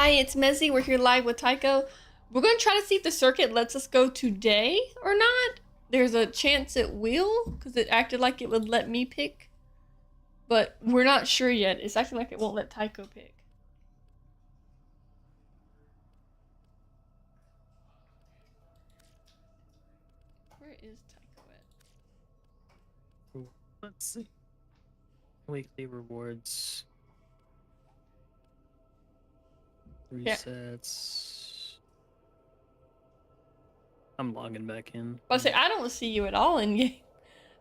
Hi, it's Mezzy. We're here live with Tycho. We're going to try to see if the circuit lets us go today or not. There's a chance it will, because it acted like it would let me pick. But we're not sure yet. It's acting like it won't let Tycho pick. Where is Tycho at? Let's see. Weekly rewards. Resets. I'm logging back in. I say I don't see you at all in game.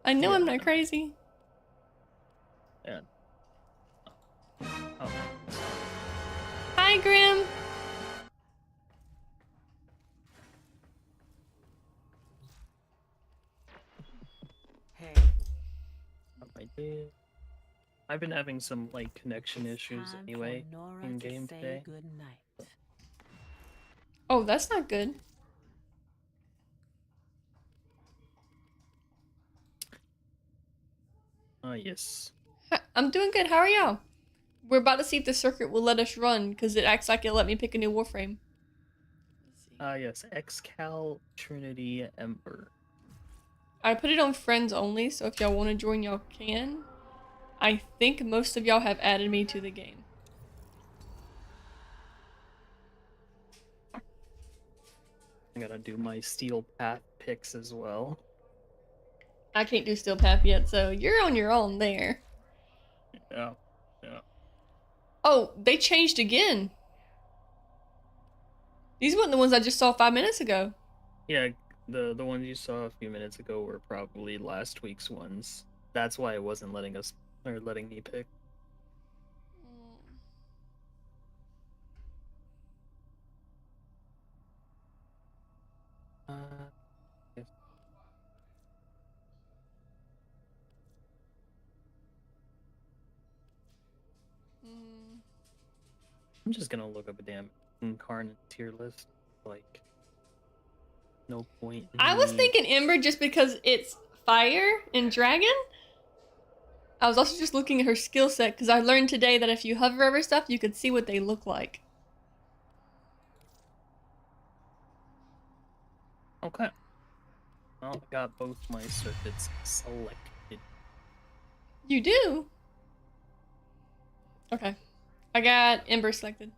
I know I'm not crazy. Yeah. Oh. Hi, Grim. Hey. I did. I've been having some like connection issues anyway in game today. Good night. Oh, that's not good. Yes. I'm doing good. How are y'all? We're about to see if the circuit will let us run, because it acts like it let me pick a new Warframe. Yes. Excal Trinity Ember. I put it on friends only, so if y'all want to join, y'all can. I think most of y'all have added me to the game. I gotta do my Steel Path picks as well. I can't do Steel Path yet, so you're on your own there. Yeah. Oh, they changed again. These weren't the ones I just saw 5 minutes ago. Yeah, the ones you saw a few minutes ago were probably last week's ones. That's why it wasn't letting me pick. Yes. I'm just gonna look up a damn incarnate tier list. Like, no point. I was thinking Ember just because it's fire and dragon. I was also just looking at her skill set because I learned today that if you hover over stuff, you could see what they look like. Okay. Well, I got both my circuits selected. You do? Okay. I got Ember selected.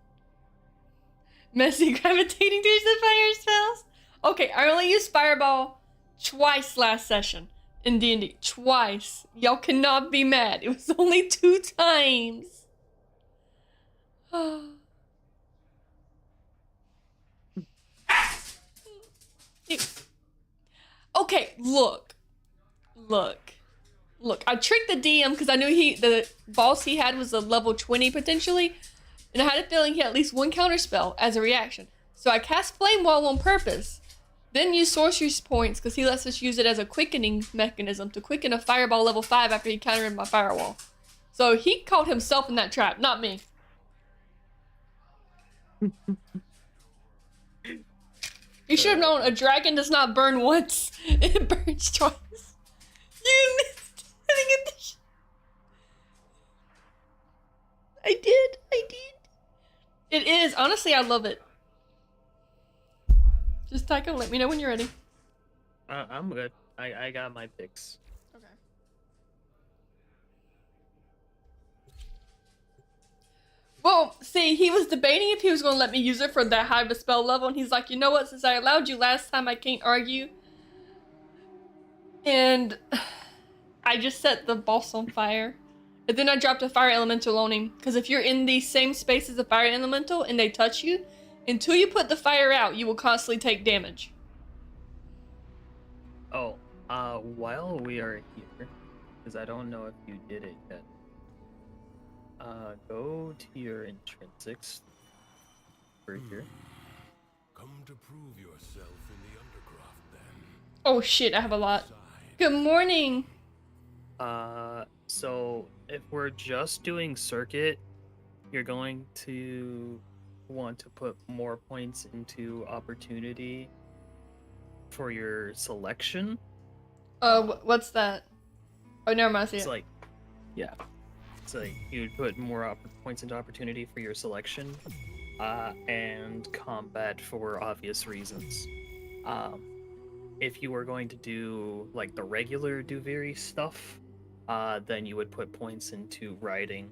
Messy gravitating towards the fire spells. Okay, I only used Fireball twice last session in D&D. Twice. Y'all cannot be mad. It was only 2 times. Okay, look. I tricked the DM because I knew the boss he had was a level 20 potentially, and I had a feeling he had at least one counter spell as a reaction. So I cast Flame Wall on purpose, then use Sorcery's Points because he lets us use it as a quickening mechanism to quicken a Fireball level 5 after he countered my Firewall. So he caught himself in that trap, not me. You should have known a dragon does not burn once, it burns twice. You missed. I did. It is. Honestly, I love it. Just Tycho, let me know when you're ready. I'm good. I got my picks. Okay. Well, see, he was debating if he was going to let me use it for that high of a spell level, and he's like, you know what, since I allowed you last time, I can't argue. And I just set the boss on fire. And then I dropped a fire elemental on him, because if you're in the same space as a fire elemental and they touch you, until you put the fire out, you will constantly take damage. Oh, while we are here, because I don't know if you did it yet, go to your intrinsics over here. Come to prove yourself in the undercroft, then. Oh shit, I have a lot. Good morning. So if we're just doing circuit, you're going to want to put more points into opportunity for your selection. What's that? Oh, never mind. It's like, yeah. It's like you'd put more points into opportunity for your selection, and combat for obvious reasons. If you were going to do like the regular Duviri stuff, then you would put points into riding.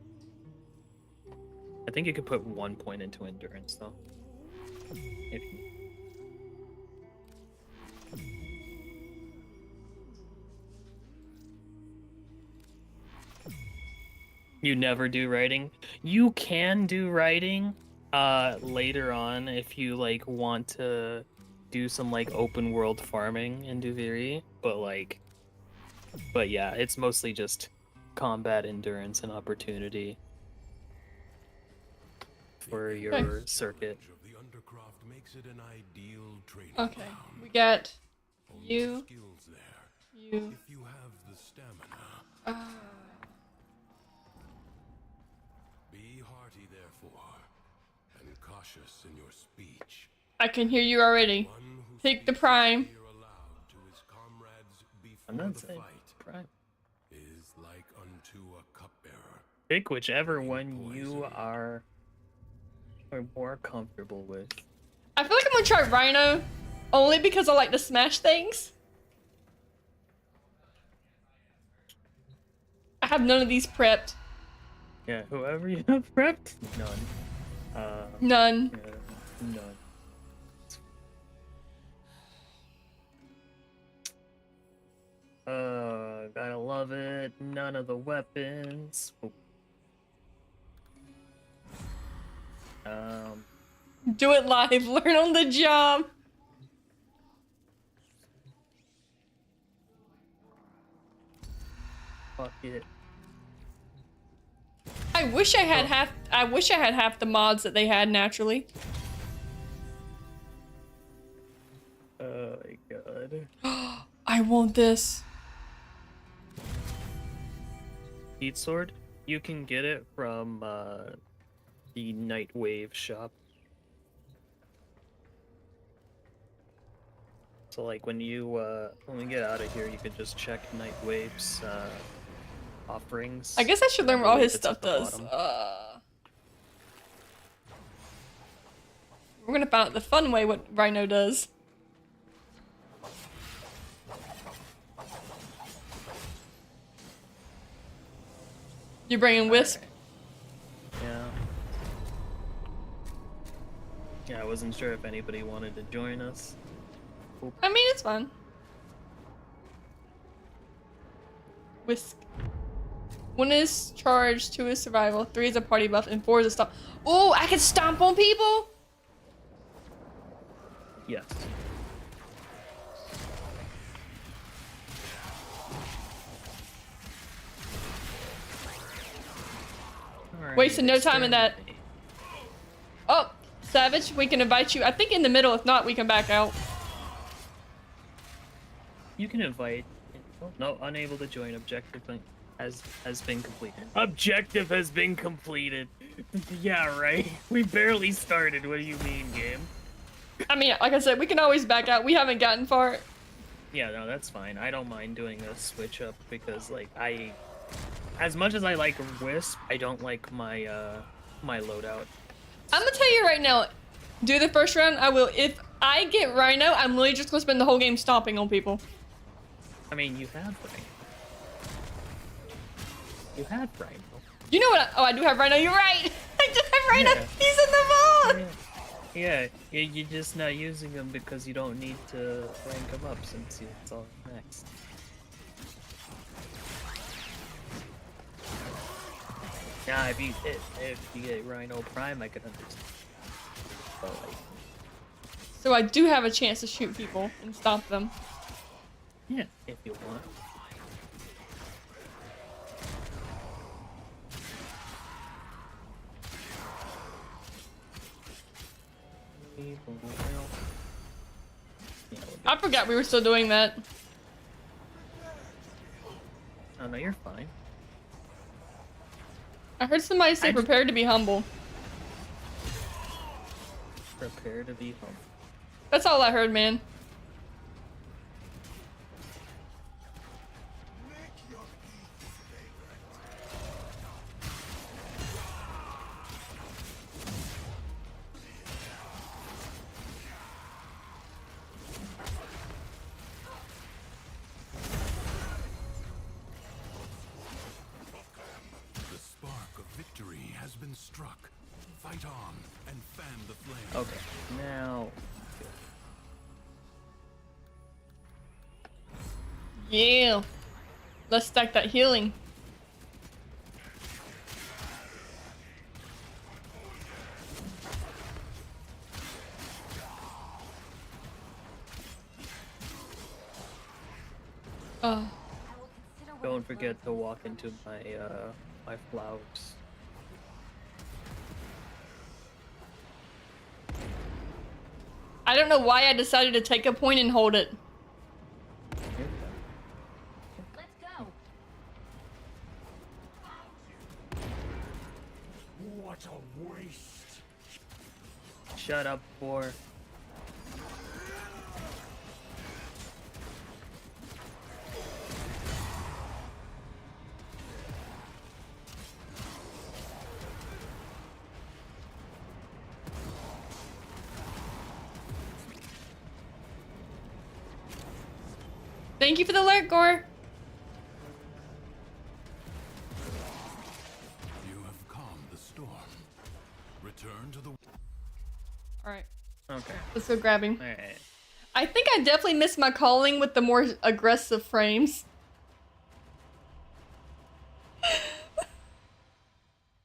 I think you could put 1 point into endurance though. If you... You never do writing. You can do writing later on if you like want to do some like open world farming in Duviri, but yeah, it's mostly just combat, endurance, and opportunity for your circuit. Of the Undercroft makes it an ideal training Okay, ground. we got Only you, skills there. you. If you have the stamina, be hearty therefore, and cautious in your speech. I can hear you already. One who Pick the speaks prime. fear aloud to his comrades I'm before not the saying fight prime. is like unto a cupbearer. Pick whichever one you are more comfortable with. I feel like I'm gonna try Rhino, only because I like to smash things. I have none of these prepped. Yeah, whoever you have prepped, none. None. Yeah, none. Gotta love it. None of the weapons. Oh. Do it live. Learn on the job. Fuck it. I wish I had half. I wish I had half the mods that they had naturally. Oh my god. I want this. Heat sword. You can get it from the Nightwave shop. So like when we get out of here, you can just check Nightwave's offerings. I guess I should learn what all believe his it's at stuff the does. bottom. We're gonna find out the fun way what Rhino does. You bringing Wisp? Yeah. Yeah, I wasn't sure if anybody wanted to join us. I mean, it's fun. Whisk. 1 is charge, 2 is survival, 3 is a party buff, and 4 is a stomp. Oh, I can stomp on people? Yes. Wasted no time in that. Oh, Savage, we can invite you. I think in the middle. If not, we can back out. You can invite. Oh, no, unable to join. Objective has been completed. Objective has been completed. Yeah, right. We barely started. What do you mean, game? I mean, like I said, we can always back out. We haven't gotten far. Yeah, no, that's fine. I don't mind doing a switch up because, like, as much as I like Wisp, I don't like my my loadout. I'm gonna tell you right now, do the first round. I will. If I get Rhino, I'm literally just gonna spend the whole game stomping on people. I mean, you have Rhino. You have Rhino. You know what? I do have Rhino. You're right. I do have Rhino. Yeah. He's in the vault. Yeah, you're just not using them because you don't need to rank them up since it's all next. Yeah, if you get Rhino Prime, I could understand. But like, So I do have a chance to shoot people and stop them. yeah, if you want. I forgot we were still doing that. Oh no, you're fine. I heard somebody say I just- prepare to be humble. Prepare to be home. That's all I heard, man. has been struck. Fight on and fan the flame. Okay, now. Yeah. Let's stack that healing. Oh. Don't forget to walk into my my flowers. I don't know why I decided to take a point and hold it. Let's go. What a waste! Shut up, boar. Thank you for the alert, Gore. You have calmed the storm. Return to the... Alright, Okay. let's go grab him. Alright. I think I definitely missed my calling with the more aggressive frames.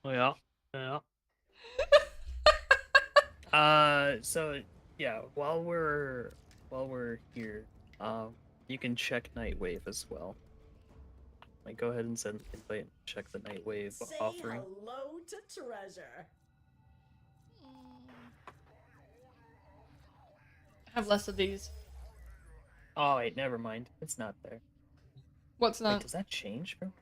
Yeah. Yeah. So yeah, while we're here, you can check Nightwave as well. Like, go ahead and send the invite and check the Nightwave Say offering. hello to Treasure. I have less of these. Oh wait, never mind. It's not there. What's Wait, not? does that change from?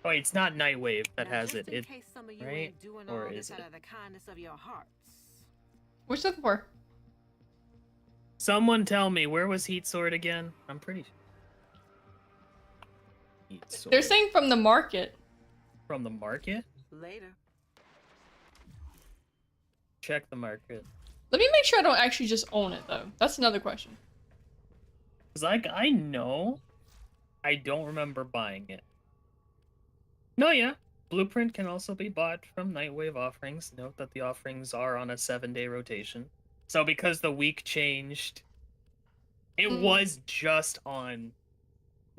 Oh, wait, it's not Nightwave that Now, has just it. in It case some of you right? ain't doing Or all is this out it? of the kindness of your hearts. What you looking for? Someone tell me, where was Heat Sword again? I'm pretty sure. Heat Sword. They're saying from the market. From the market? Later. Check the market. Let me make sure I don't actually just own it, though. That's another question. Cause like, I know I don't remember buying it. No, yeah. Blueprint can also be bought from Nightwave offerings. Note that the offerings are on a 7-day rotation. So because the week changed, it was just on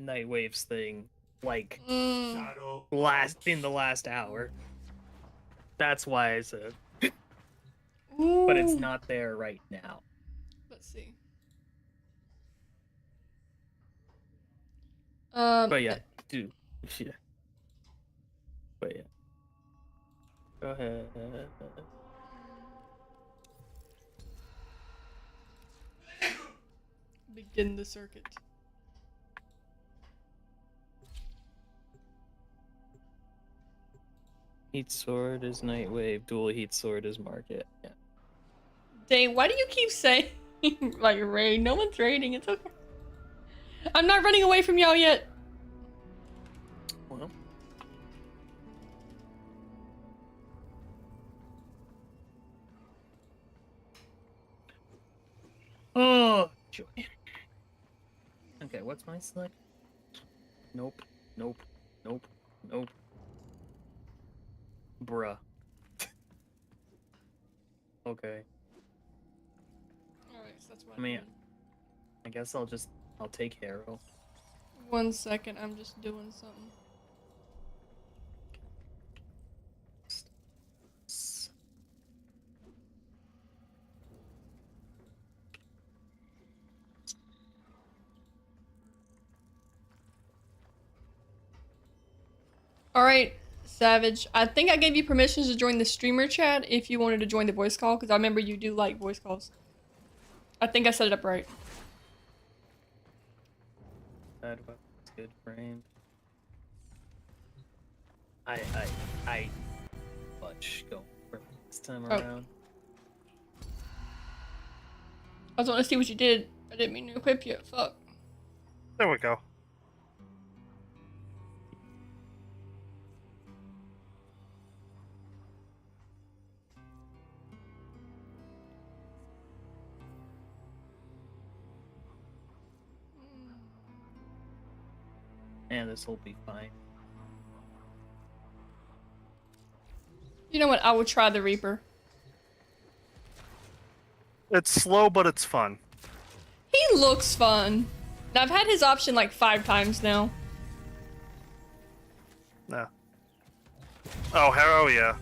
Nightwave's thing, like Shadow in the last hour. That's why I said, Ooh. but it's not there right now. Let's see. But yeah, dude, yeah. But yeah, go ahead. Begin the circuit. Heat Sword is Nightwave, Dual Heat Sword is Market. Yeah. Dang, why do you keep saying like raid? No one's raiding. It's okay. I'm not running away from y'all yet. Well. Oh, joy. Okay, what's my select? Nope, nope, nope, nope. Bruh. Okay, Alright, so that's what I mean, I'm doing. I guess I'll take Harrow. 1 second, I'm just doing something. Alright, Savage. I think I gave you permissions to join the streamer chat if you wanted to join the voice call, because I remember you do like voice calls. I think I set it up right. Bad weapons, good frame. I much go for this time Oh. around. I was wanting to see what you did. I didn't mean to equip you. Fuck. There we go. And this will be fine. You know what? I will try the Reaper. It's slow, but it's fun. He looks fun. Now, I've had his option like 5 times now. Yeah. Oh, Harrow, yeah.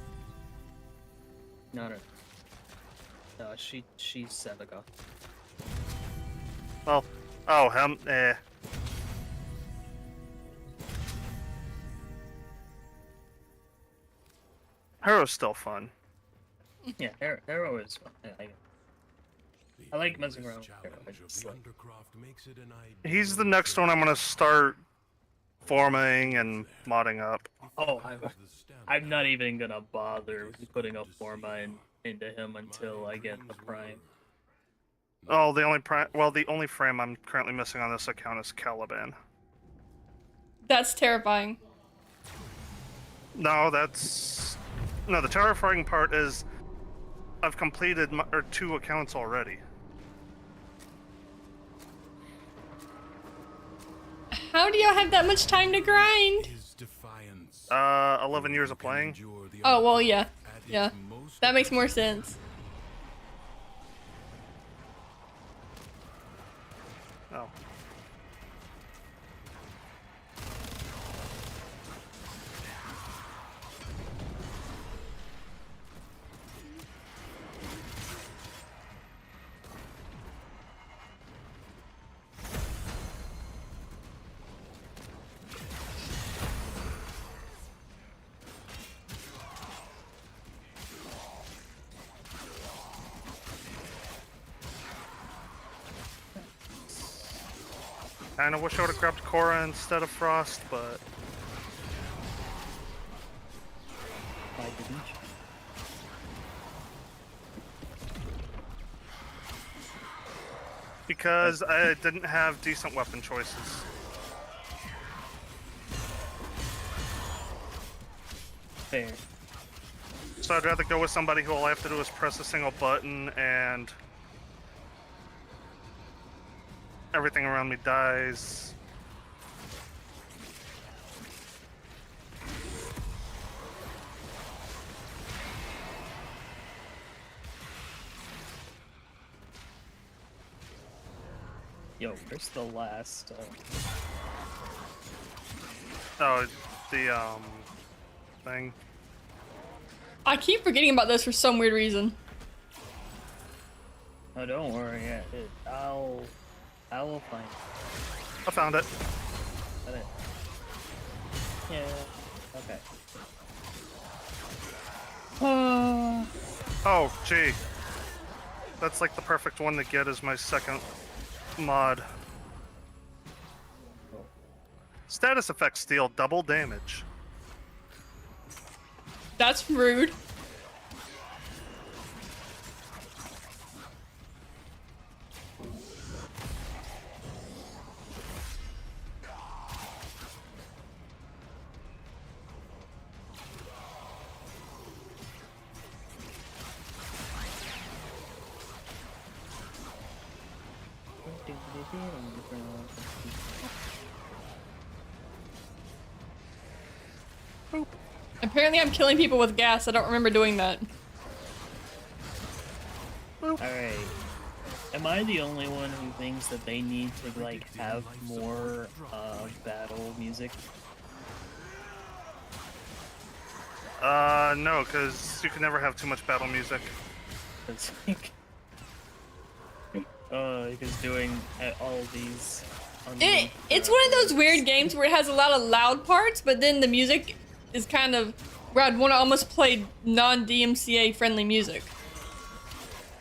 No. No, she's Seneca. Well, oh, him, eh. Harrow's still fun. Yeah, Arrow is fun. I like messing This around with Arrow. challenge of the Undercroft makes it an He's the next one I'm gonna start forming and modding up. Oh, I'm not even gonna bother putting a Forma into him until I get the Prime. Oh, the only frame I'm currently missing on this account is Caliban. That's terrifying. No, the terrifying part is I've completed 2 accounts already. How do y'all have that much time to grind? His defiance 11 years of playing. endure the Oh, well, yeah. at its Yeah. most That makes more sense. Oh. Kinda wish I would've grabbed Korra instead of Frost, but Why didn't you? because I didn't have decent weapon choices. Fair. So I'd rather go with somebody who all I have to do is press a single button and everything around me dies. Yo, where's the last? Oh, the thing. I keep forgetting about this for some weird reason. Oh, don't worry. Yeah, I will find I found it. it. Yeah. Okay. Oh, gee. That's like the perfect one to get as my second mod. Status effects deal double damage. That's rude. Apparently I'm killing people with gas. I don't remember doing that. Alright. Am I the only one who thinks that they need to, like, have more, battle music? No, because you can never have too much battle music. It's like... because doing all these... It's one of those weird games where it has a lot of loud parts, but then the music is kind of where I'd want to almost play non-DMCA friendly music.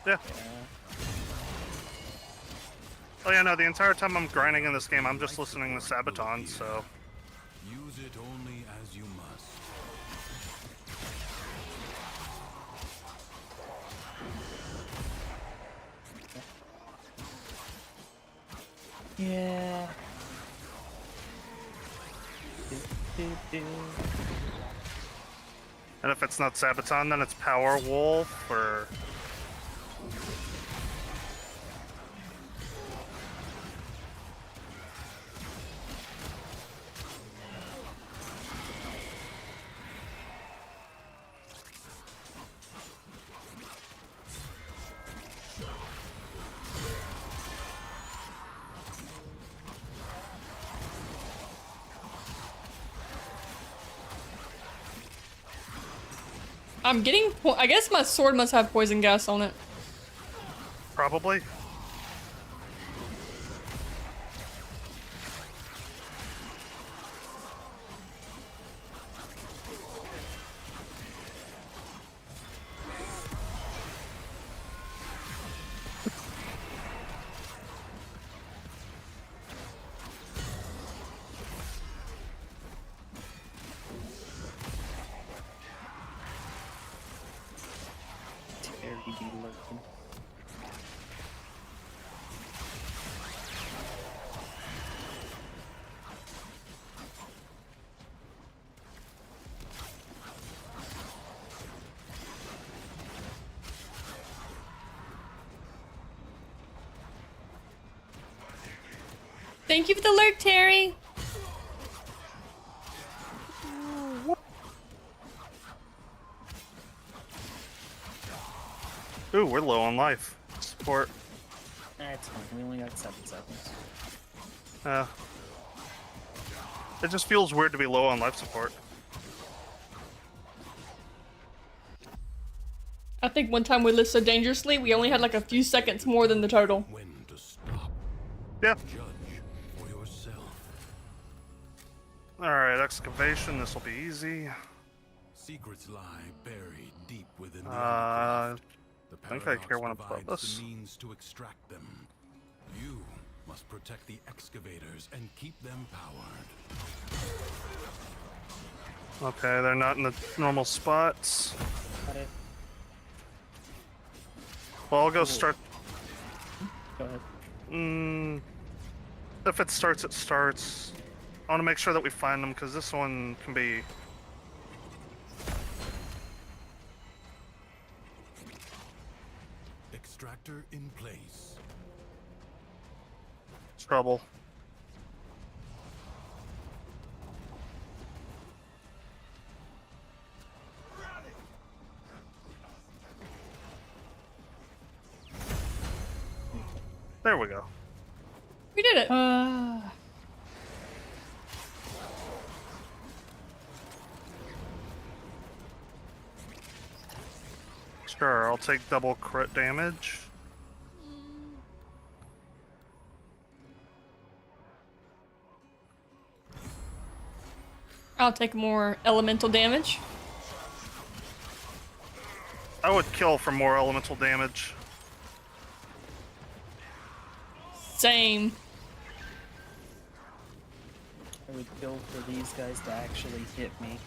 Yeah. Oh yeah, no, the entire time I'm grinding in this game, I'm just listening to Sabaton, so... use it only as you must. Yeah. And if it's not Sabaton, then it's Power Wolf, or... I'm getting. I guess my sword must have poison gas on it. Probably. Terry be lurking. Thank you for the lurk, Terry. Ooh, we're low on life. Support. That's fine. We only got 7 seconds. It just feels weird to be low on life support. I think one time we lived so dangerously, we only had like a few seconds more than the total. When to stop. Yeah. Judge for yourself. Alright, excavation. This will be easy. Secrets lie buried deep within the Uh, underground. The I think I paradox care when I put provides this. the means to extract them. You must protect the excavators and keep them powered. Okay, they're not in the normal spots. Got it. Well, I'll go start. Go ahead. If it starts, it starts. I want to make sure that we find them because this one can be. Extractor in place. Trouble. There we go. We did it. Sure, I'll take double crit damage. I'll take more elemental damage. I would kill for more elemental damage. Same. I would kill for these guys to actually hit me.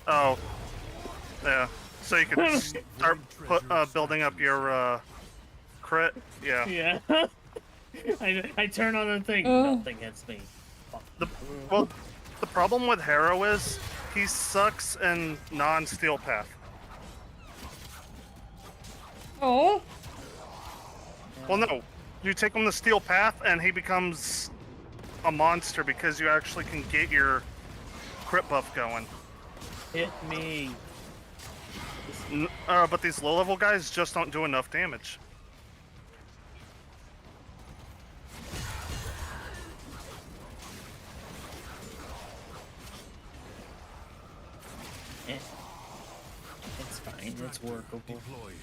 Oh, yeah. So you can start building up your crit. Yeah. Yeah. I turn on the thing. Oh. Nothing hits me. Well, the problem with Harrow is he sucks in non-steel path. Oh. Well, no. You take him the steel path and he becomes a monster because you actually can get your crit buff going. Hit me. But these low-level guys just don't do enough damage. Eh. It's fine. It's workable. Deploying.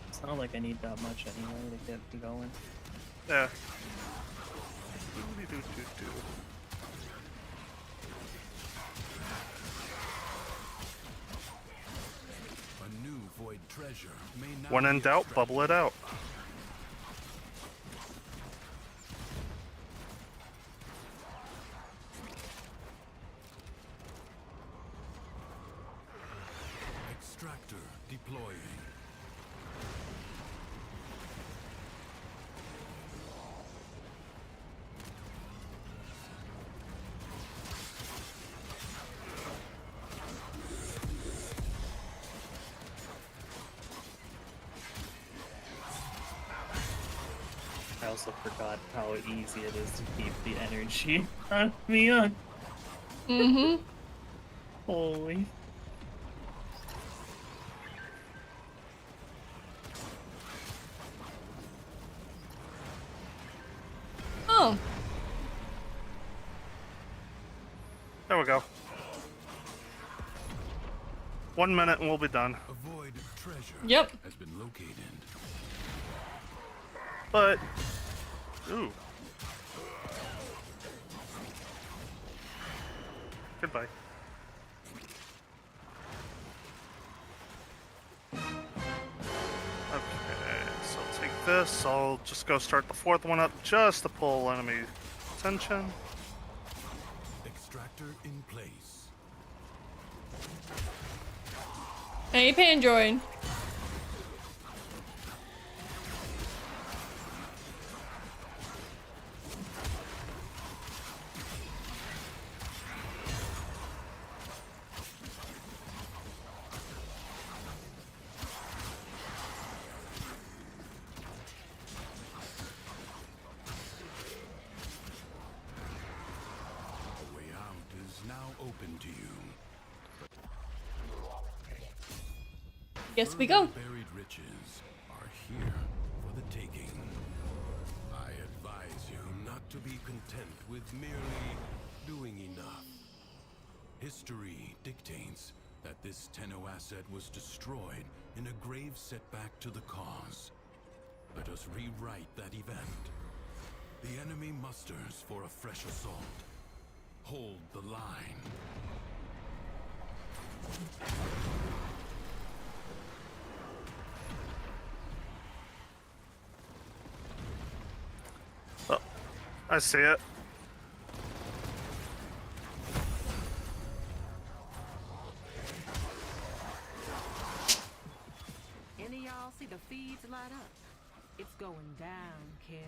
It's not like I need that much anyway to get going. Yeah. A new void treasure may now When in be doubt, extracted. bubble it out. Extractor deploying. I also forgot how easy it is to keep the energy on me on. Mm-hmm. Holy. Oh. There we go. 1 minute and we'll be done. A void treasure Yep. has been located. But, ooh. Goodbye. Okay, so I'll take this. I'll just go start the fourth one up just to pull enemy attention. Extractor in place. Hey, Pandroid. A way out is now open to you. Yes, we go. Buried riches are here for the taking. I advise you not to be content with merely doing enough. History dictates that this Tenno asset was destroyed in a grave setback to the cause. Let us rewrite that event. The enemy musters for a fresh assault. Hold the line. Oh, I see it. Any of y'all see the feeds light up? It's going down, kids.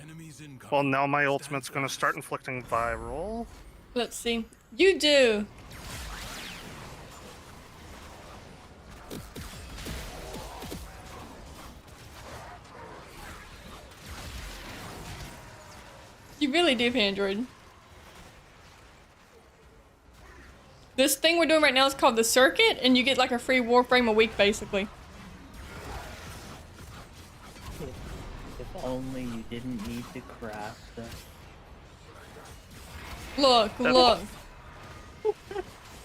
Enemies incoming. Well, now my ultimate's gonna start inflicting viral. Let's see. You do. You really do, Pandroid. This thing we're doing right now is called the Circuit, and you get like a free Warframe a week, basically. If only you didn't need to craft the... Look, look.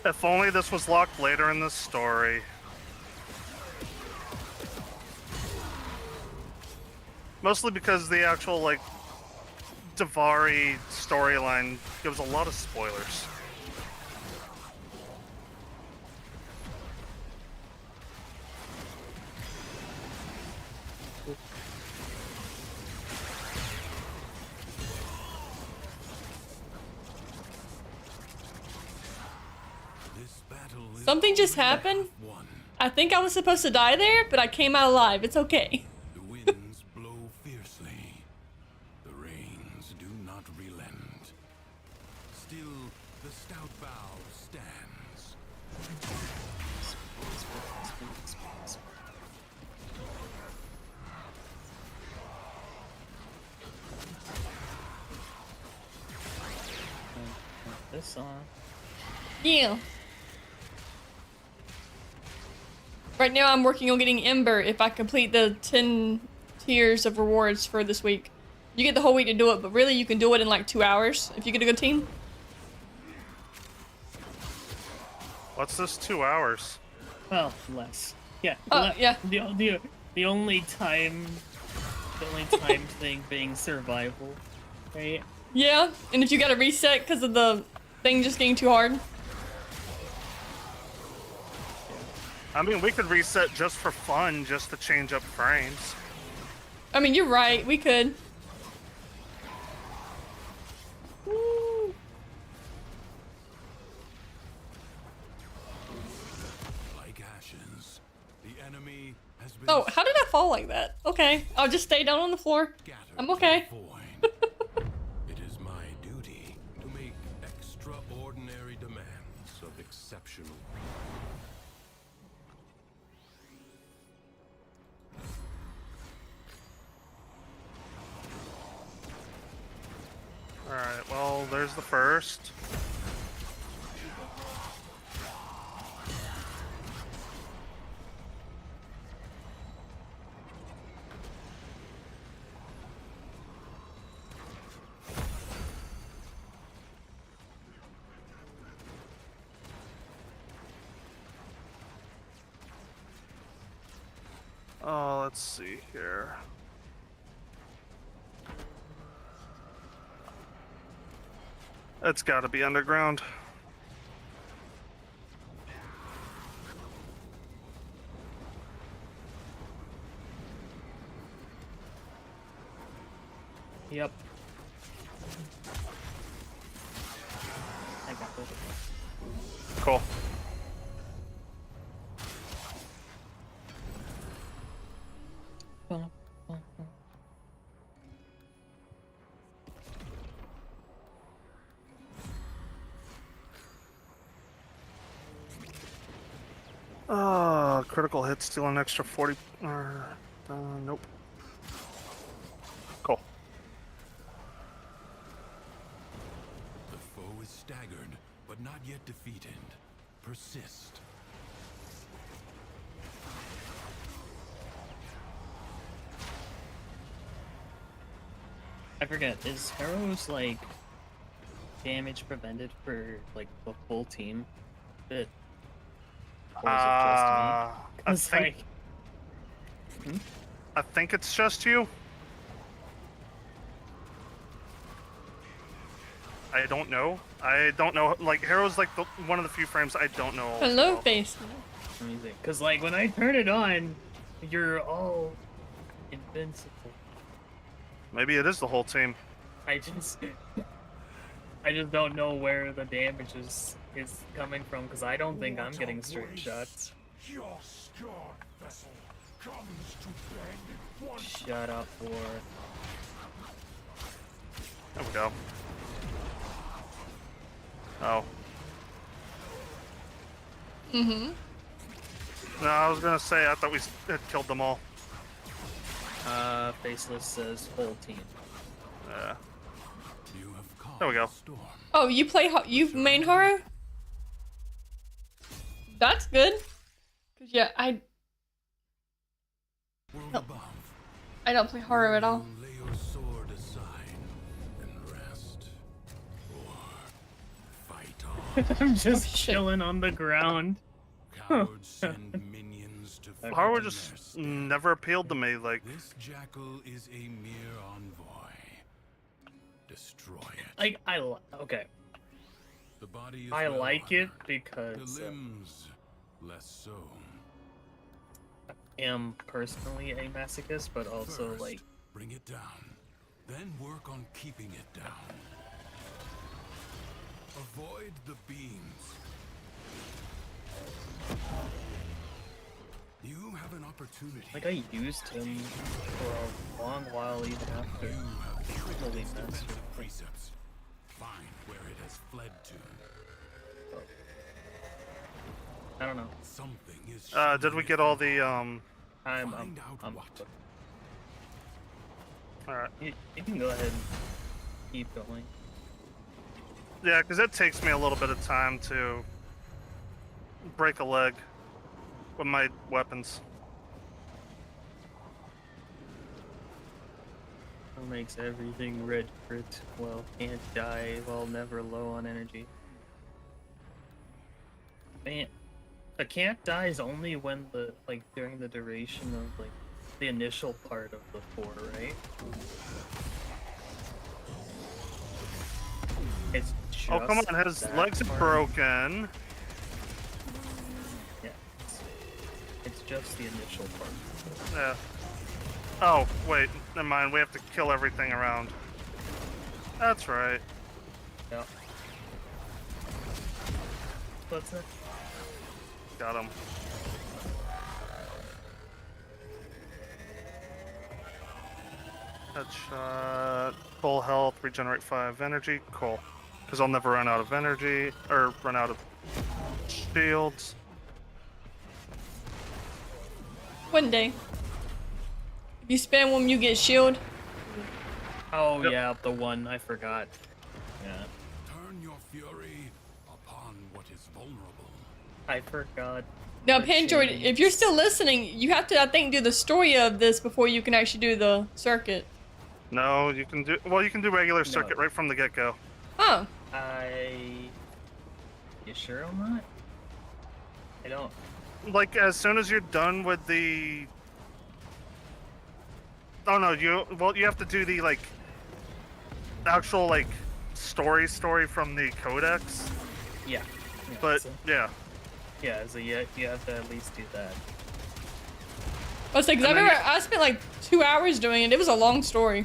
If only this was locked later in the story. Mostly because the actual, like, Davari storyline gives a lot of spoilers. This battle is Something just happened. won. I think I was supposed to die there, but I came out alive. It's okay. The winds blow fiercely. The rains do not relent. Still, the stout bow stands. This on. Yeah. Right now I'm working on getting Ember if I complete the 10 tiers of rewards for this week. You get the whole week to do it, but really you can do it in like 2 hours if you get a good team. What's this 2 hours? Well, less. Yeah. Yeah. The only time thing being survival, right? Yeah, and if you gotta reset because of the thing just getting too hard. I mean, we could reset just for fun, just to change up frames. I mean, you're right, we could. Woo. Like ashes, the enemy has been Oh, how did I fall like that? Okay, I'll just stay down on the floor. scattered I'm okay. to the void. It is my duty to make extraordinary exceptional. Alright, well, there's the first. Oh, let's see here. It's gotta be underground. Yep. I got this. Cool. Critical hit, steal an extra 40. Nope. Cool. The foe is staggered, but not yet defeated. Persist. I forget, is Harrow's like damage prevented for like the full team? It, or is it just me? I It's think like, I think it's just you. I don't know. I don't know. Like Harrow's like one of the few frames I don't know. Hello, also. basement. amazing. Cause like when I turn it on, you're all invincible. Maybe it is the whole team. I just don't know where the damage is coming from because I don't think I'm getting straight shots. Your scarred vessel comes to bend once. Shut up, War. There we go. Oh. No, I was gonna say I thought we had killed them all. Faceless says whole team. Yeah. You have caused There we go. a storm. Oh, you play you main horror? That's good. Cause yeah, World No. above. I don't play horror at all. You lay your sword aside and rest, or fight on. I'm just shit. chilling on the ground. Cowards send minions to fight Power in just their stead. never appealed to me. Like, This jackal is a mere envoy. Destroy it. Okay. The body is I well like it armored. because The limbs less so. I am personally a masochist, but also First, like bring it down. Then work on keeping it down. Avoid the beams. You have an opportunity. I used him for a long while even after. You have Holy its master. defensive precepts. Find where it has fled to. I don't know. Something is. did we get all the I'm Find out I'm what. All right. you can go ahead and keep going. Yeah, because it takes me a little bit of time to break a leg with my weapons. What makes everything red crit? Well, can't die while never low on energy. Man, a can't die is only when during the duration of the initial part of the 4, right? It's just Oh, come on, his that legs are part. broken. Yeah, it's just the initial part. Yeah. Oh, wait, never mind. We have to kill everything around. That's right. Yeah. What's that? Got him. Headshot. Full health, regenerate 5 energy. Cool. Because I'll never run out of energy, or run out of Shields. One day. If you spam one, you get shield. Oh Yep. yeah, the one I forgot. Yeah, Turn your fury upon what is vulnerable. I forgot. Now, The Pandroid, chain. if you're still listening, you have to, I think, do the story of this before you can actually do the circuit. No, you can do. Well, you can do regular circuit right from the get-go. Oh, You sure on that? I don't. Like as soon as you're done with the. Oh no, you have to do the like actual like story from the codex. Yeah. But so, yeah, so you have to at least do that. I was like, 'cause I And then remember I spent like 2 hours doing it. It was a long story.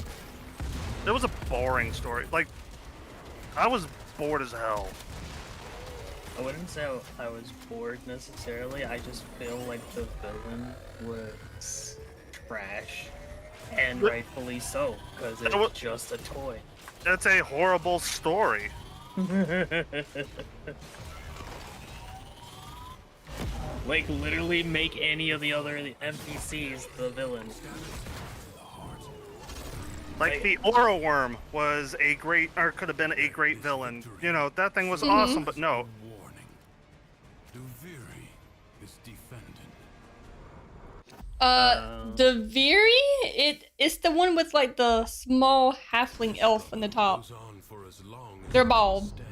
it was a boring story. Like I was bored as hell. I wouldn't say I was bored necessarily. I just feel like the villain was trash, and But- rightfully so, because That it's wa- just a toy. It's a horrible story. Like literally make any of the other NPCs the villain. Like the Aura Worm was a great, or could have been a great villain. You know, that thing was awesome, but no. Warning. Duviri is defended. Deviri, it's the one with like the small halfling elf on the top. Goes on for as long as They're you bald. stand.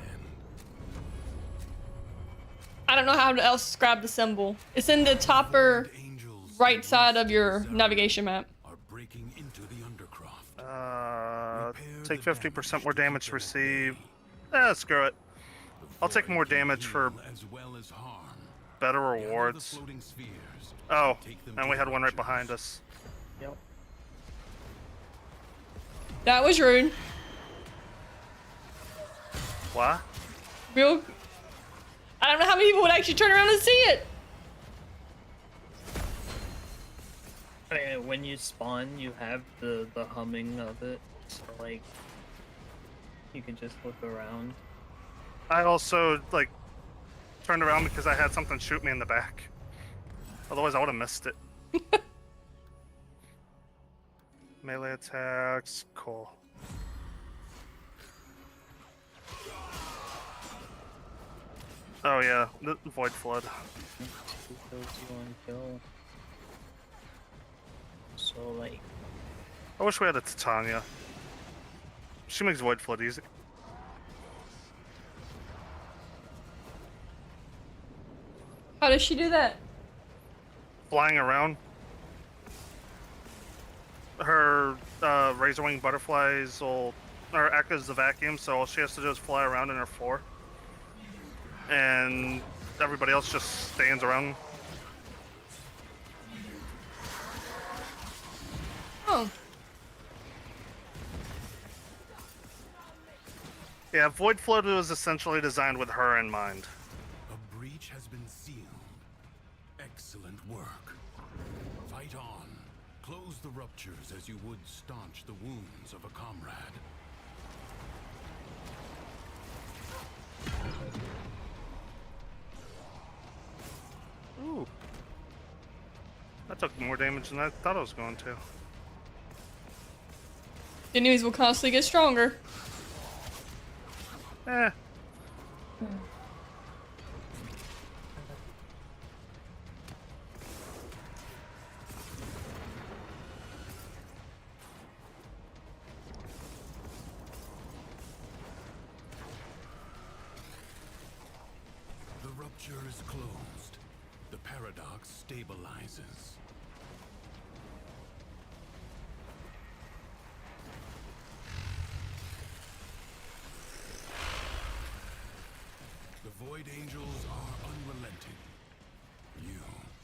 I don't know how to else describe the symbol. It's in the topper Angels right side of released your Zara navigation map. are breaking into the Undercroft. Take 50% more damage received. Screw it. I'll take more damage for As well as harm. better Gather the rewards. floating spheres. Oh, Take them and to we had the one right ruptures. behind us. Yep. That was rude. What? Real. I don't know how many people would actually turn around and see it. I mean, when you spawn, you have the humming of it, so like you can just look around. I also like turned around because I had something shoot me in the back. Otherwise, I would have missed it. Melee attacks, cool. Oh yeah, the Void Flood. Two kills you want to kill. So like, I wish we had a Titania. She makes Void Flood easy. How does she do that? Flying around. Her Razorwing butterflies will act as the vacuum, so all she has to do is fly around in her floor. And everybody else just stands around. Oh, Yeah, Void Flood was essentially designed with her in mind. A breach has been sealed. Excellent work. Fight on. Close the ruptures as you would staunch the wounds of a comrade. Ooh. That took more damage than I thought it was going to. the enemies will constantly get stronger. Eh. The rupture is closed. The paradox stabilizes. The Void Angels are unrelenting. You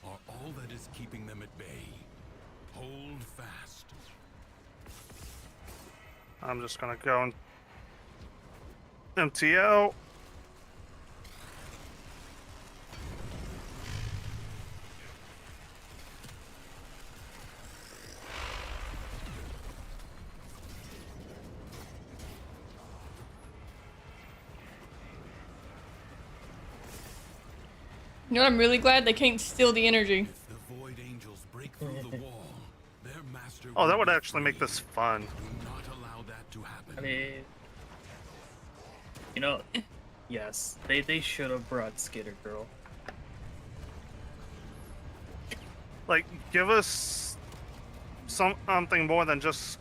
are all that is keeping them at bay. Hold fast. I'm just gonna go and empty out. You know what? I'm really glad they can't steal the energy. If the Void Angels break through the wall, their master Oh, that will would be actually make free. this fun. Do not allow that to happen. I mean, you know, yes, they should have brought Skitter Girl. Like, give us something more than just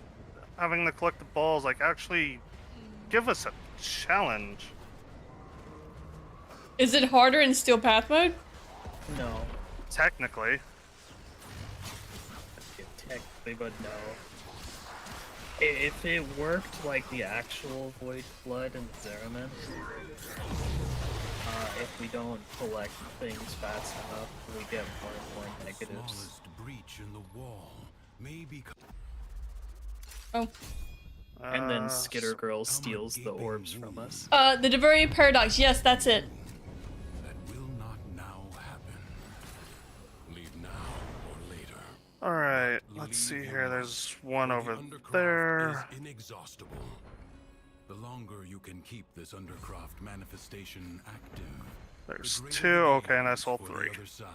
having to collect the balls. Like, actually, give us a challenge. Is it harder in Steel Path mode? No, Technically. technically, but no. If it worked like the actual Void Flood and Zeraman, if we don't collect things fast enough, we get more and more negatives. Smallest breach in the wall may become Oh. And then Skitter Girl steals the orbs from us. The Deveria Paradox. Yes, that's it. that will not now happen. Leave now or later. Alright, let's see here. There's one The over Undercroft there. is inexhaustible. The longer you can keep this Undercroft manifestation active, the There's greater two. the Okay, and I gains saw for the 3. other side.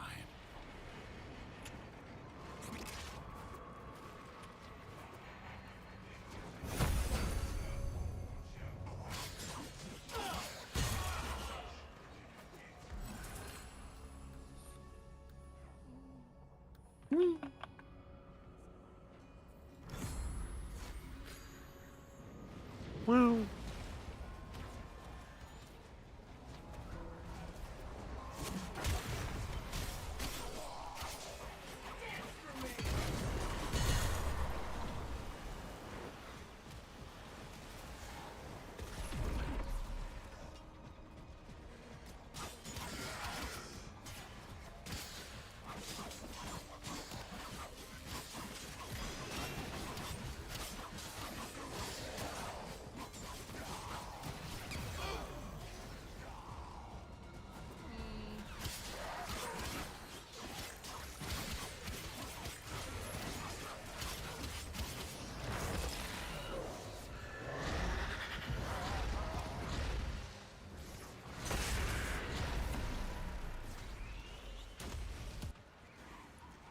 Woo.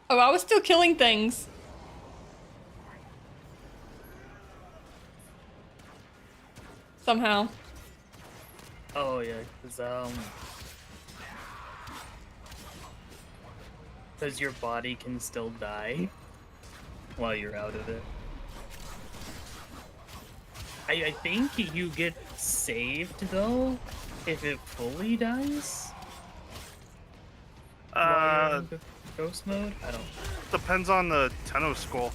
Oh, I was still killing things. Somehow. Oh yeah, because your body can still die while you're out of it. I think you get saved though if it fully dies. While you're in ghost mode. I don't. Depends on the Tenno School.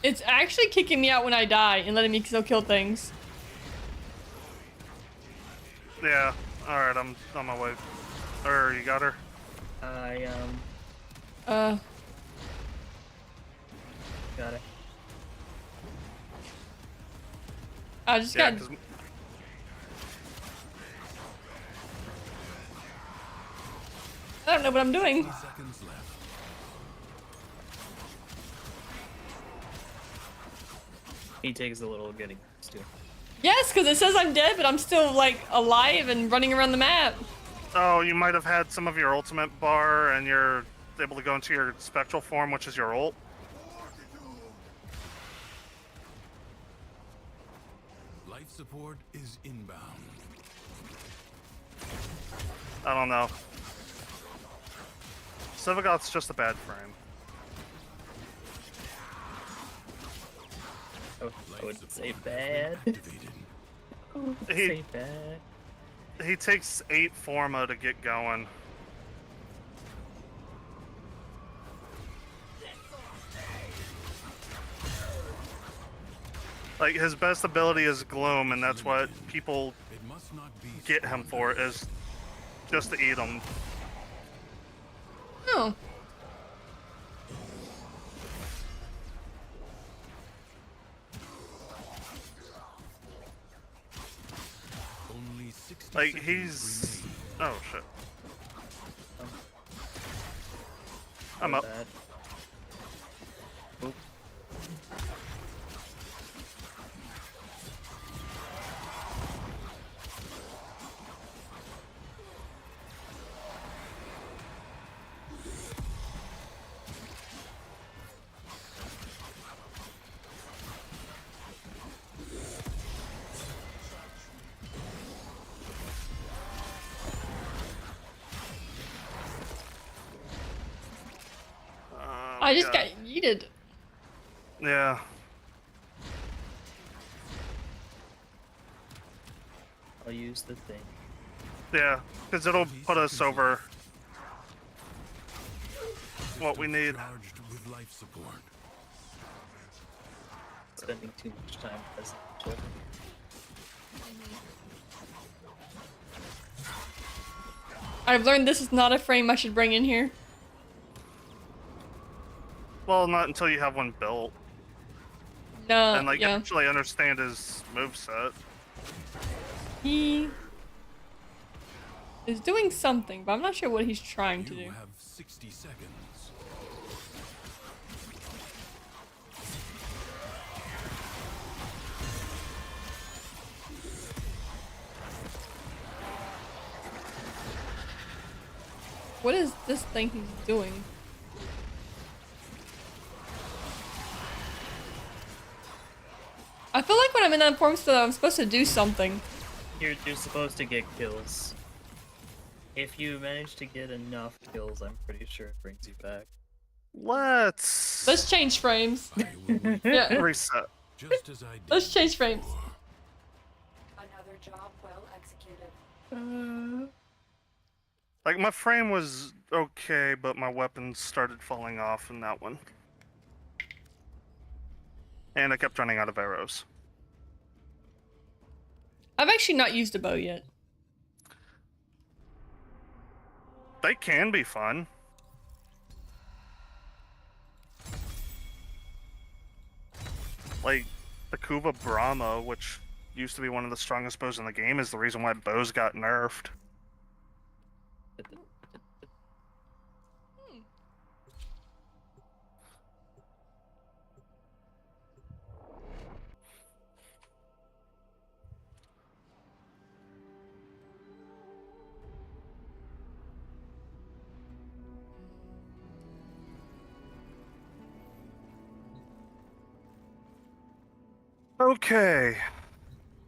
It's actually kicking me out when I die and letting me still kill things. Yeah. Alright, I'm on my way. Or, you got her? I got it. I just Yeah, got. 'cause I don't know what I'm doing. 30 seconds left. He takes a little getting used to. Yes, because it says I'm dead, but I'm still like alive and running around the map. oh, you might have had some of your ultimate bar and you're able to go into your spectral form, which is your ult. Life support is inbound. I don't know. Sivigot's just a bad frame. I would say bad. Activated. He- Say bad. He takes 8 Forma to get going. Like, his best ability is Gloom, and that's what people It must not be get him for, is just to eat him. Oh. only 60 Like, seconds he's... remain. Oh, shit. I'm up. Bad. Oop. I just got yeeted. Yeah. I'll use the thing. Yeah, because it'll put us over what we need. Charged with life support. Spending too much time as I've learned this is not a frame I should bring in here. Well, not until you have one built No, and like yeah. actually understand his moveset. He is doing something, but I'm not sure what he's trying to You do. have 60 seconds. What is this thing he's doing? I feel like when I'm in that form still, I'm supposed to do something. you're supposed to get kills. If you manage to get enough kills, I'm pretty sure it brings you back. Let's Change frames. I will Yeah, reset. just as I did. let's change frames. before. Another job well executed. Like my frame was okay, but my weapons started falling off in that one. And I kept running out of arrows. I've actually not used a bow yet. They can be fun. Like the Kuva Brahma, which used to be one of the strongest bows in the game, is the reason why bows got nerfed. Okay.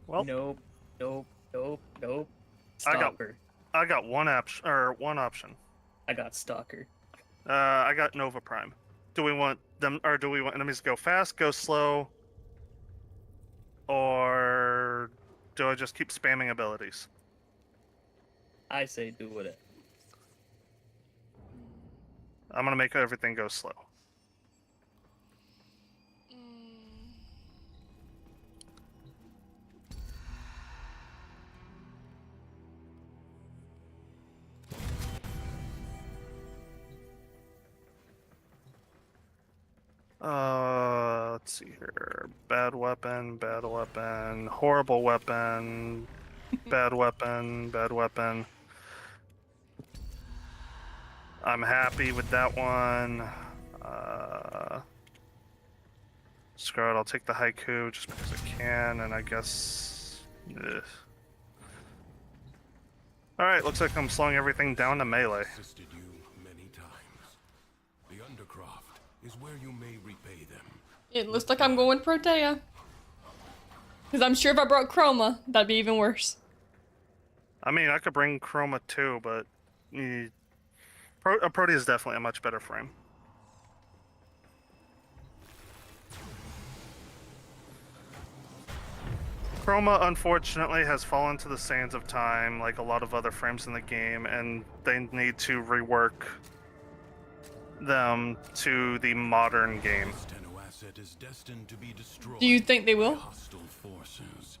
Well, Nope, nope, nope, nope. I got- Stalker. I got one option. I got Stalker. I got Nova Prime. Do we want them, or do we want enemies to go fast, go slow, or do I just keep spamming abilities? I say do whatever. I'm gonna make everything go slow. Let's see here. Bad weapon, horrible weapon, bad weapon, bad weapon. I'm happy with that one. Screw it, I'll take the haiku just because I can, and I guess. Alright, looks like I'm slowing everything down to melee. Assisted you many times. The Undercroft is where you may repay them. It looks like I'm going Protea. Because I'm sure if I brought Chroma, that'd be even worse. I mean, I could bring Chroma too, but Protea is definitely a much better frame. Chroma, unfortunately, has fallen to the sands of time, like a lot of other frames in the game, and they need to rework them to the modern game. This Tenno asset is destined to be destroyed. Do you think they will? by hostile forces.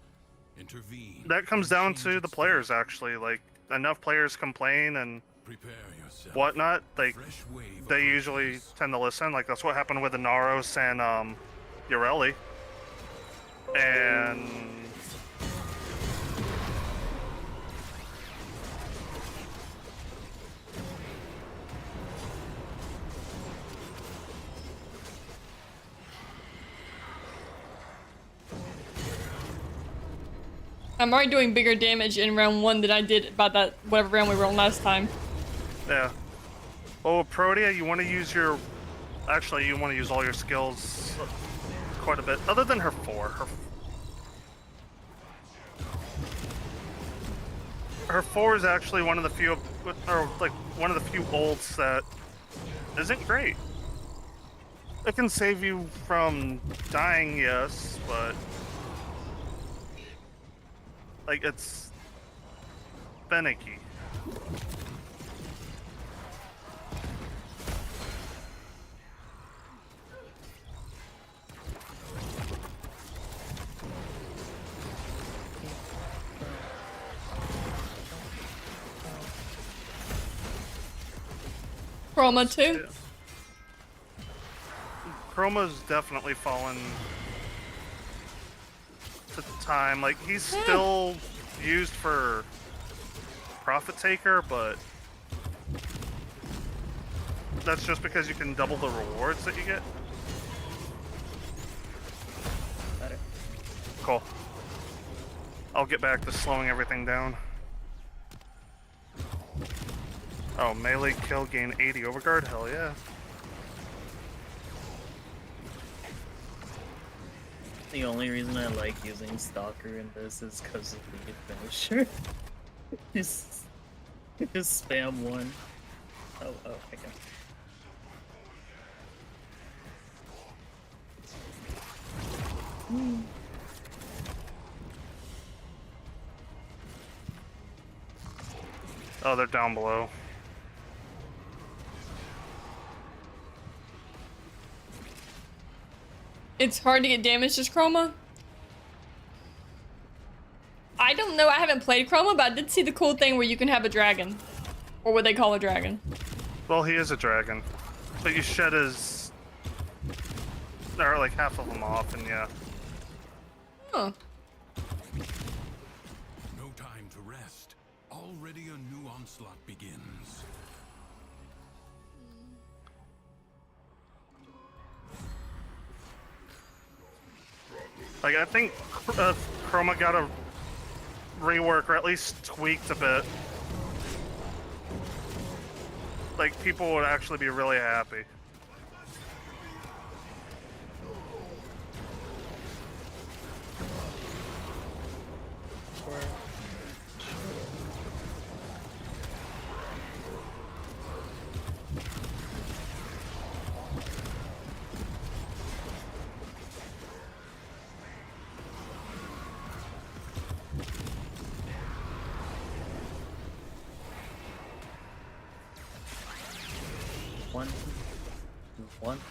Intervene. That comes down to Change the its players, fate. actually. Like, enough players complain and Prepare yourself. whatnot, like, Fresh wave of they usually darkness. tend to listen. Like, that's what happened with Inaros and, Ureli. And... I'm already doing bigger damage in round 1 than I did about that whatever round we were on last time. Yeah. Oh, Protea, you want to use your... Actually, you want to use all your skills quite a bit. Other than her 4. Her 4 is actually one of the few... Or, like, one of the few ults that isn't great. It can save you from dying, yes, but like it's finicky. Chroma too. Chroma's definitely fallen to time. Like he's still used for profit taker, but that's just because you can double the rewards that you get. Got it. Cool. I'll get back to slowing everything down. Oh, melee kill gain 80 overguard? Hell yeah. The only reason I like using Stalker in this is because of the finisher. just spam one. Oh, okay. Oh, they're down below. It's hard to get damage as Chroma. I don't know. I haven't played Chroma, but I did see the cool thing where you can have a dragon, or what they call a dragon. Well, he is a dragon, but you shed his, or like half of them off, and yeah. Huh. No time to rest. Already a new onslaught begins. Like I think Chroma got a rework, or at least tweaked a bit. Like people would actually be really happy. One.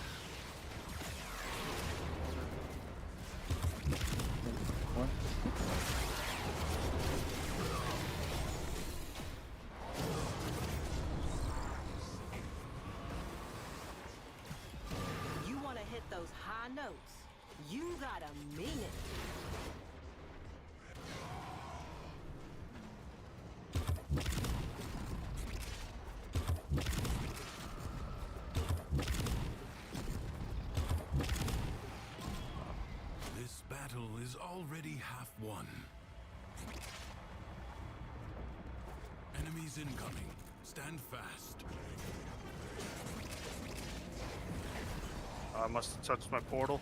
You want to hit those high notes? You gotta mean it. This battle is already half won. Enemies incoming. Stand fast. I must have touched my portal.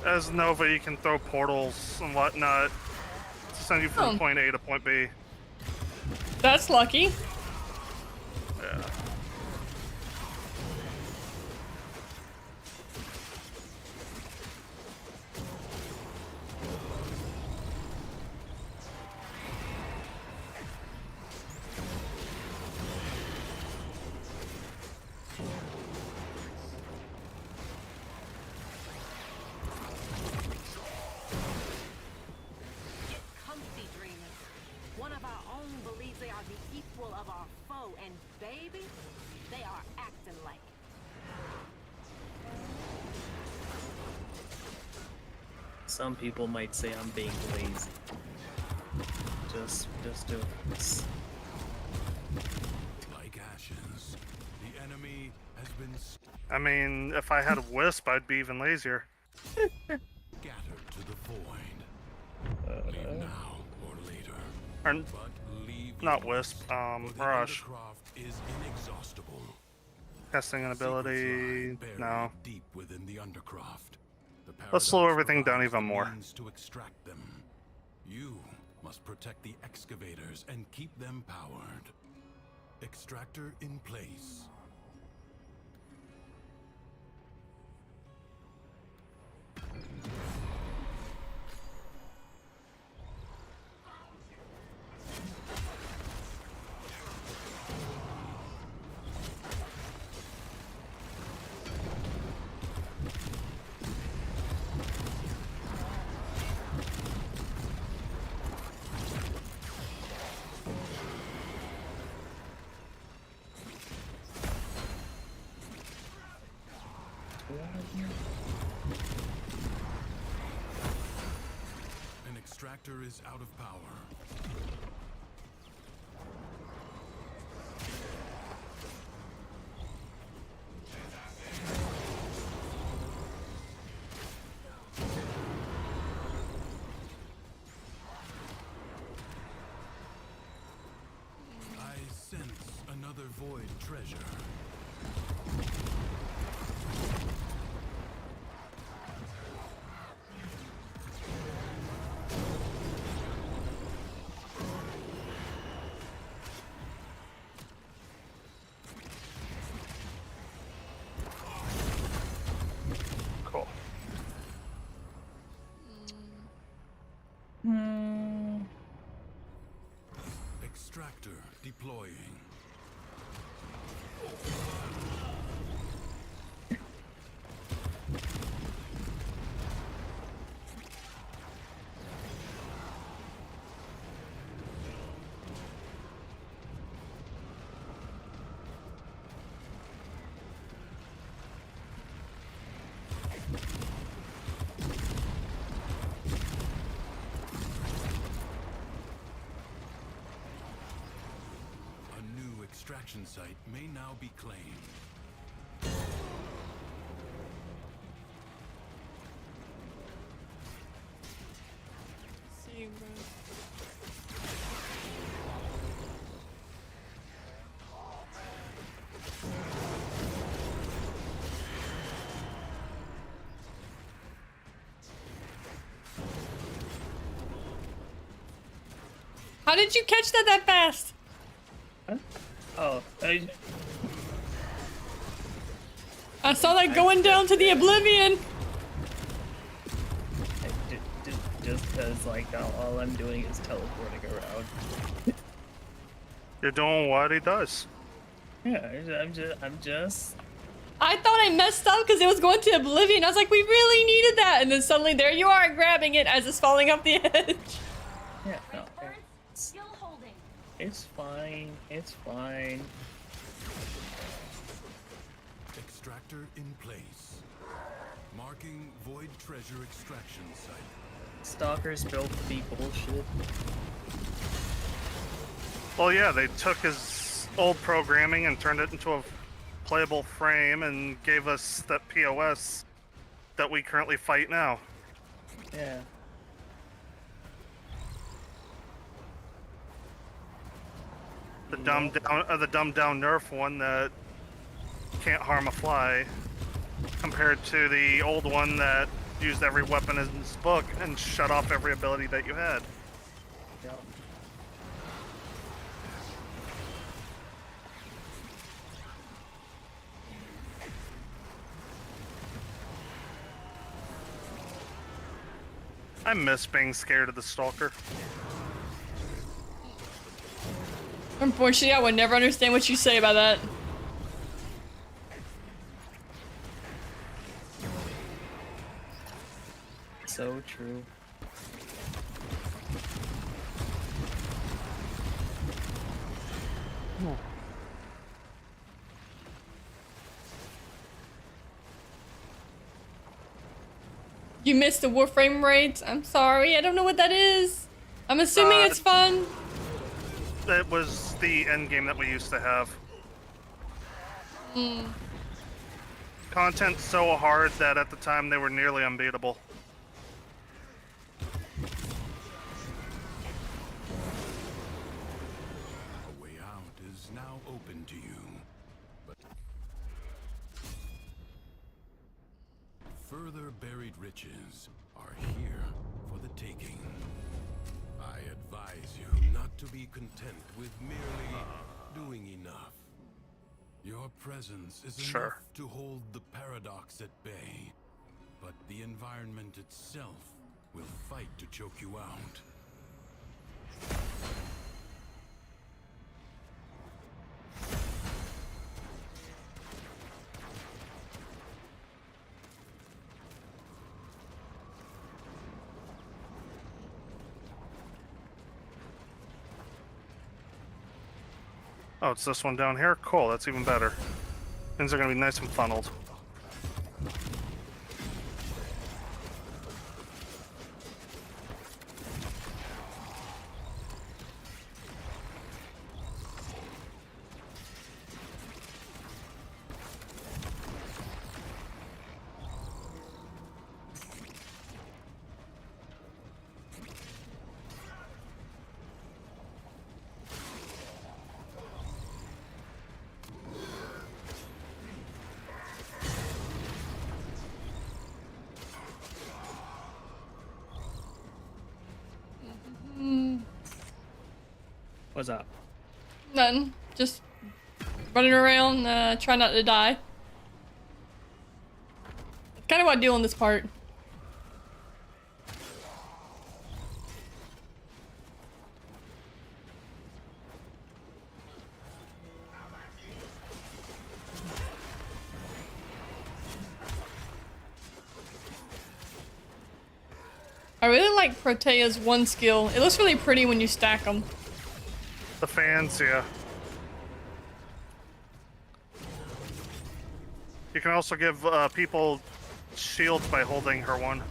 As Nova, you can throw portals and whatnot to send you from Oh. point A to point B. That's lucky. Yeah. Comfy dreamers. One of our own believes they are the equal of our foe, and baby, they are acting like it. Some people might say I'm being lazy. Just do this. Like ashes, the enemy has been I mean, if I had a wisp, I'd be even lazier. scattered to the void. Leave now or Or But leave not your Wisp, for the Mirage. Undercroft is inexhaustible. Casting an Secrets lie ability. buried No. deep within the Undercroft. The Let's slow Paradox everything down provides even the more. means to extract them. You must protect the excavators and keep them powered. Extractor in place. An extractor is out of power. I sense another void treasure. Cool. Extractor deploying. A new extraction site may now be claimed. See, bro. How did you catch that fast? Oh, I saw that going down to the oblivion. just because like all I'm doing is teleporting around. You're doing what he does. Yeah, I'm just. I thought I messed up because it was going to oblivion. I was like, we really needed that. And then suddenly there you are grabbing it as it's falling off the edge. Yeah, no, Skill holding. it's fine. It's fine. Extractor in place. Marking void treasure extraction site. Stalkers built to be bullshit. Well, yeah, they took his old programming and turned it into a playable frame and gave us that POS that we currently fight now. Yeah. The dumbed down Nerf one that can't harm a fly, compared to the old one that used every weapon in his book and shut off every ability that you had. Yeah. I miss being scared of the Stalker. Unfortunately, I would never understand what you say about that. So true. You missed the Warframe raids? I'm sorry, I don't know what that is. I'm assuming it's fun. That was the end game that we used to have. Content so hard that at the time they were nearly unbeatable. open to you, but further buried riches are here for the taking. I advise you not to be content with merely doing enough. Your presence is Sure. enough to hold the paradox at bay, but the environment itself will fight to choke you out. Oh, it's this one down here? Cool, that's even better. Things are gonna be nice and funneled. What's up? Nothing. Just running around, trying not to die. Kind of what I do on this part. I really like Protea's one skill. It looks really pretty when you stack them. The fans, yeah. You can also give people shields by holding her one.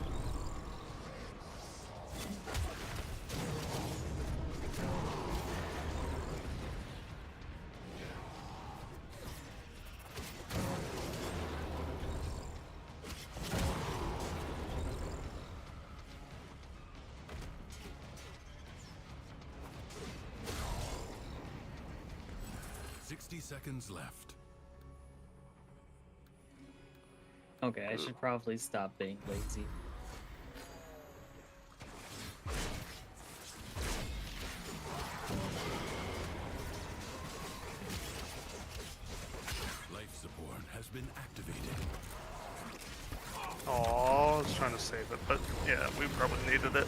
Seconds left. Okay, I should probably stop being lazy. Life support has been activated. Oh, I was trying to save it, but yeah, we probably needed it.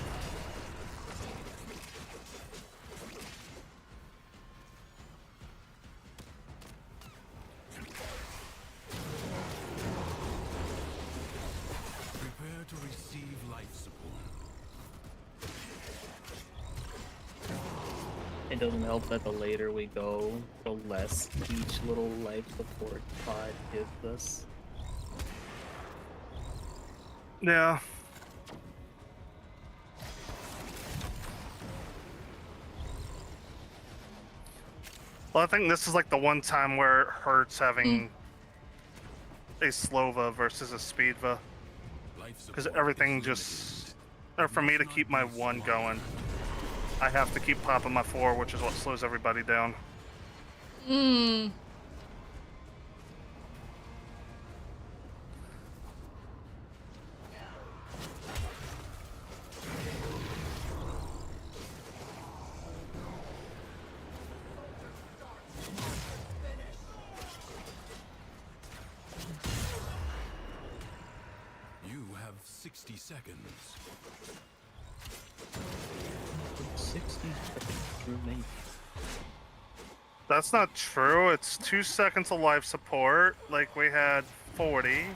Prepare to receive life support. It doesn't help that the later we go, the less each little life support pod gives us. Yeah. Well, I think this is like the one time where it hurts having a Slova versus a Speedva. Because everything just... Or for me to keep my 1 going, I have to keep popping my 4, which is what slows everybody down. Hmm. You have 60 seconds. 60 seconds remain. That's not true. It's 2 seconds of life support, like we had 40.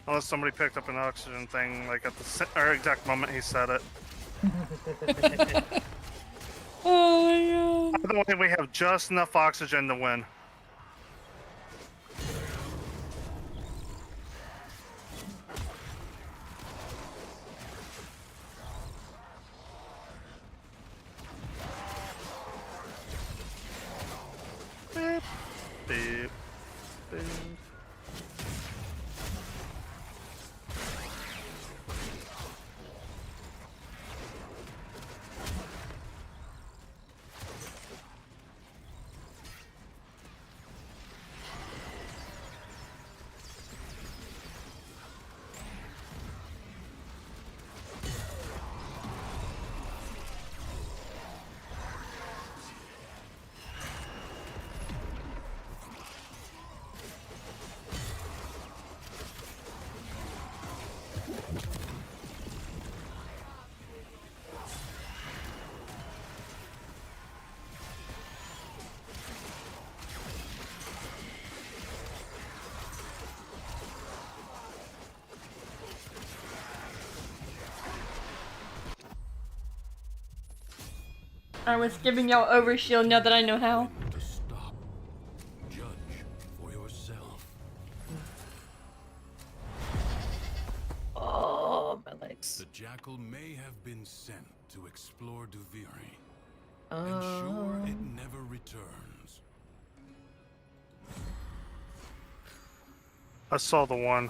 Unless somebody picked up an oxygen thing, like at the or exact moment he said it. Oh my god. By the way, we have just enough oxygen to win. Beep, beep, beep. I was giving y'all overshield now that I know how. When to stop. Judge for yourself. Oh, my legs. The jackal may have been sent to explore Duviri. Ensure it never returns. I saw the one.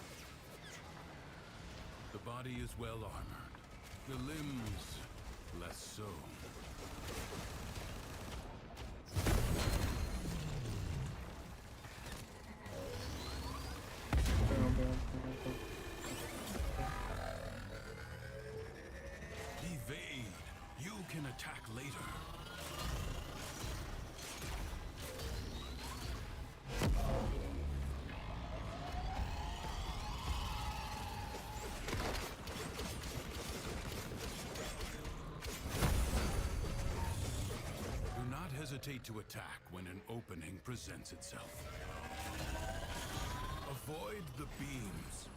The body is well armored. The limbs less so. Evade. You can attack later. Do not hesitate to attack when an opening presents itself. Avoid the beams.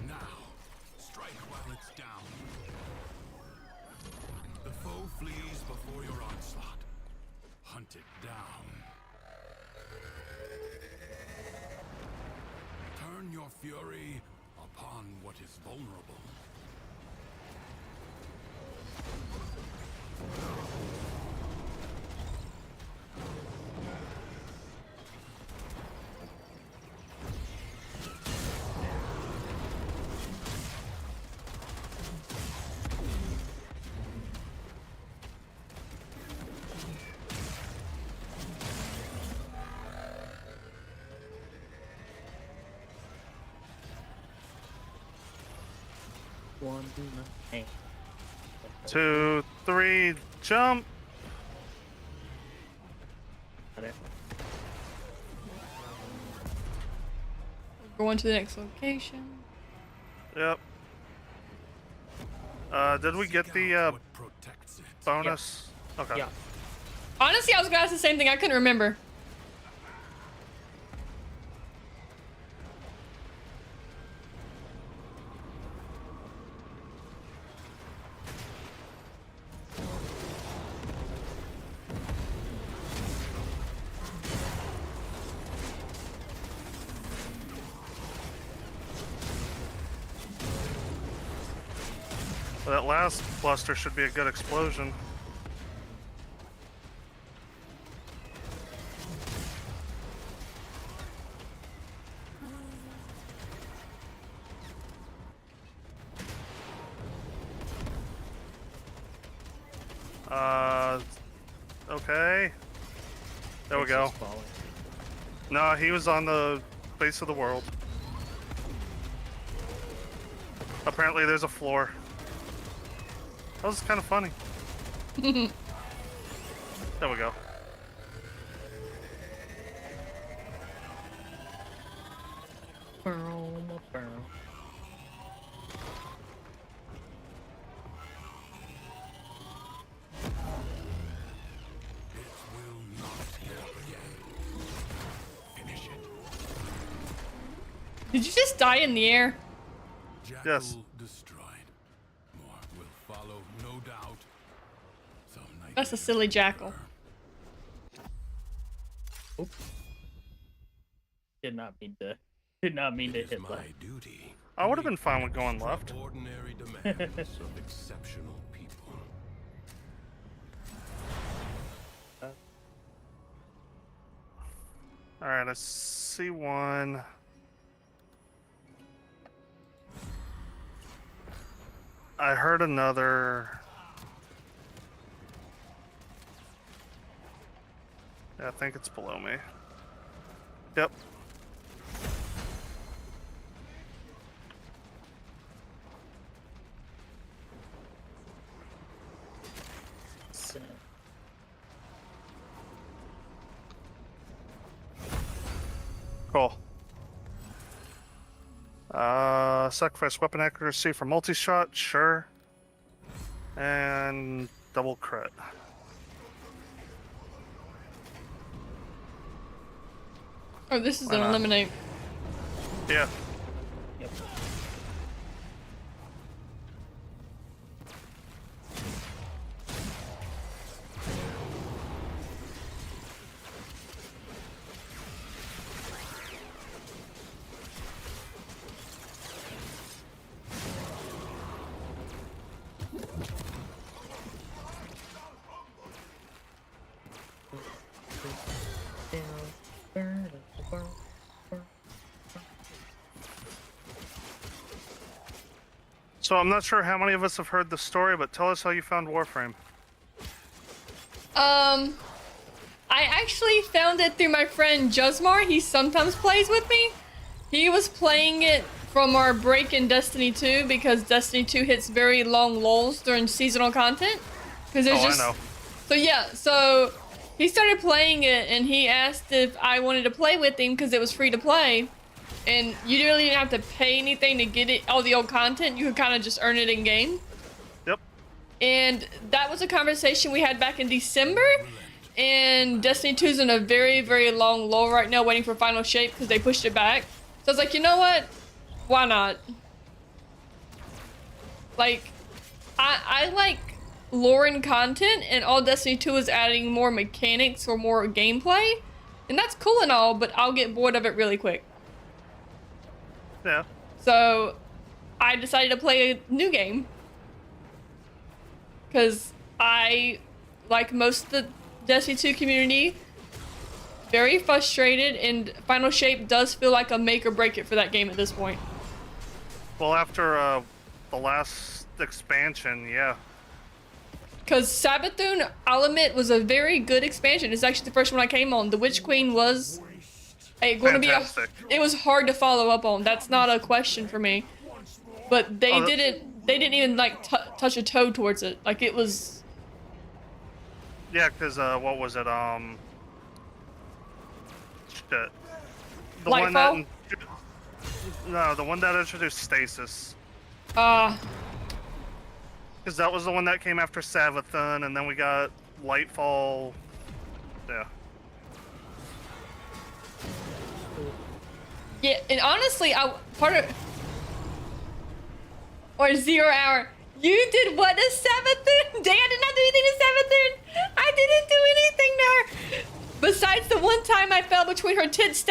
Now, strike while it's down. The foe flees before your onslaught. Hunt it down. Turn your fury upon what is vulnerable. One, hey. 2, 3, jump. Got it. Going to the next location. Yep. Did we get Seek the out what protects it. bonus? Okay. Yeah. Honestly, I was gonna ask the same thing. I couldn't remember. Well, that last cluster should be a good explosion. Okay. There we It's go. just falling. No, he was on the base of the world. Apparently there's a floor. That was kind of funny. There we go. It will not happen again. Finish it. Did you just die in the air? Jackal Yes. destroyed. More will follow, no doubt. Some night That's a silly jackal. Oops. Did not mean to It is hit my left. duty. I would have been fine with going left. Ordinary demands of exceptional people. Alright, I see one. I heard another. Yeah, I think it's below me. Yep. So, Cool. Sacrifice weapon accuracy for multi-shot, sure. And double crit. Oh, this is Why an not? eliminate. Yeah. yep. So I'm not sure how many of us have heard the story, but tell us how you found Warframe. I actually found it through my friend Jusmar. He sometimes plays with me. He was playing it from our break in Destiny 2 because Destiny 2 hits very long lulls during seasonal content. Because there's Oh, just I know. so yeah, so he started playing it and he asked if I wanted to play with him because it was free to play. And you really didn't have to pay anything to get it, all the old content. You could kind of just earn it in game. Yep. And that was a conversation we had back in December. And Destiny 2's in a very, very long lull right now, waiting for final shape because they pushed it back. So I was like, you know what? Why not? Like, I like lore and content, and all Destiny 2 is adding more mechanics or more gameplay. And that's cool and all, but I'll get bored of it really quick. Yeah. So I decided to play a new game. Because I, like most of the Destiny 2 community, very frustrated, and Final Shape does feel like a make or break it for that game at this point. Well, after the last expansion, yeah. Because Sabathun, I'll admit, was a very good expansion. It's actually the first one I came on. The Witch Queen was going to be Fantastic. it was hard to follow up on. That's not a question for me. But they Oh, they didn't even like touch a toe towards it. Like it was. Yeah, because what was it? Shit. The Lightfall? No, the one that introduced Stasis. Uh, Because that was the one that came after Savathun, and then we got Lightfall. Yeah. yeah, and honestly, or 0 Hour. You did what to Savathun? Dang, I did not do anything to Savathun. I didn't do anything to her. Besides the one time I fell between her tits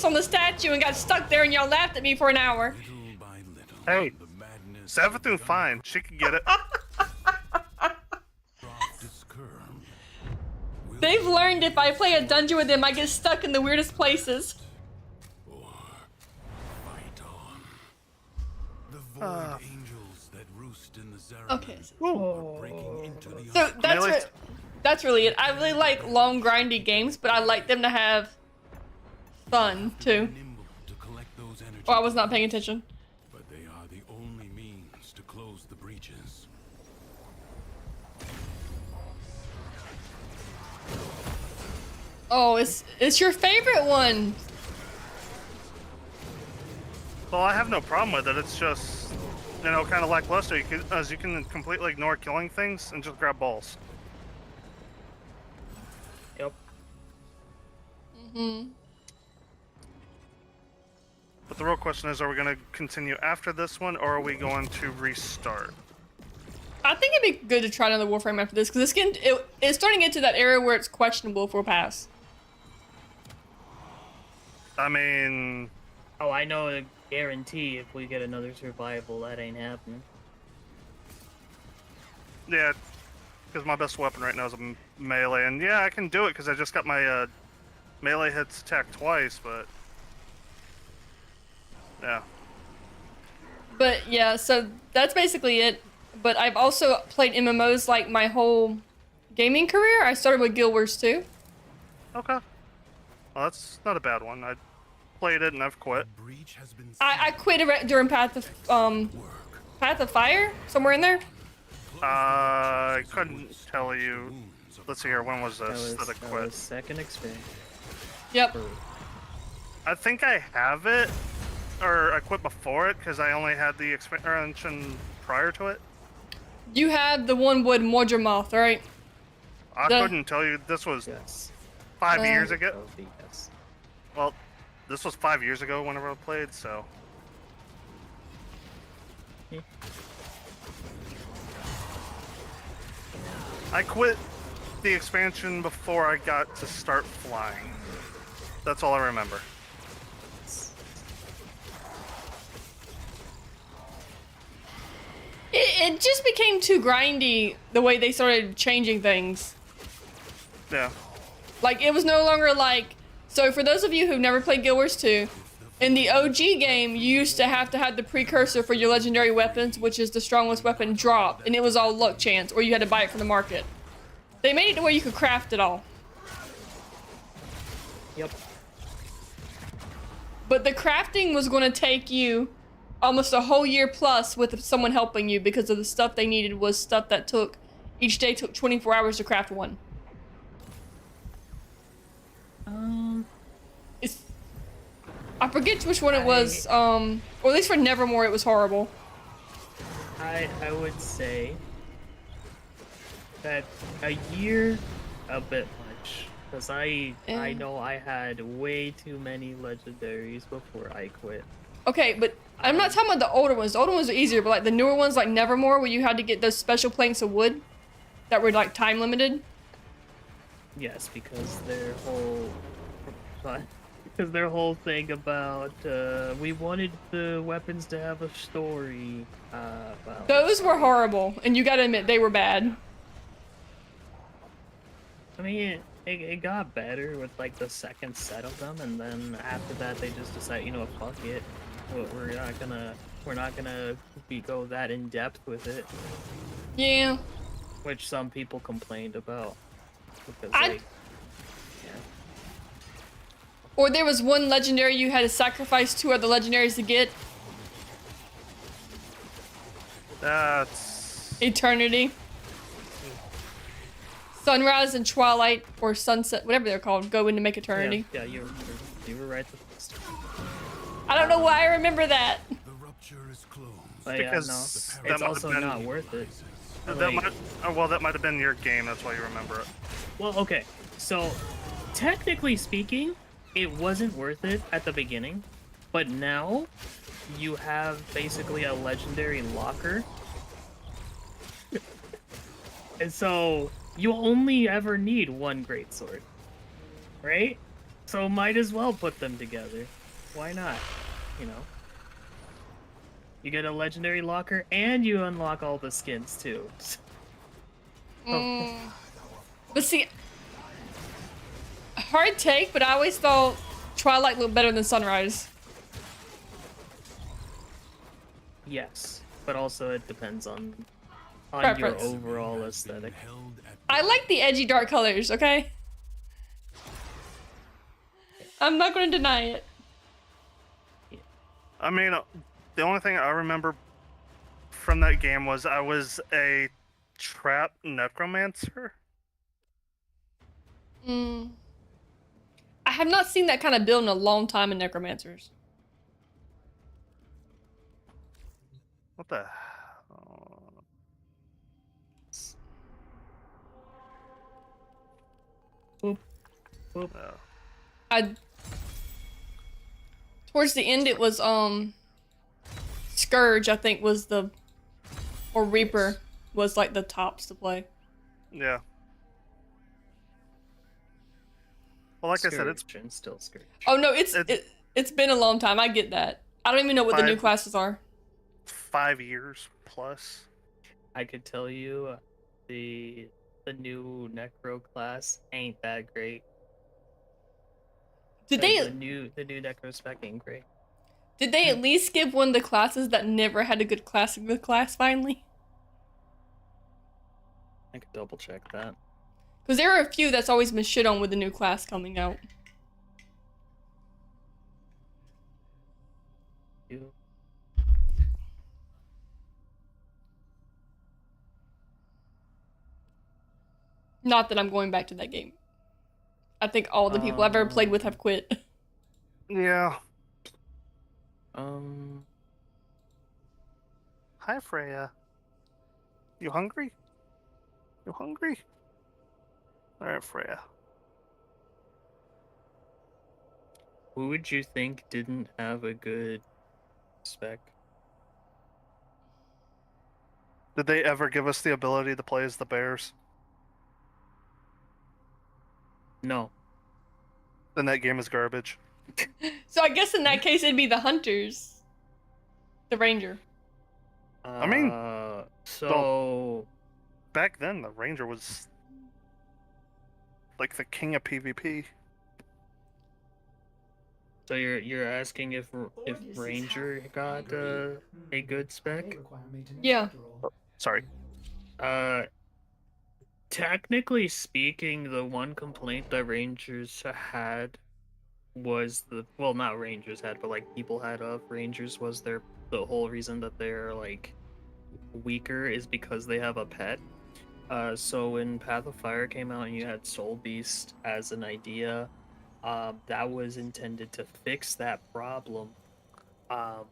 on the statue and got stuck there, and y'all laughed at me for an hour. Little by little, Hey, the madness Savathun, fine. She can get it. dropped its curve. Will They've learned if I play a dungeon with them, I get stuck in the weirdest places. or fight on. The void angels that roost in the Zeraman Okay. are breaking into the So Ark. that's really it. I really like long, grindy games, but I like them to have fun too. Nimble to collect those energies, Oh, I was not paying attention. but they are the only means to close the breaches. Oh, it's your favorite one. Well, I have no problem with it. It's just, kind of lackluster. You can completely ignore killing things and just grab balls. Yep. But the real question is, are we going to continue after this one, or are we going to restart? I think it'd be good to try another Warframe after this, because it's starting to get to that area where it's questionable if we'll pass. I mean, Oh, I know a guarantee if we get another survival, that ain't happening. yeah, because my best weapon right now is a melee, and yeah, I can do it because I just got my melee hits attack twice, but yeah. But yeah, so that's basically it. But I've also played MMOs like my whole gaming career. I started with Guild Wars 2. Okay. Well, that's not a bad one. I played it and I've quit. The breach has been I quit during Path of Fire, somewhere in there. I couldn't tell you. wounds of Let's see here. When was That this was, that I that quit? was second experience. Yep. I think I have it, or I quit before it because I only had the expansion prior to it. You had the one with Mordramoth, right? I The- couldn't tell you. This was Yes. 5 years That ago. would be yes. Well, this was 5 years ago whenever I played, so. Yeah. I quit the expansion before I got to start flying. That's all I remember. It just became too grindy the way they started changing things. Yeah. Like, it was no longer like... So for those of you who've never played Guild Wars 2, In the OG game, you used to have the precursor for your legendary weapons, which is the strongest weapon, drop, and it was all luck chance, or you had to buy it from the market. They made it to where you could craft it all. Yep. But the crafting was going to take you almost a whole year plus with someone helping you, because of the stuff they needed was stuff that each day took 24 hours to craft one. I forget which one it was, or at least for Nevermore it was horrible. I would say that a year, a bit much, because I know I had way too many legendaries before I quit. Okay, but I'm not talking about the older ones. The older ones are easier, but like the newer ones, like Nevermore, where you had to get those special planks of wood that were like time limited. Yes, because their whole thing about we wanted the weapons to have a story. Well, Those were horrible, and you gotta admit they were bad. I mean, it got better with like the second set of them, and then after that they just decided, you know, fuck it, we're not gonna go that in depth with it, Yeah. which some people complained about because Or there was one legendary you had to sacrifice 2 other legendaries to get. That's Eternity. Sunrise and Twilight, or Sunset, whatever they're called, go in to make Eternity. Yeah, you were right the first time. I don't know why I remember that. The rupture is closed. But because yeah, that no, it's might also have been- not worth it. that Like- might that might have been your game. That's why you remember it. Well, okay, so technically speaking, it wasn't worth it at the beginning, but now you have basically a legendary locker. And so you only ever need one greatsword, right? So might as well put them together. Why not? You know? You get a legendary locker and you unlock all the skins too. But see, hard take, but I always thought Twilight looked better than Sunrise. Yes, but also it depends on your Preference. overall aesthetic. Held at I like the edgy dark colors, okay? I'm not going to deny it. I mean, the only thing I remember from that game was I was a trap necromancer. I have not seen that kind of build in a long time in Necromancers. What the? Boop. Boop. I towards the end it was Scourge, I think, was the, or Reaper was like the tops to play. Yeah. Well, like I said, it's Scourge and still Scourge. Oh no, It's- it's been a long time. I get that. I don't even know what the new 5 classes are. 5 years plus. I could tell you the new Necro class ain't that great. Did Like, they the new Necro spec ain't great. did they at least give one of the classes that never had a good class finally? I could double check that. Because there are a few that's always been shit on with the new class coming out. You Not that I'm going back to that game. I think all the people I've ever played with have quit. Yeah. Hi, Freya. You hungry? You hungry? All right, Freya. Who would you think didn't have a good spec? Did they ever give us the ability to play as the bears? No. Then that game is garbage. So I guess in that case it'd be the Hunters. The Ranger. I mean, so Back then, the Ranger was like the king of PvP. So you're asking if Ranger got a good spec? Yeah. Sorry. Technically speaking, the one complaint that Rangers had was not Rangers had, but like people had of Rangers was the whole reason that they're like weaker is because they have a pet. So when Path of Fire came out and you had Soul Beast as an idea, that was intended to fix that problem. Uh-oh.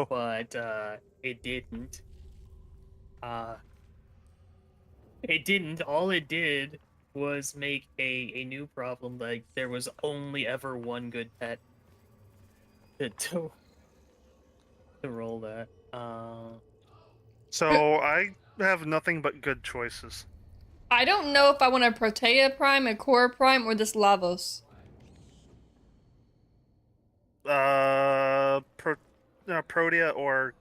But it didn't. It didn't. All it did was make a new problem. Like there was only ever one good pet to roll that. So I have nothing but good choices. I don't know if I want a Protea Prime, a Korra Prime, or this Lavos. Protea or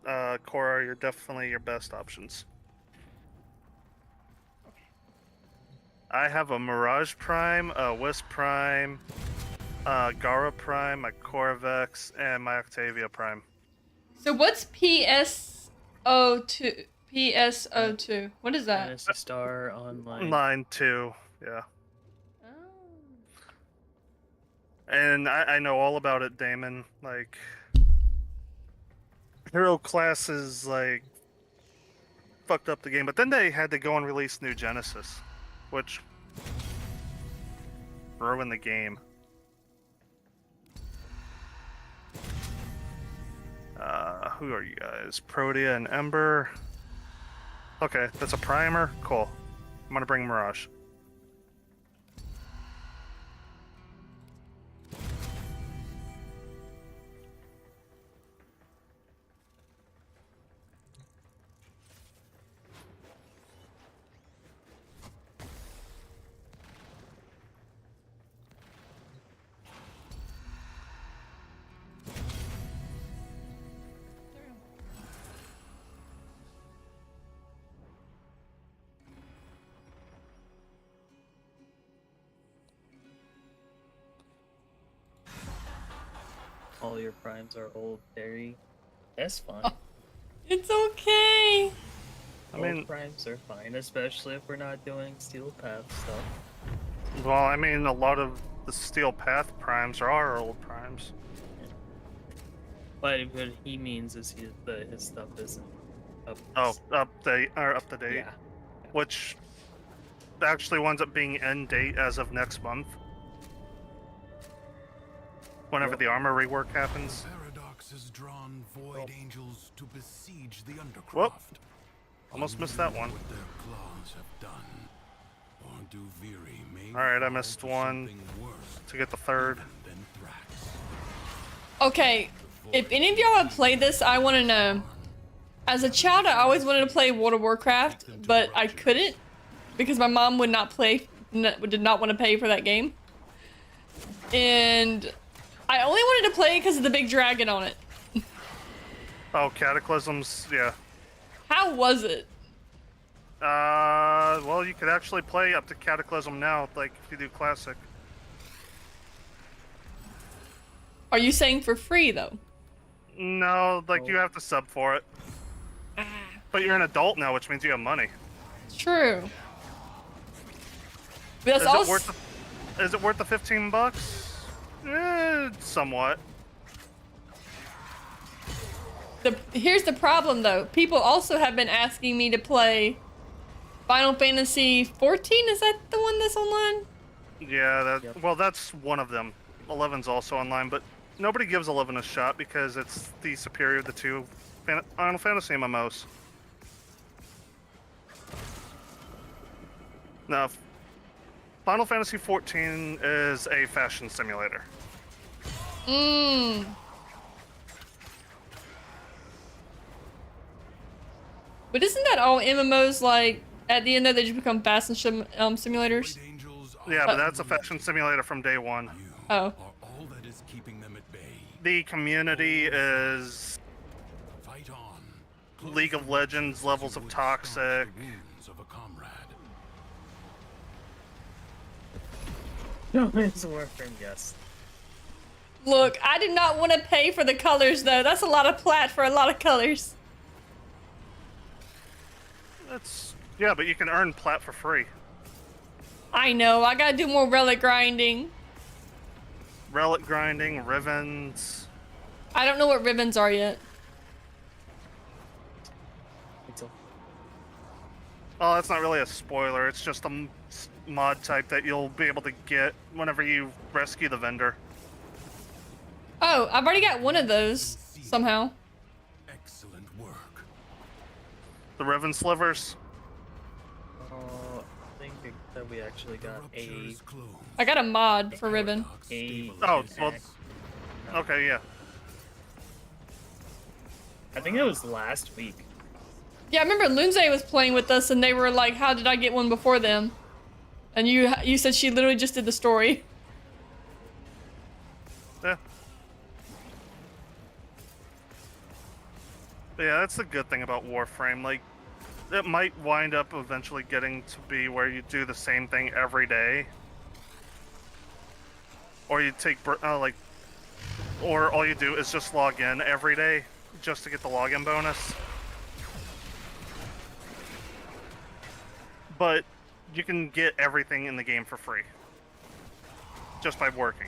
Korra are definitely your best options. I have a Mirage Prime, a Wisp Prime, Gara Prime, my Corvex, and my Octavia Prime. So what's PSO2? PSO2. What is that? Fantasy Star Online. Line 2, yeah. Oh. And I know all about it, Damon. Like, hero classes, like, fucked up the game. But then they had to go and release New Genesis, which ruined the game. Who are you guys? Protea and Ember. Okay, that's a primer. Cool. I'm gonna bring Mirage. All your primes are old Terry. That's fine. Oh. It's okay. I Old mean- primes are fine, especially if we're not doing Steel Path stuff. Well, I mean, a lot of the Steel Path primes are our old primes. But what he means is his stuff isn't up. Oh, up to date. Yeah. Which actually winds up being end date as of next month. Whenever the armor rework happens. Paradox has drawn void angels to besiege the Undercroft. Whoop. Almost missed that one. What their claws have done. Or Duviri may Alright, I fall missed to one something worse to get the third. than Thrax. Okay, if any of y'all have played this, I want to know. As a child, I always wanted to play World of Warcraft, but I couldn't because my mom would not play, did not want to pay for that game. And I only wanted to play it because of the big dragon on it. Oh, Cataclysms, yeah. How was it? Well, you could actually play up to Cataclysm now, like if you do Classic. Are you saying for free though? No, like you have to sub for it. But you're an adult now, which means you have money. True. But that's Is also it worth the $15? Somewhat. Here's the problem though. People also have been asking me to play Final Fantasy 14. Is that the one that's online? Yeah, Yep. well, that's one of them. 11's also online, but nobody gives 11 a shot because it's the superior of the two Final Fantasy MMOs. Now, Final Fantasy 14 is a fashion simulator. Mmm. But isn't that all MMOs like? At the end, though, they just become fashion simulators. Void angels Yeah, are but that's a fashion simulator from day one. you Oh. are all that is keeping them at bay. The community is Fight on. League of Legends levels of toxic. The wounds of a comrade. No, it's Warframe, yes. Look, I do not want to pay for the colors though. That's a lot of plat for a lot of colors. That's yeah, but you can earn plat for free. I know. I gotta do more relic grinding. Relic grinding, ribbons. I don't know what ribbons are yet. It's a- Oh, that's not really a spoiler. It's just a mod type that you'll be able to get whenever you rescue the vendor. Oh, I've already got one of those somehow. Excellent work. The ribbon slivers. I think that we actually The got rupture a is closed. I got a mod for ribbon. Oh, well, okay, yeah. I think it was last week. Yeah, I remember Lunze was playing with us, and they were like, "How did I get one before them?" And you said she literally just did the story. Yeah. But yeah, that's the good thing about Warframe. Like, it might wind up eventually getting to be where you do the same thing every day. Or you take, or all you do is just log in every day just to get the login bonus. But you can get everything in the game for free. Just by working.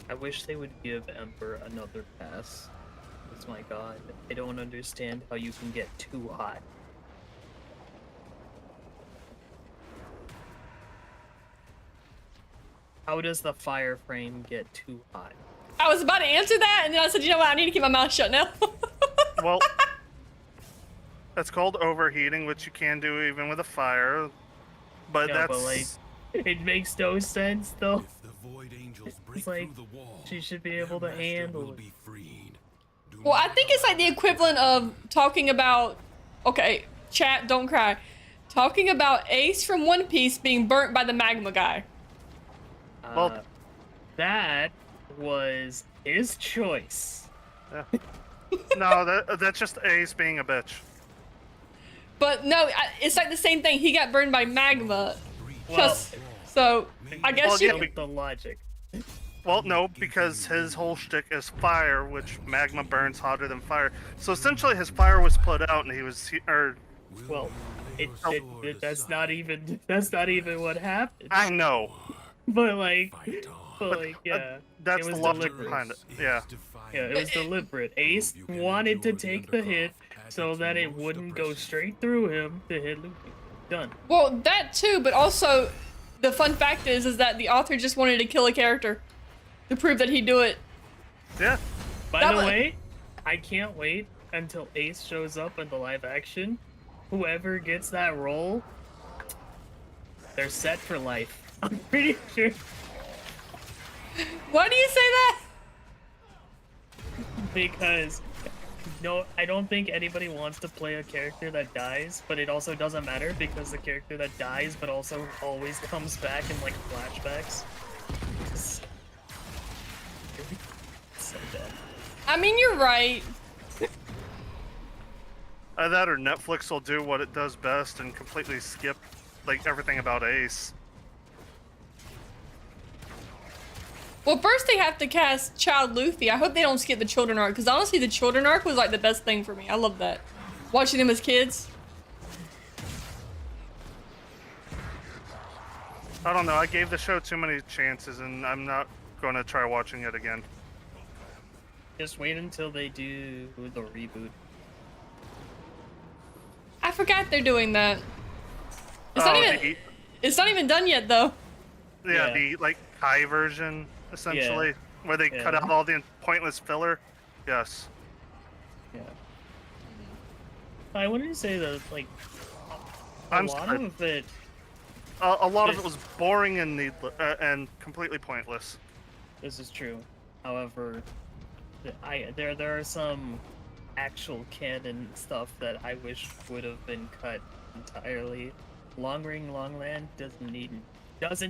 I wish they would give Ember another pass. That's my god. I don't understand how you can get too hot. How does the fire frame get too hot? I was about to answer that, and then I said, "You know what? I need to keep my mouth shut now." Well, that's called overheating, which you can do even with a fire. But No, that's but like, it makes no sense though. If the Void Angels break It's like, through the wall, she should be able their to master handle will it. be freed. Do Well, I not think it's like the equivalent of talking about, okay, chat, don't cry. Talking about Ace from One Piece being burnt by the magma guy. Well- That was his choice. no, that's just Ace being a bitch. But no, it's like the same thing. He got burned by magma. Well, Just, so, I guess Well, you... yeah, Built the logic. Well, no, because his whole shtick is fire, which magma burns hotter than fire. So essentially, his fire was put out, and Well, sword that's aside. not even what happened. I know. But like, Fight on. yeah, That's it the was logic deliberate. behind it. Yeah. Yeah, it was deliberate. Ace wanted to take the hit so that it wouldn't go straight through him to hit Luffy. Done. Well, that too, but also, the fun fact is that the author just wanted to kill a character to prove that he'd do it. Yeah. By That the was- way, I can't wait until Ace shows up in the live action. Whoever gets that role, they're set for life. I'm pretty sure. Why do you say that? Because no, I don't think anybody wants to play a character that dies, but it also doesn't matter because the character that dies but also always comes back in like flashbacks. It's so dumb. I mean, you're right. Either that or Netflix will do what it does best and completely skip like everything about Ace. Well, first they have to cast Child Luffy. I hope they don't skip the children arc, because honestly, the children arc was like the best thing for me. I love that. Watching them as kids. I don't know. I gave the show too many chances, and I'm not going to try watching it again. Just wait until they do the reboot. I forgot they're doing that. It's Oh, not even. It's not even done yet, though. Yeah, Yeah. the like Kai version, essentially, where they cut Yeah. out all the pointless filler. Yes. Yeah. I wouldn't say that like a I'm lot sorry. of it. A lot of it Yes. was boring and needless and completely pointless. This is true. However, there are some actual canon stuff that I wish would have been cut entirely. Long Ring Longland doesn't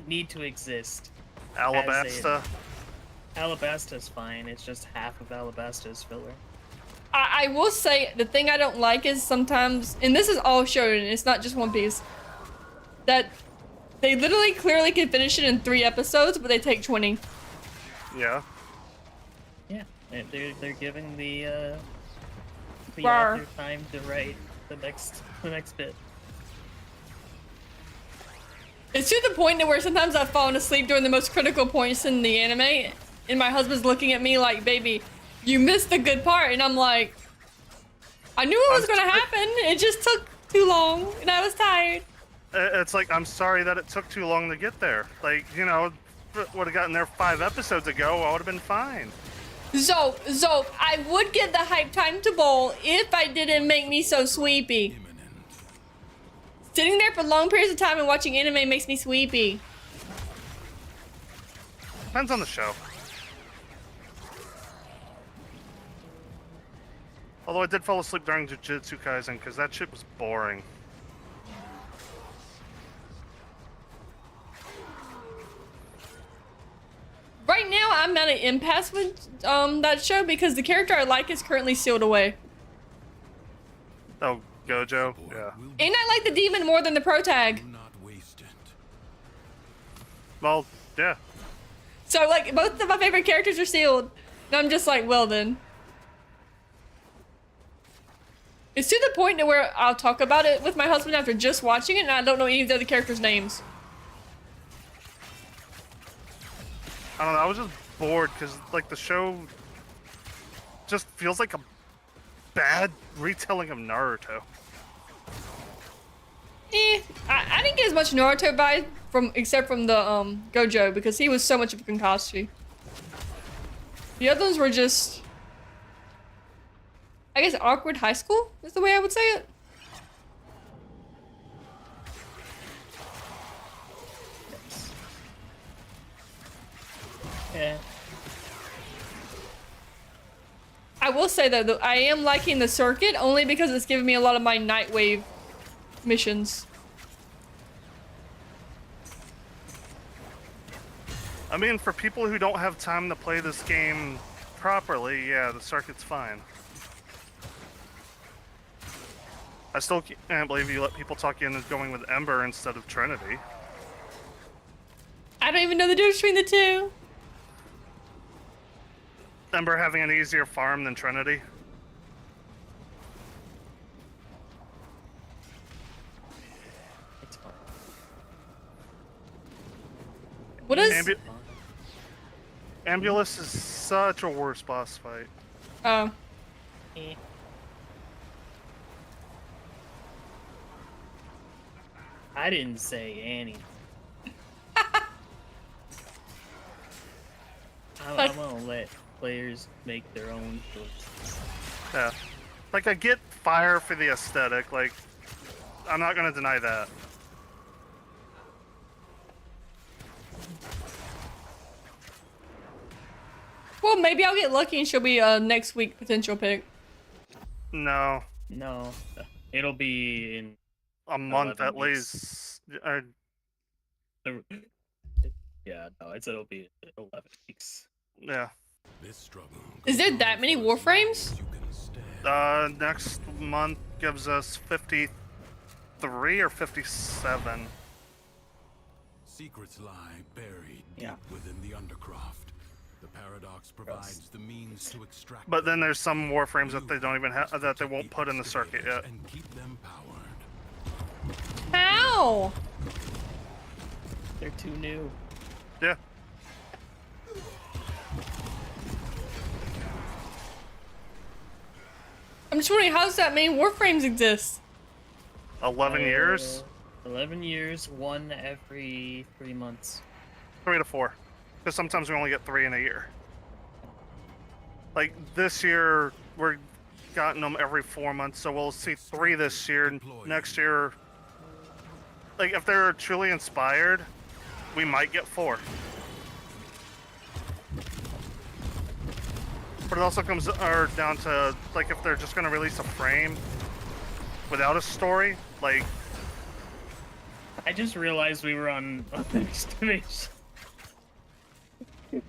need to exist. Alabasta. Alabasta's fine. It's just half of Alabasta's filler. I will say the thing I don't like is sometimes, and this is all shown, it's not just One Piece. that they literally clearly can finish it in 3 episodes, but they take 20. Yeah. Yeah, and they're giving the Rar. author time to write the next bit. It's to the point that where sometimes I've fallen asleep during the most critical points in the anime, and my husband's looking at me like, baby, you missed the good part. And I'm like, I knew it was going to happen. It just took too long, and I was tired. It's like, I'm sorry that it took too long to get there. Like, you know, would have gotten there 5 episodes ago, I would have been fine. Zoe, I would get the hype time to bowl if I didn't make me so sweepy. Sitting there for long periods of time and watching anime makes me sweepy. Depends on the show. Although I did fall asleep during Jujutsu Kaisen because that shit was boring. Right now, I'm at an impasse with that show because the character I like is currently sealed away. Oh, Gojo? Yeah. And I like the demon more than the pro tag. Do not waste it. Well, yeah. So, like, both of my favorite characters are sealed. And I'm just like, well then. It's to the point to where I'll talk about it with my husband after just watching it and I don't know any of the other characters' names. I don't know, I was just bored because, like, the show just feels like a bad retelling of Naruto. I didn't get as much Naruto vibe except from the Gojo because he was so much of a Kakashi. The other ones were just, I guess, awkward high school is the way I would say it. Yeah. I will say though, I am liking the circuit only because it's giving me a lot of my Nightwave missions. I mean, for people who don't have time to play this game properly, yeah, the circuit's fine. I still can't believe you let people talk you into going with Ember instead of Trinity. I don't even know the difference between the two. Ember having an easier farm than Trinity. It's fine. What is? Ambulus is such a worse boss fight. Oh. Eh. I didn't say any. I'm gonna let players make their own choices. Yeah. Like, I get fire for the aesthetic, like, I'm not gonna deny that. Well, maybe I'll get lucky and she'll be a next week potential pick. No. No, it'll be in A month 11 at weeks. least. Yeah, no, it'll be 11 weeks. Yeah. This struggle Is there goes that on many for as Warframes? long as you can stand. Next month gives us 53 or 57. Secrets lie buried Yeah. deep within the Undercroft. The paradox provides the means to extract But then them, there's some Warframes that they don't even have, that they won't put in the circuit yet. and keep them powered. How? They're too new. Yeah. I'm just wondering, how does that many Warframes exist? 11 years? 11 years, one every 3 months. 3 to 4. Because sometimes we only get 3 in a year. Like, this year, we're gotten them every 4 months, so we'll see 3 this year. And next year, like, if they're truly inspired, we might get 4. But it also comes down to, like, if they're just going to release a frame without a story, like, I just realized we were on an excavation. I'm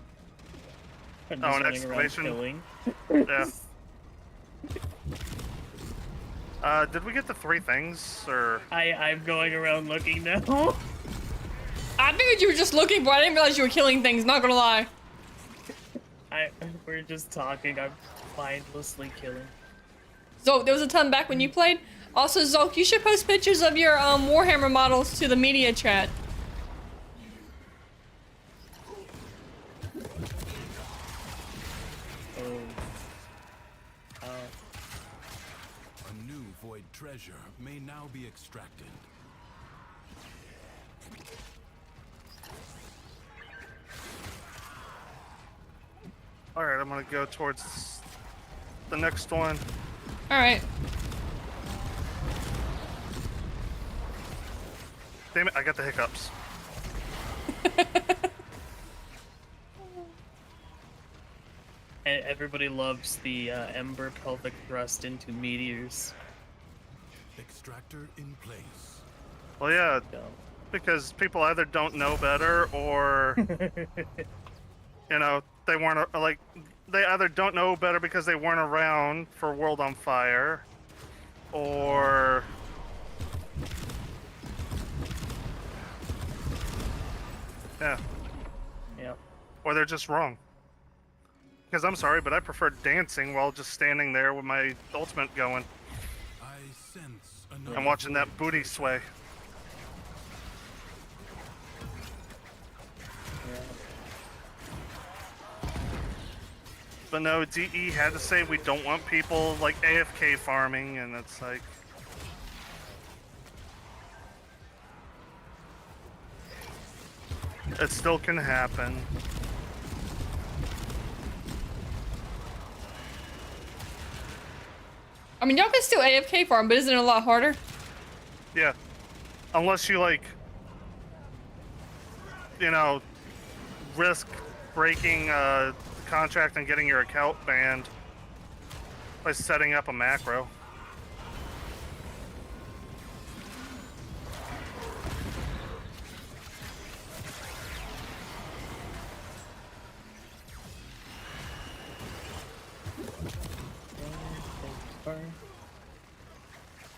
just Oh, an running around excavation? killing. yeah. Did we get the 3 things, or... I'm going around looking now. I figured you were just looking for. I didn't realize you were killing things. Not gonna lie. We're just talking. I'm mindlessly killing. Zolk, there was a ton back when you played. Also, Zolk, you should post pictures of your Warhammer models to the media chat. A new void treasure may now be extracted. Alright, I'm gonna go towards the next one. All right. Damn it, I got the hiccups. And everybody loves the Ember pelvic thrust into meteors. Extractor in place. Well, yeah, So, because people either don't know better or, you know, they weren't, like, they either don't know better because they weren't around for World on Fire, or... Yeah. yep. Or they're just wrong. Because I'm sorry, but I prefer dancing while just standing there with my ultimate going I sense another. and watching that booty sway. But no, DE had to say we don't want people like AFK farming, and it's like... It still can happen. I mean, y'all can still AFK farm, but isn't it a lot harder? Yeah. Unless you, like, you know, risk breaking a contract and getting your account banned by setting up a macro.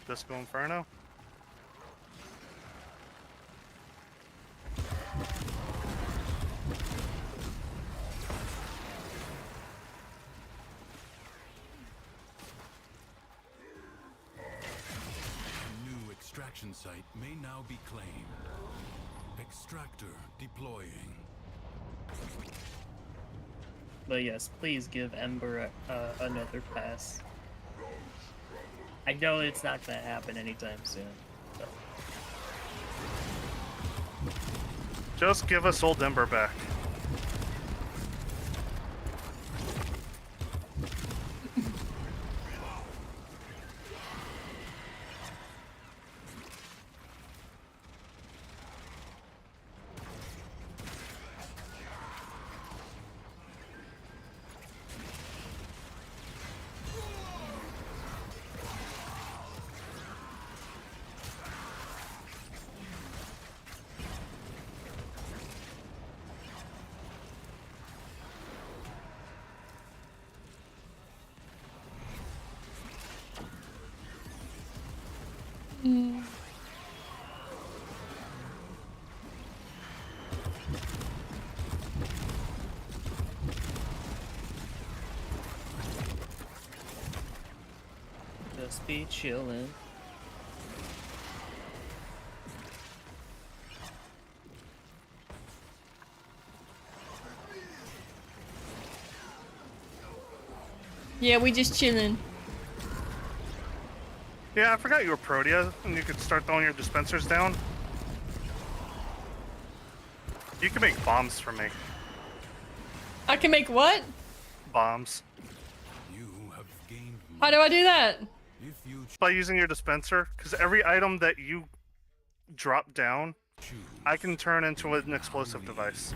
Disco Inferno? A new extraction site may now be claimed. Extractor deploying. But yes, please give Ember another pass. I know it's not gonna happen anytime soon. So. Just give us old Ember back. Just be chillin'. Yeah, we just chilling. Yeah, I forgot you were Protea, and you could start throwing your dispensers down. You can make bombs for me. I can make what? Bombs. You have gained. How do I do that? If you By using your dispenser, because every item that you drop down, choose. I can turn into an explosive device.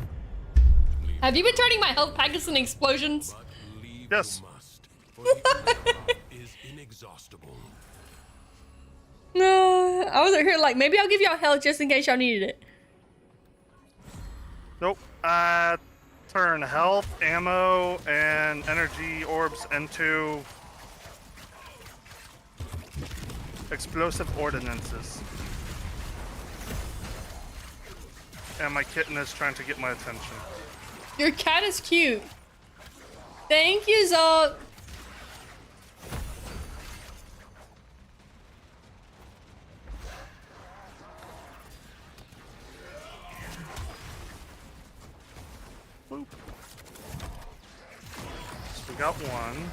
Have you been turning my health packets into explosions? But leave Yes. you must, for the path is inexhaustible. No, I was over here like, maybe I'll give y'all health just in case y'all needed it. Nope. Turn health, ammo, and energy orbs into Explosive ordinances. And my kitten is trying to get my attention. Your cat is cute. Thank you, Zol. Boop. So we got one.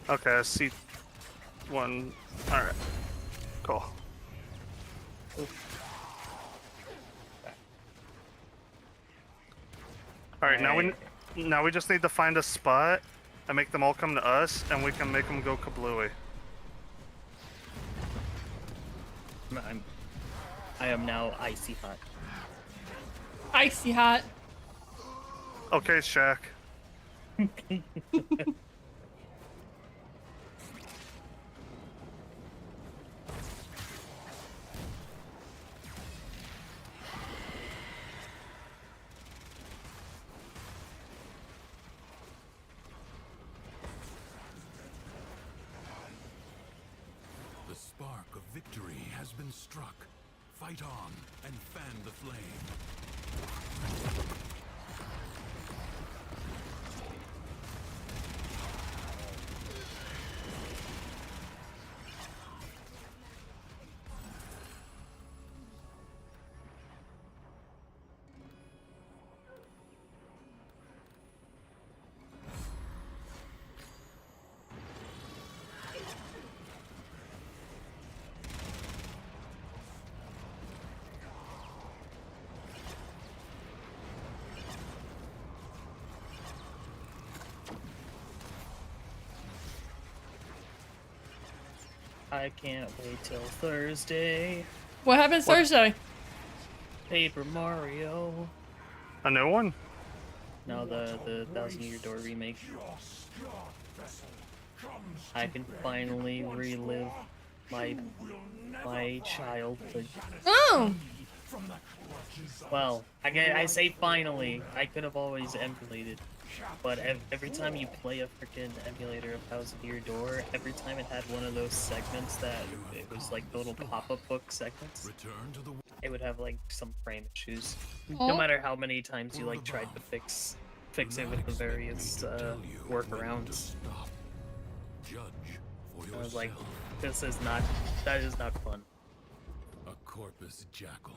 Okay, I see one. Alright. Cool. Alright, now we just need to find a spot and make them all come to us, and we can make them go kablooey. I am now icy hot. Icy hot. Okay, Shaq. The spark of victory has been struck. Fight on and fan the flame. I can't wait till Thursday. What happens Thursday? Paper Mario. A new one? Now the Thousand Year Door remake. I can finally relive my childhood. Oh, Well, I say finally. I could have always emulated, but every time you play a freaking emulator of Thousand Year Door, every time it had one of those segments that it was like the little pop-up book segments, Return to the it would have like some frame issues. Oh. No matter how many times you like tried to fix it with the various workarounds. stop. Judge for I yourself. was like, that is not fun. A corpus jackal.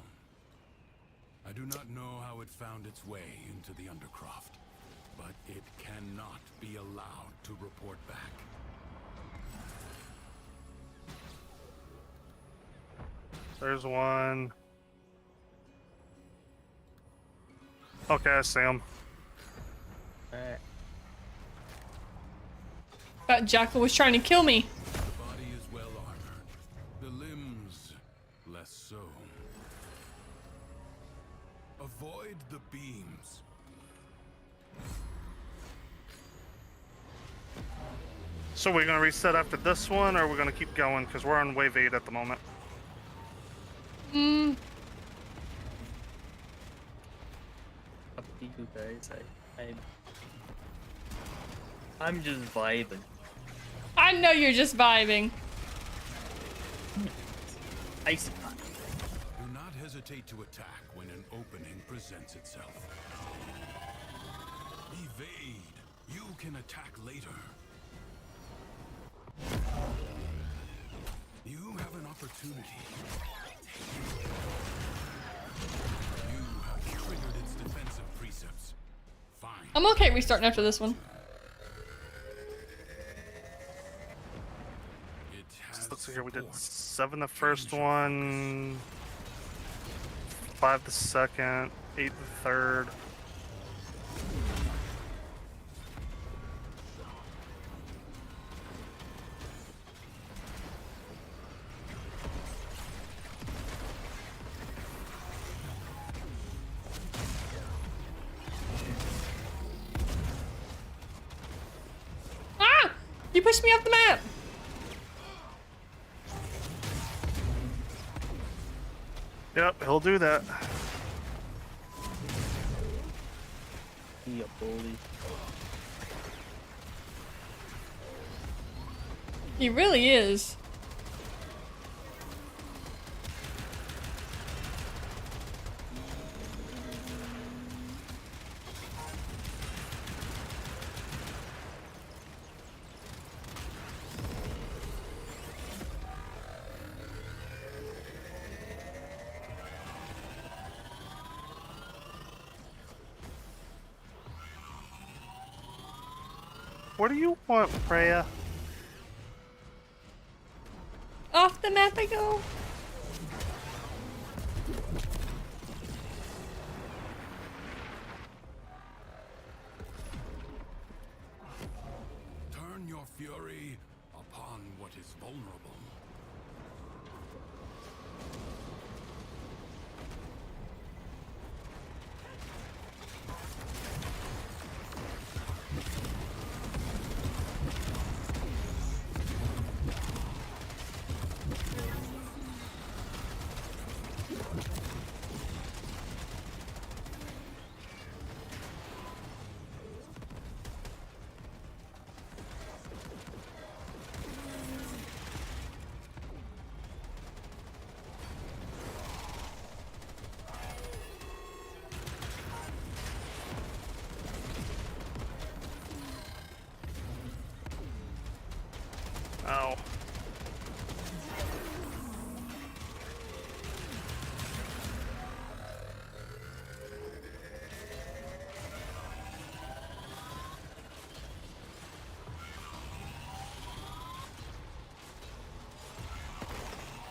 I do not know how it found its way into the Undercroft, but it cannot be allowed to report back. There's one. Okay, I see him. Alright. that jackal was trying to kill me. The body is well armored, the limbs less so. Avoid the beams. So we're gonna reset after this one, or we're gonna keep going? Because we're on wave 8 at the moment. Up to you guys. I'm just vibing. I know you're just vibing. Icy hot. Do not hesitate to attack when an opening presents itself. Evade. You can attack later. You have an opportunity. You have triggered its defensive precepts. Fine. I'm okay restarting after this one. It has Let's see here. We did support. 7 the first one, 5 the second, 8 the third. Ah! You pushed me off the map. Yep, he'll do that. Yeah, bully. He really is. Where do you want Freya? Off the map I go. Turn your fury upon what is vulnerable. Oh.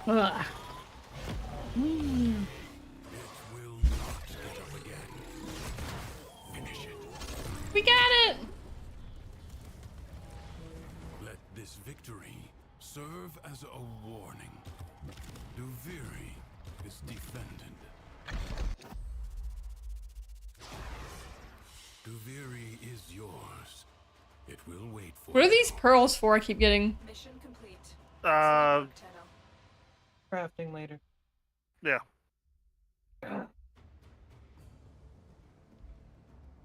Ugh. It will not get up again. Finish it. We got it. Let this victory serve as a warning. Duviri is defended. Duviri is yours. It will wait for What are you. these pearls for? I keep getting. Mission complete. Uh, Tenno. Crafting later. yeah.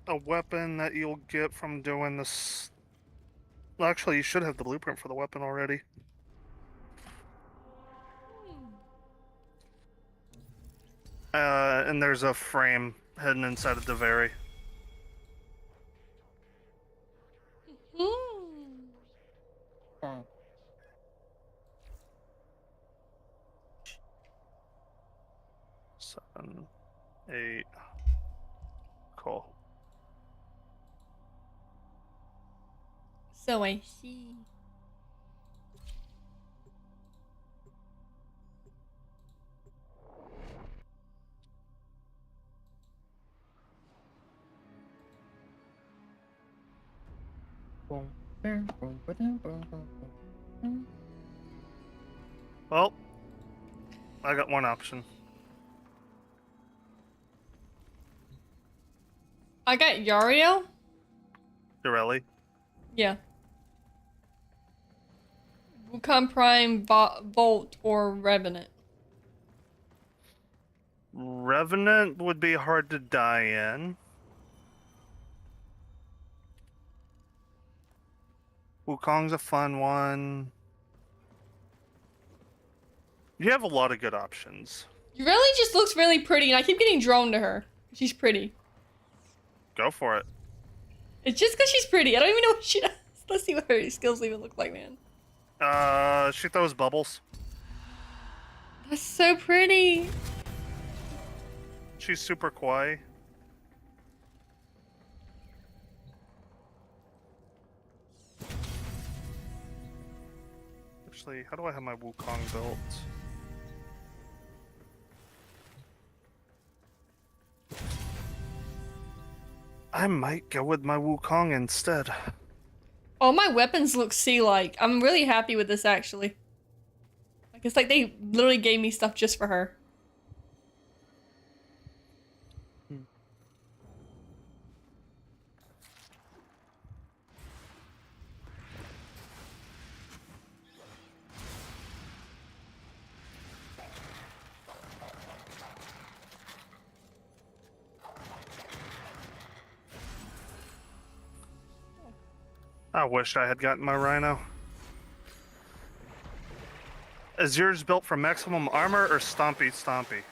A weapon that you'll get from doing this. Well, actually, you should have the blueprint for the weapon already. And there's a frame hidden inside of the very. Hmm. 7, 8. Cool. So I see. Well, I got one option. I got Yario. Dorelli. Yeah. Wukong Prime, Bolt, or Revenant. Revenant would be hard to die in. Wukong's a fun one. You have a lot of good options. Really just looks really pretty, and I keep getting drawn to her. She's pretty. Go for it. It's just because she's pretty. I don't even know what she does. Let's see what her skills even look like, man. She throws bubbles. That's so pretty. She's super kawaii. Actually, how do I have my Wukong built? I might go with my Wukong instead. All my weapons look sea-like. I'm really happy with this, actually. Like, it's like they literally gave me stuff just for her. I wish I had gotten my Rhino. Is yours built for maximum armor or Stompy Stompy?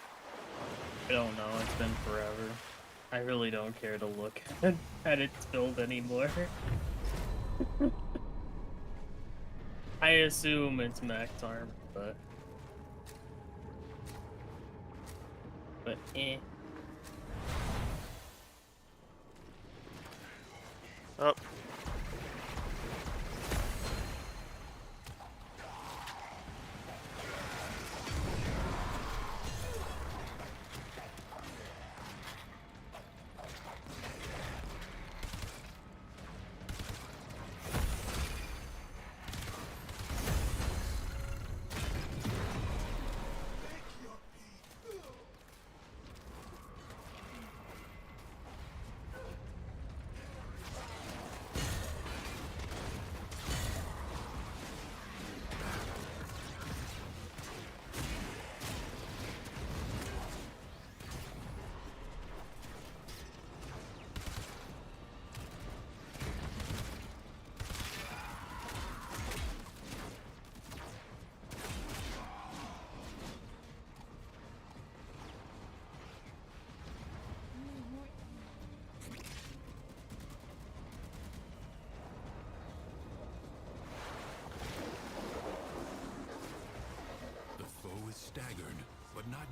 I don't know. It's been forever. I really don't care to look at its build anymore. I assume it's max armor, but eh. Up.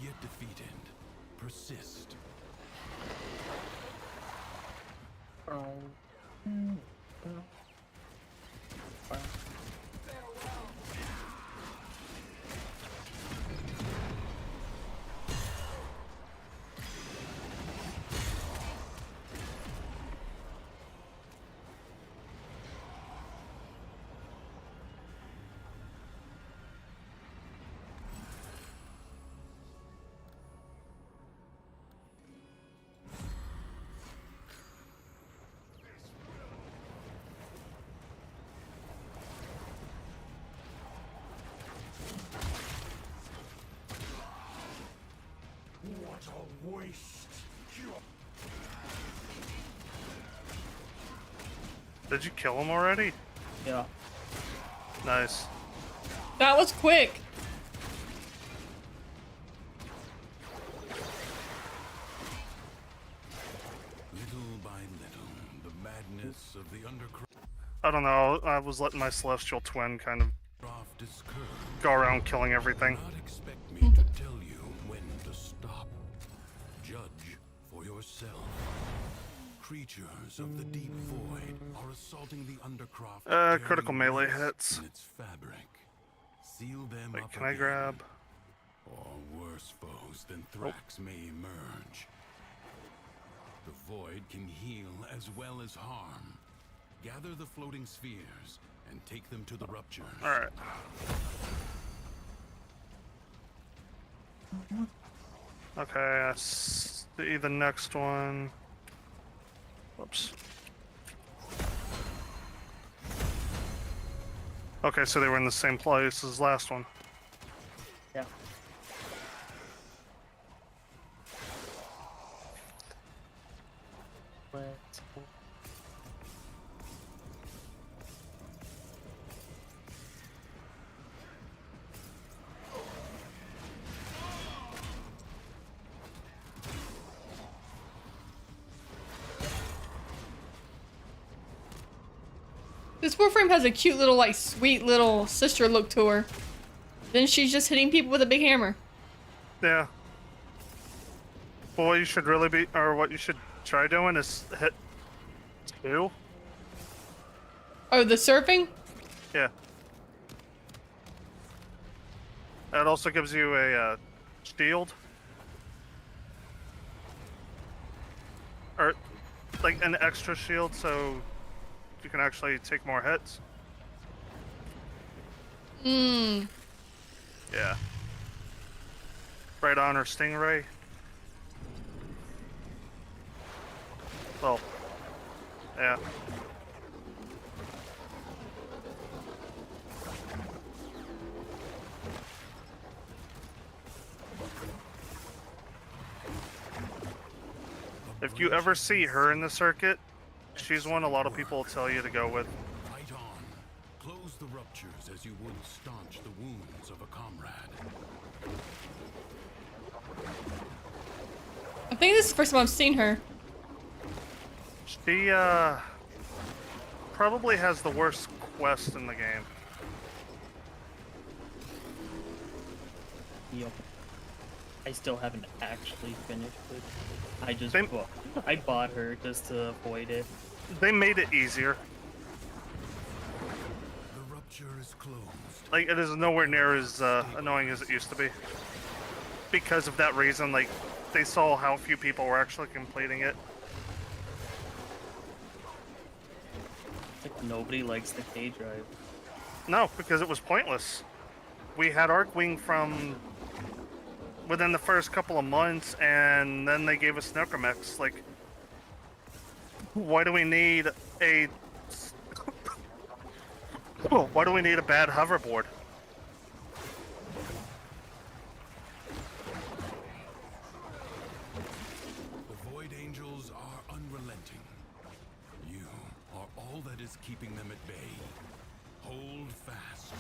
yet defeated, persist. What a waste! Did you kill him already? Yeah. Nice. That was quick. Little by little, the madness of the Undercroft I don't know. I was letting my celestial twin kind of is curbed. go around killing everything. Do not expect me to tell you when to stop. Judge for yourself. Creatures of the deep void are assaulting the Undercroft. Critical tearing melee rifts hits. in its fabric. Seal them Wait, up can I again, grab? or worse foes than Thrax may emerge. The void can heal as well as harm. Gather the floating spheres and take them to the ruptures. Alright. Okay, I see the next one. Whoops. Okay, so they were in the same place as last one. Yeah. Let's go. This Warframe has a cute little, like, sweet little sister look to her. Then she's just hitting people with a big hammer. Yeah. Well, what you should really be, or what you should try doing is hit 2. Oh, the surfing? Yeah. That also gives you a shield. Or, like, an extra shield, so you can actually take more hits. Mmm. Yeah. Right on her stingray. Well, yeah. If you ever see her in the circuit, she's one a lot of people will tell you to go with. Fight on. Close the ruptures as you would staunch the wounds of a comrade. I think this is the first time I've seen her. She, probably has the worst quest in the game. Yep. I still haven't actually finished it. I just Same. I bought her just to avoid it. They made it easier. The rupture is closed. Like, it is nowhere near as annoying as it used to be. Because of that reason, like, they saw how few people were actually completing it. It's like nobody likes the K drive. No, because it was pointless. We had Arcwing from within the first couple of months, and then they gave us Necromex. Like, why do we need a... why do we need a bad hoverboard? The Void Angels are unrelenting. You are all that is keeping them at bay. Hold fast.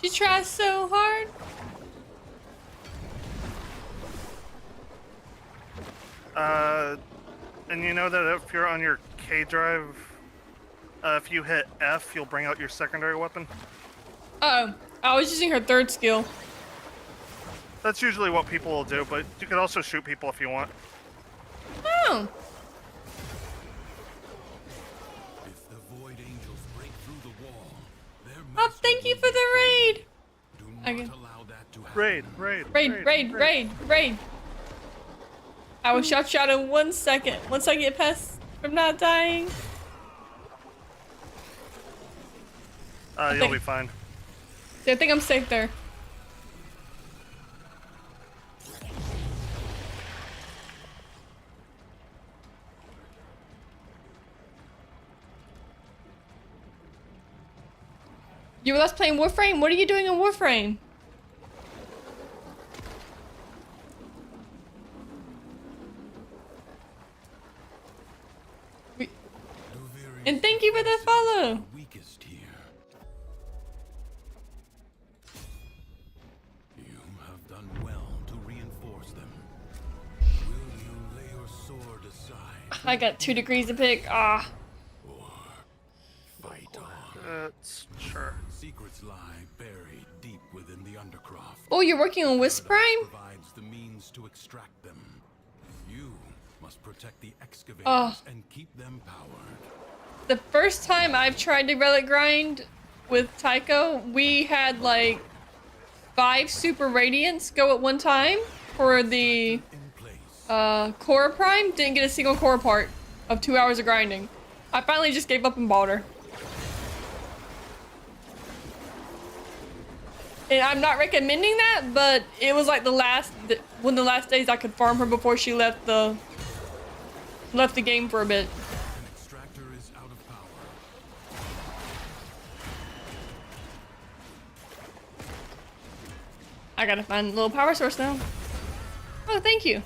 She tries so hard. And you know that if you're on your K drive, if you hit F, you'll bring out your secondary weapon. Oh, I was using her third skill. That's usually what people will do, but you can also shoot people if you want. Oh. If the Void Angels break through the wall, their Oh, master thank you will for the be raid. Do Okay. not allow that to happen. Raid. I will shout you out in 1 second. Once I get past from not dying. You'll think- be fine. See, I think I'm safe there. You were last playing Warframe? What are you doing in Warframe? Duviri And thank you for the follow. weakest here. You have done well to reinforce them. Will you lay your sword aside I got 2 degrees to pick. Ah. or fight on? It's sure. Secrets lie buried deep within the Undercroft. Oh, you're working on Wisp Prime? Provides the means to extract them. You must protect the excavators Oh. and keep them powered. The first time I've tried to relic grind with Tycho, we had like 5 super radiants go at one time for the In place. Core Prime. Didn't get a single core part of 2 hours of grinding. I finally just gave up and bought her. And I'm not recommending that, but it was like one of the last days I could farm her before she left the game for a bit. An extractor is out of power. I gotta find a little power source now. Oh, thank you.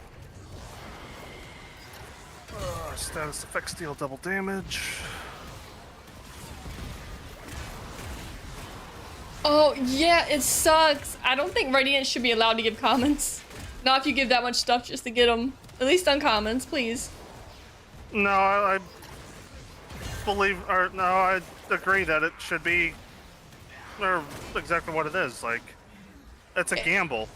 Status effects deal double damage. Oh, yeah, it sucks. I don't think Radiant should be allowed to give comments. Not if you give that much stuff just to get them. At least uncommons, please. No, I believe, or no, I agree that it should be, or exactly what it is. Like, it's a gamble.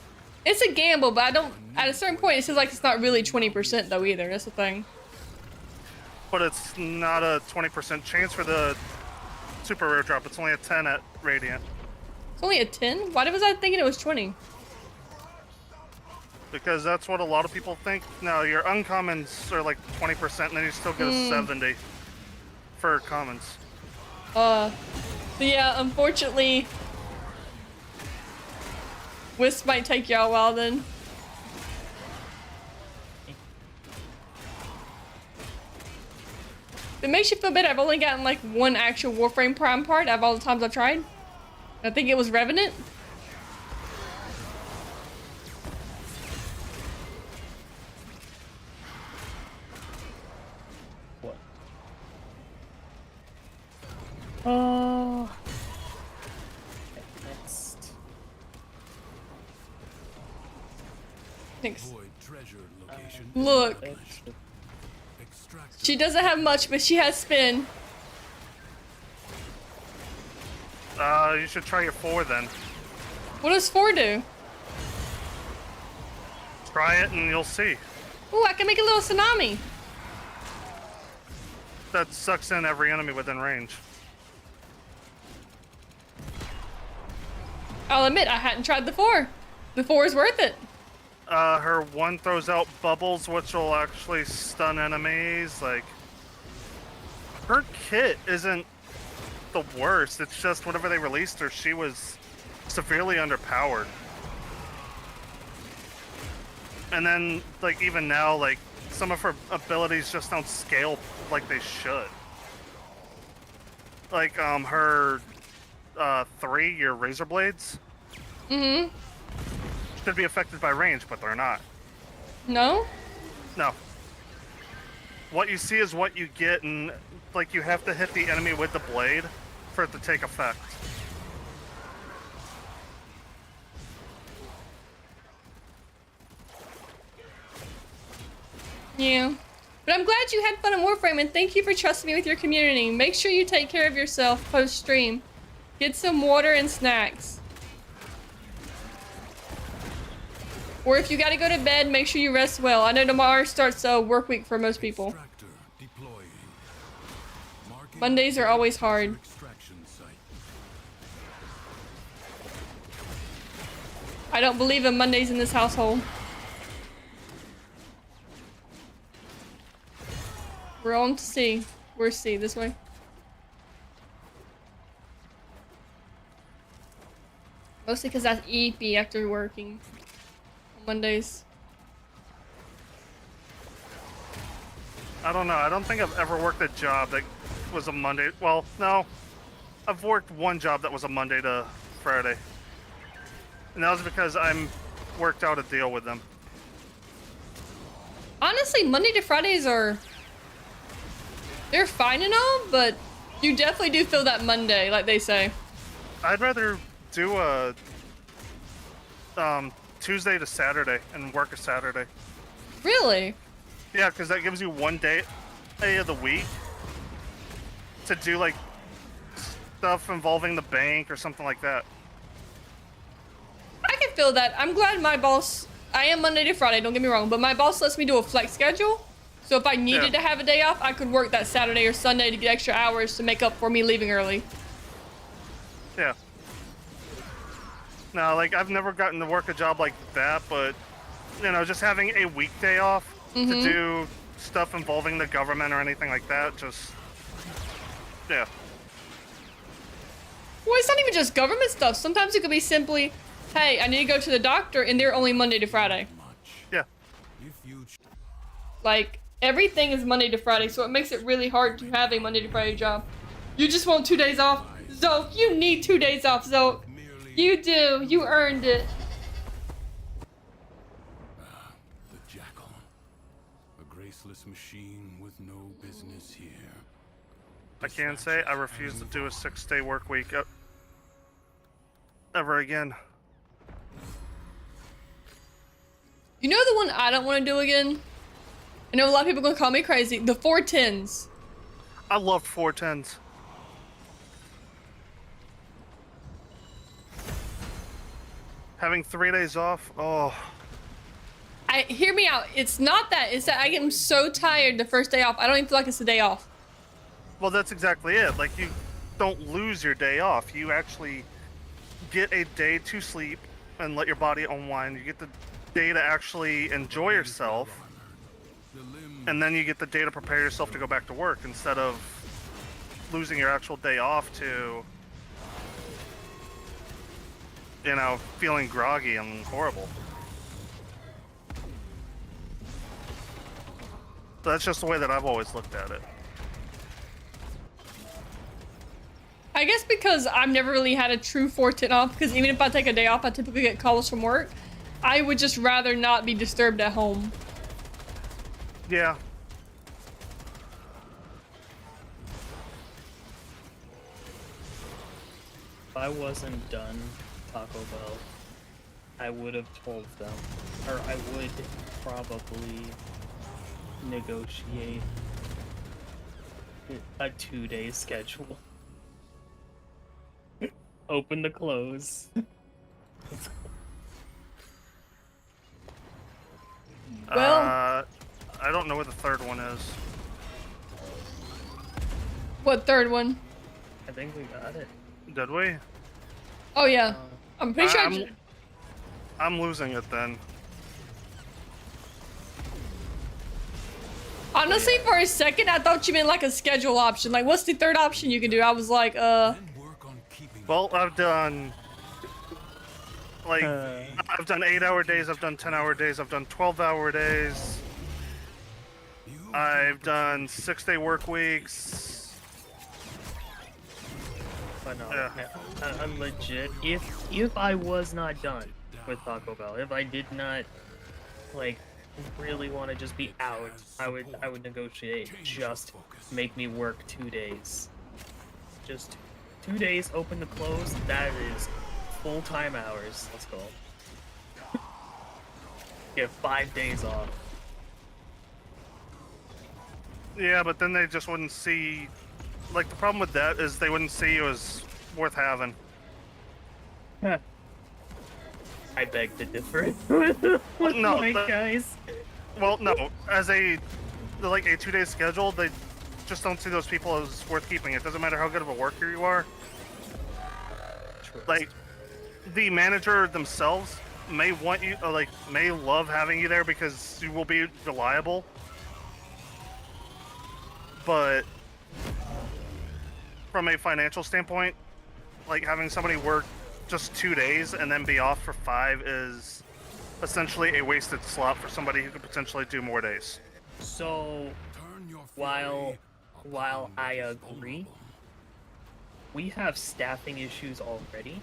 It's a gamble, but I don't. At a certain point, it seems like it's not really 20% though either. That's the thing. But it's not a 20% chance for the super rare drop. It's only a 10 at Radiant. It's only a 10. Why was I thinking it was 20? Because that's what a lot of people think. No, your uncommons are like 20%, and then you still get a 70 for commons. So yeah, unfortunately, Wisp might take you out a while then. It makes you feel better. I've only gotten like 1 actual Warframe Prime part out of all the times I've tried. I think it was Revenant. What? Oh. Next. Thanks. Void treasure location. Look. Extractor. She doesn't have much, but she has spin. You should try your 4 then. What does 4 do? Try it and you'll see. Ooh, I can make a little tsunami. That sucks in every enemy within range. I'll admit, I hadn't tried the 4. The 4 is worth it. Her 1 throws out bubbles, which will actually stun enemies. Like, her kit isn't the worst. It's just whenever they released her, she was severely underpowered. And then, like, even now, like, some of her abilities just don't scale like they should. Like, her 3, your razor blades, Mm-hmm. should be affected by range, but they're not. No? No. What you see is what you get, and like you have to hit the enemy with the blade for it to take effect. Yeah. But I'm glad you had fun in Warframe, and thank you for trusting me with your community. Make sure you take care of yourself post-stream. Get some water and snacks. Or if you gotta go to bed, make sure you rest well. I know tomorrow starts a work week for most people. Extractor deploying. Marking Mondays are always hard. extraction site. I don't believe in Mondays in this household. We're on to C. Where's C? This way? Mostly because that's EP after working on Mondays. I don't know. I don't think I've ever worked a job that was a Monday. Well, no. I've worked one job that was a Monday to Friday. And that was because I'm worked out a deal with them. Honestly, Monday to Fridays are... They're fine and all, but you definitely do feel that Monday, like they say. I'd rather do a Tuesday to Saturday and work a Saturday. Really? Yeah, because that gives you one day of the week to do like stuff involving the bank or something like that. I can feel that. I'm glad my boss... I am Monday to Friday, don't get me wrong, but my boss lets me do a flex schedule. So if I needed to have a day off, I could work that Saturday or Sunday to get extra hours to make up for me leaving early. Yeah. No, like I've never gotten to work a job like that, but you know, just having a weekday off to do stuff involving the government or anything like that, just yeah. Well, it's not even just government stuff. Sometimes it could be simply, hey, I need to go to the doctor, and they're only Monday to Friday. Yeah. If you Like, everything is Monday to Friday, so it makes it really hard to have a Monday to Friday job. You just want 2 days off? Zoe, you need 2 days off, Zoe. merely You do. You earned it. the jackal, a graceless machine with no business here. I can say I refuse to do a 6-day work week ever again. You know the one I don't want to do again? I know a lot of people are going to call me crazy. The 410s. I love 410s. Having 3 days off, oh. Hear me out. It's not that. It's that I am so tired the first day off. I don't even feel like it's a day off. Well, that's exactly it. Like, you don't lose your day off. You actually get a day to sleep and let your body unwind. You get the day to actually enjoy yourself. And then you get the day to prepare yourself to go back to work instead of losing your actual day off to, you know, feeling groggy and horrible. So that's just the way that I've always looked at it. I guess because I've never really had a true 410 off, because even if I take a day off, I typically get calls from work. I would just rather not be disturbed at home. Yeah. If I wasn't done Taco Bell, I would have told them, or I would probably negotiate a 2-day schedule. Open to close. Well, I don't know where the third one is. what third one? I think we got it. Did we? Oh, yeah. I'm pretty sure I'm losing it then. honestly, for a second, I thought you meant like a schedule option. Like, what's the third option you can do? I was like, Then work on keeping Well, I've done like I've done 8-hour days, I've done 10-hour days, I've done 12-hour days. I've done 6-day work weeks. But no, Yeah. I'm legit. If I was not done with Taco Bell, if I did not like really want to just be out, I would negotiate. Just make me work 2 days. Just 2 days open to close. That is full-time hours. Let's go. Get 5 days off. Yeah, but then they just wouldn't see. Like, the problem with that is they wouldn't see it was worth having. Huh. I beg to differ with No, my that- guys. Well, no, as a 2-day schedule, they just don't see those people as worth keeping. It doesn't matter how good of a worker you are. Like, the manager themselves may want you, or may love having you there because you will be reliable. But from a financial standpoint, like having somebody work just 2 days and then be off for 5 is essentially a wasted slot for somebody who could potentially do more days. So Turn your while fury while upon I the agree, vulnerable. we have staffing issues already.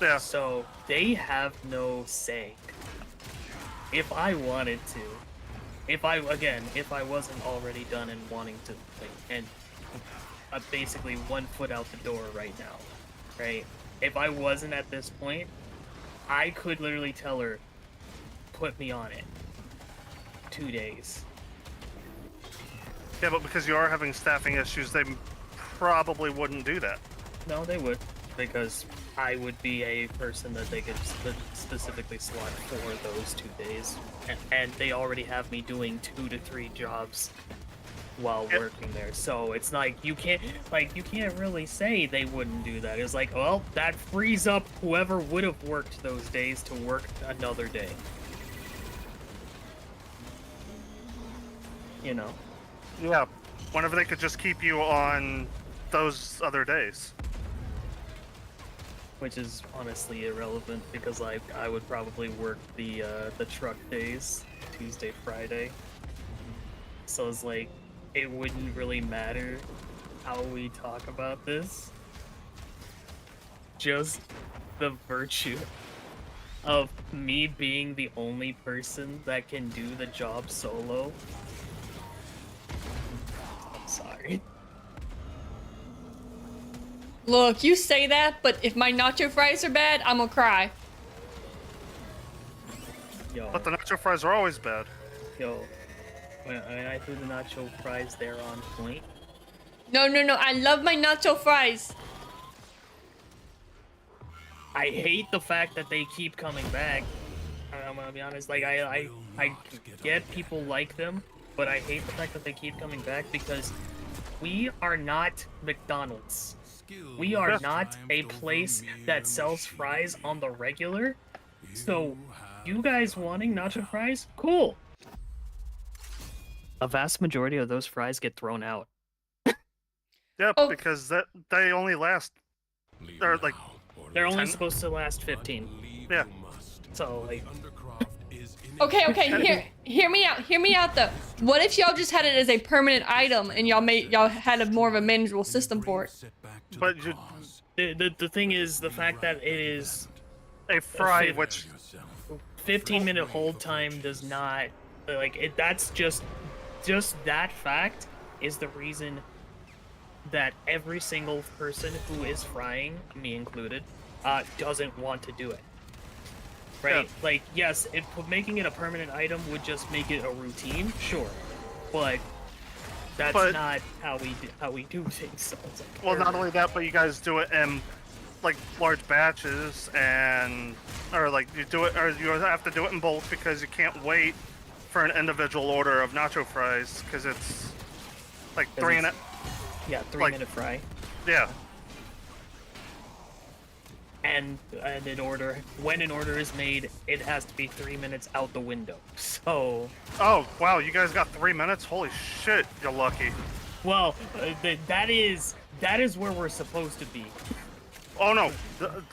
Yeah. So they have no say. If I wanted to, if I wasn't already done and wanting to, and basically 1 foot out the door right now, right? If I wasn't at this point, I could literally tell her, put me on it. 2 days. Yeah, but because you are having staffing issues, they probably wouldn't do that. No, they would, because I would be a person that they could specifically slot for those 2 days, and they already have me doing 2 to 3 jobs while Yep. working there. So it's like you can't really say they wouldn't do that. It's like, well, that frees up whoever would have worked those days to work another day. You know. Yeah. Whenever they could just keep you on those other days. Which is honestly irrelevant because I would probably work the truck days, Tuesday, Friday. So it's like it wouldn't really matter how we talk about this. Just the virtue of me being the only person that can do the job solo. I'm sorry. Look, you say that, but if my nacho fries are bad, I'm gonna cry. Yo. But the nacho fries are always bad. Yo, when I threw the nacho fries there on point, No, I love my nacho fries. I hate the fact that they keep coming back. I'm gonna be honest, like I get people like them, but I hate the fact that they keep coming back because we are not McDonald's. Skill We are has not a triumphed over place mere that sells machine. fries on the regular. So, have you guys wanting nacho fries? Cool. A vast majority of those fries get thrown out. Yep, Oh. because they only last. leave Or, now, like, or They're only Ten- supposed to last 15. leave Yeah. you must. So, like, Undercroft is Okay, hear me out though. What if y'all just had it as a permanent item and y'all had a more of a manageable system for it? But you- the thing is, the fact that it is A fry, Fif- which 15-minute hold time does not like it. That's just that fact is the reason that every single person who is frying, me included, doesn't want to do it. Right? Yeah. Like, yes, if making it a permanent item would just make it a routine, sure, but that's But- not how we do things. So it's like, well, not only that, but you guys do it in like large batches, or you do it, or you have to do it in bulk because you can't wait for an individual order of nacho fries because it's like Because 3 and it's- yeah, 3-minute fry. yeah. And when an order is made, it has to be 3 minutes out the window. So, Oh wow, you guys got 3 minutes. Holy shit, you're lucky. well, that is where we're supposed to be. Oh no,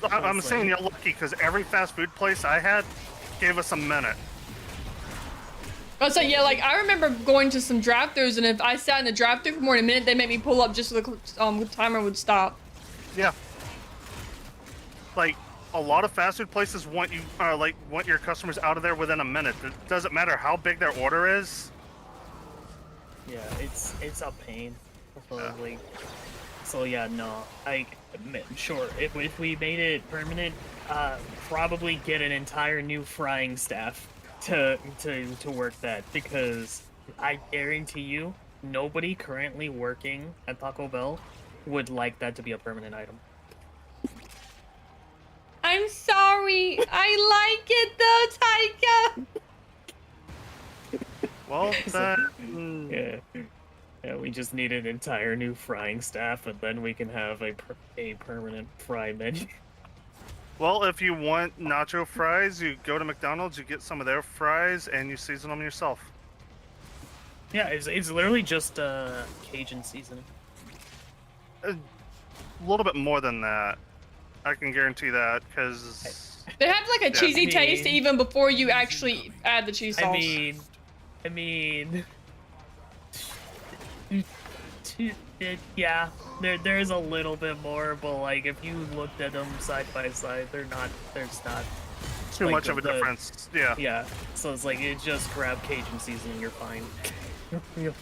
I'm It's saying like- you're lucky because every fast food place I had gave us a minute. So yeah, like I remember going to some drive-thrus, and if I sat in the drive-thru for more than a minute, they made me pull up just so the timer would stop. Yeah. Like a lot of fast food places want you, want your customers out of there within a minute. It doesn't matter how big their order is. Yeah, it's a pain. Like, so yeah, no, sure. If we made it permanent, probably get an entire new frying staff to work that, because I guarantee you, nobody currently working at Taco Bell would like that to be a permanent item. I'm sorry. sorry. I like it though, Taika. Well, then. Yeah. Yeah, we just need an entire new frying staff, and then we can have a permanent fry menu. Well, if you want nacho fries, you go to McDonald's, you get some of their fries, and you season them yourself. Yeah, it's literally just Cajun seasoning. A little bit more than that. I can guarantee that, because... They have like a Yeah. cheesy I taste mean- even before you actually add the cheese sauce. I mean, yeah, there's a little bit more, but like if you looked at them side by side, there's not Too like much of a the- difference. Yeah. Yeah, so it's like it just grab Cajun seasoning, you're fine. Cajun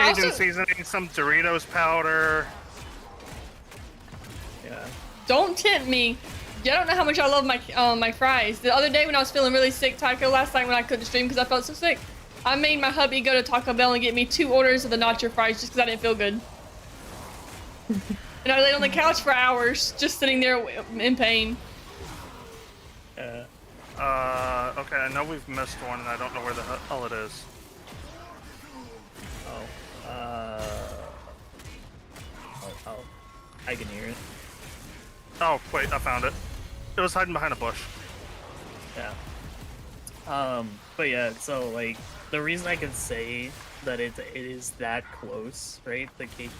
Also- seasoning, some Doritos powder. Yeah. Don't tempt me. You don't know how much I love my fries. The other day when I was feeling really sick, Taika, last night when I couldn't stream because I felt so sick, I made my hubby go to Taco Bell and get me 2 orders of the nacho fries just because I didn't feel good. And I laid on the couch for hours, just sitting there in pain. Uh, Okay, I know we've missed one, and I don't know where the hell it is. I can hear it. Oh, wait, I found it. It was hiding behind a bush. Yeah. But yeah, so like the reason I can say that it is that close, right? The Cajun,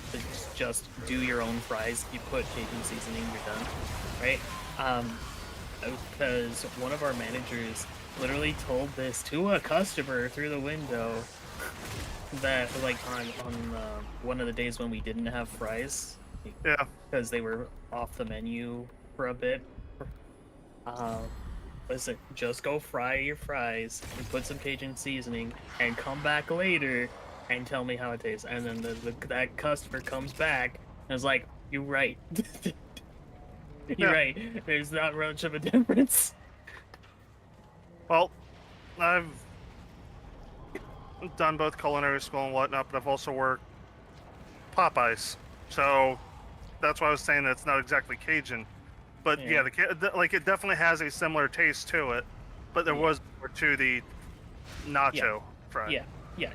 just do your own fries. You put Cajun seasoning, you're done, right? Because one of our managers literally told this to a customer through the window that like on one of the days when we didn't have fries, Yeah. because they were off the menu for a bit. Listen, just go fry your fries and put some Cajun seasoning and come back later and tell me how it tastes. And then that customer comes back and is like, "You're right. You're Yeah. right. There's not much of a difference." Well, I've done both culinary school and whatnot, but I've also worked Popeyes. So that's why I was saying that it's not exactly Cajun. But yeah, like it definitely has a similar taste to it. But there was more to the nacho fry. Yeah, yeah.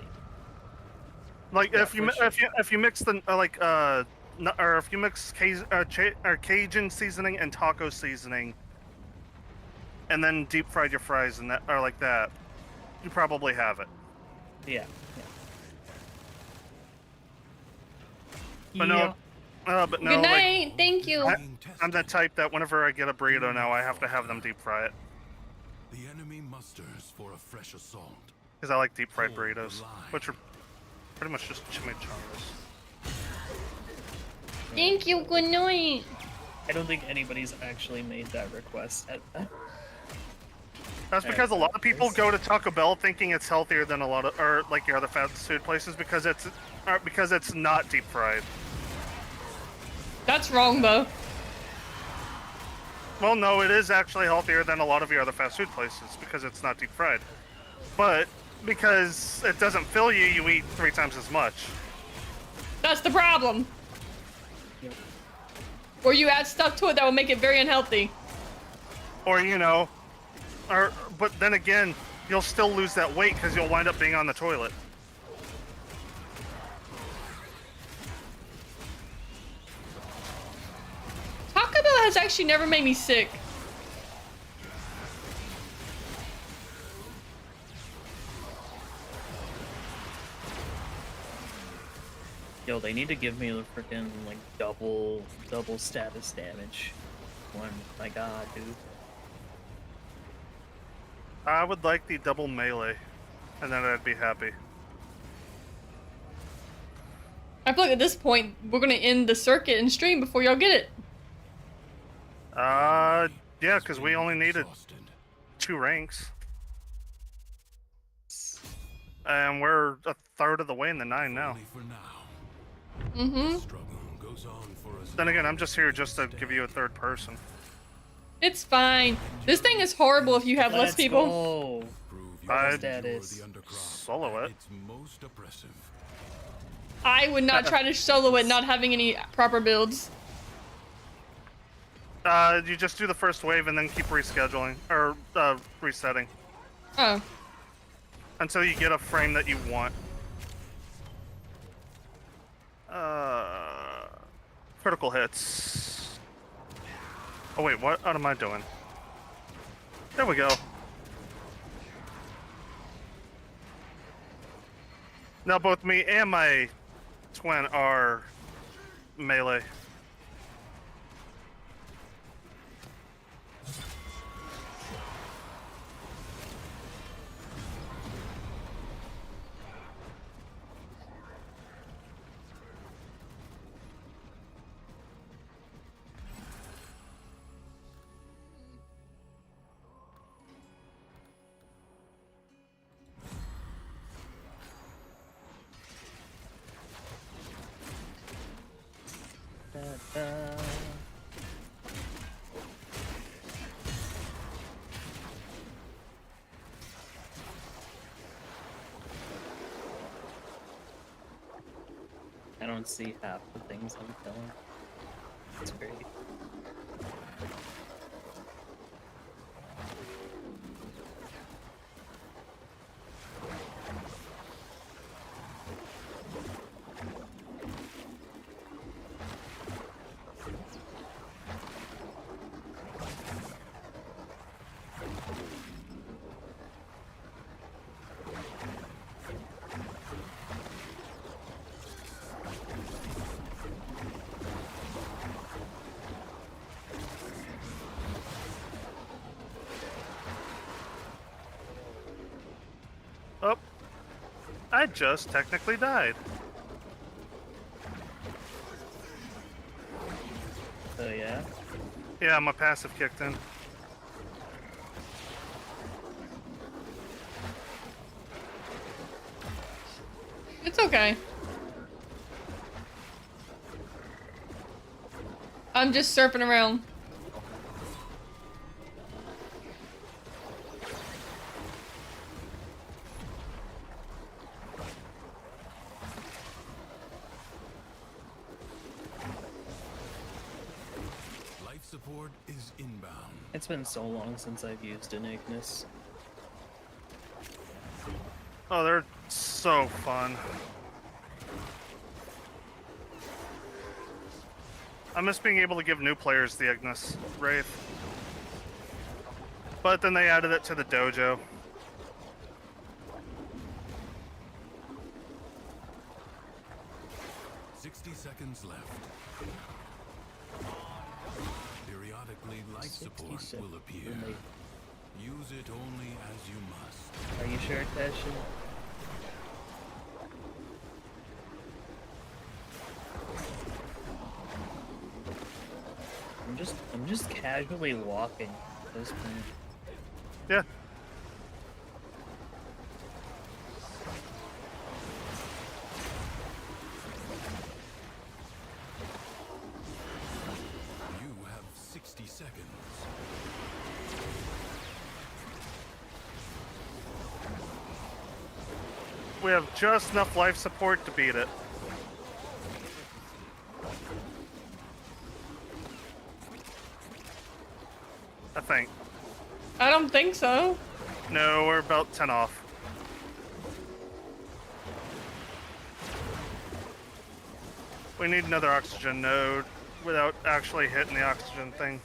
Like Yeah, if you for sure. if you mix the or if you mix Cajun seasoning and taco seasoning, and then deep fried your fries and that or like that, you probably have it. Yeah. But no, but no. Good Like, night. Thank you. I'm the type that whenever I get a burrito now, I have to have them deep fry it The enemy musters for a fresh assault. because I like deep fried Hold the burritos, line. which are pretty much just chimichangas. Thank you. Good night. I don't think anybody's actually made that request. That's because a lot of people go to Taco Bell thinking it's healthier than a lot of or like your other fast food places because it's not deep fried. That's wrong, though. Well, no, it is actually healthier than a lot of your other fast food places because it's not deep fried. But because it doesn't fill you, you eat 3 times as much. That's the problem. Or you add stuff to it that will make it very unhealthy. Or but then again, you'll still lose that weight because you'll wind up being on the toilet. Taco Bell has actually never made me sick. Yo, they need to give me the freaking like double status damage. My god, dude. I would like the double melee, and then I'd be happy. I feel like at this point, we're gonna end the circuit and stream before y'all get it. Yeah, because we only needed Exhausted. 2 ranks. And we're a third of the way in the 9 now. Only for now. Mm-hmm. Struggle goes on for us. Then again, I'm just here just to give you a third person. It's fine. This thing is horrible if you have less Let's people. go. Prove I- you Status. the undercroft Solo at it. its most oppressive. I would not try to solo it not having any proper builds. You just do the first wave and then keep rescheduling or resetting Oh. until you get a frame that you want. Critical hits. Oh wait, what am I doing? There we go. Now both me and my twin are melee. I don't see half the things I'm killing. It's great. Oh, I just technically died. So yeah. Yeah, my passive kicked in. It's okay. I'm just surfing around. Life support is inbound. It's been so long since I've used an Ignis. Oh, they're so fun. I miss being able to give new players the Ignis Wraith. But then they added it to the dojo. Seconds left. Periodically, life 60 support seconds will appear. remain. Use it only as you must. Are you sure, Tasha? I'm just casually walking at this point. Yeah. You have 60 seconds. We have just enough life support to beat it. I think. I don't think so. No, we're about 10 off. We need another oxygen node without actually hitting the oxygen thing.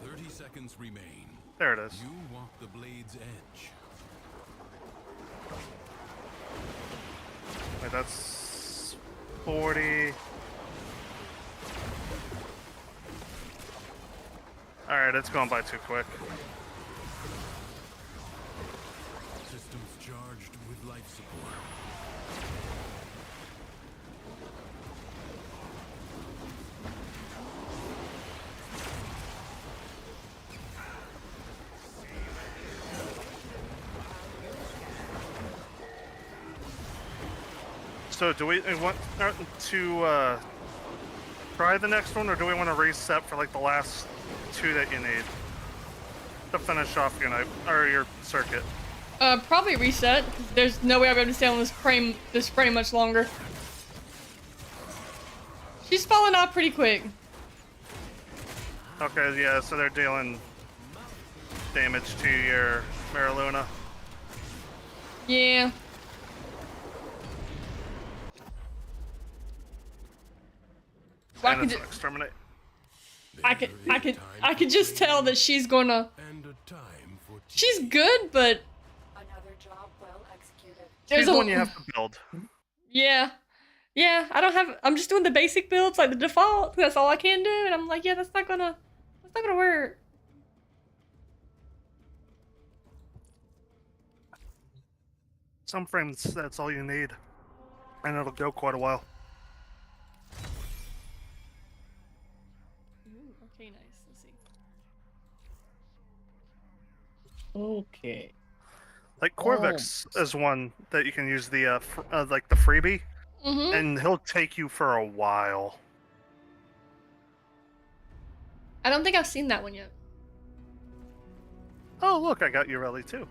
30 seconds remain. There it is. You walk the blade's edge. Wait, that's 40. Alright, it's going by too quick. Systems charged with life support. So do we want to try the next one, or do we want to reset for like the last two that you need to finish off your night or your circuit? Probably reset. There's no way I'll be able to stay on this frame much longer. She's falling off pretty quick. Okay, yeah, so they're dealing damage to your Mariluna. Yeah. So I And could, it's an exterminate. I could just tell that she's gonna. And a time for She's good, but Another job well executed. there's She's a the one you have to build. Yeah. Yeah, I don't have. I'm just doing the basic builds, like the default. That's all I can do, and I'm like, yeah, that's not gonna work. Some frames, that's all you need. And it'll go quite a while. Ooh, okay, nice. Let's see. Okay. Like Corvex is one that you can use the like the freebie, Mm-hmm. and he'll take you for a while. I don't think I've seen that one yet. Oh look, I got Ureli too.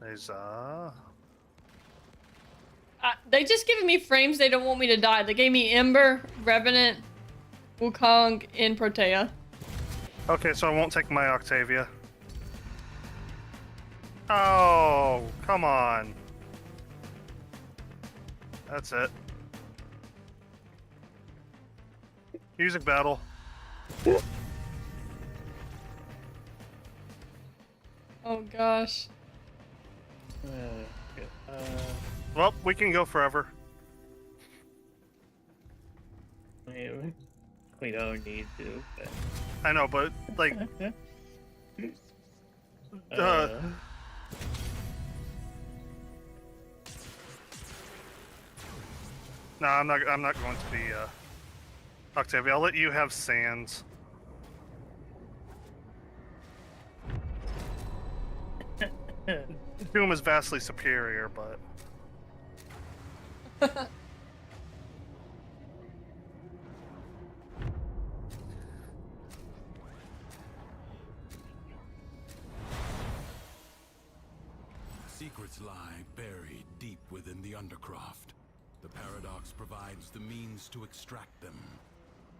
There's They just giving me frames they don't want me to die. They gave me Ember, Revenant, Wukong, and Protea. okay, so I won't take my Octavia. Oh, come on. That's it. Music battle. Oh gosh. Okay. Well, we can go forever. We don't need to. But... I know, but like, no, I'm not. I'm not going to be Octavia. I'll let you have Sands. Doom is vastly superior, but Secrets lie buried deep within the Undercroft. The Paradox provides the means to extract them.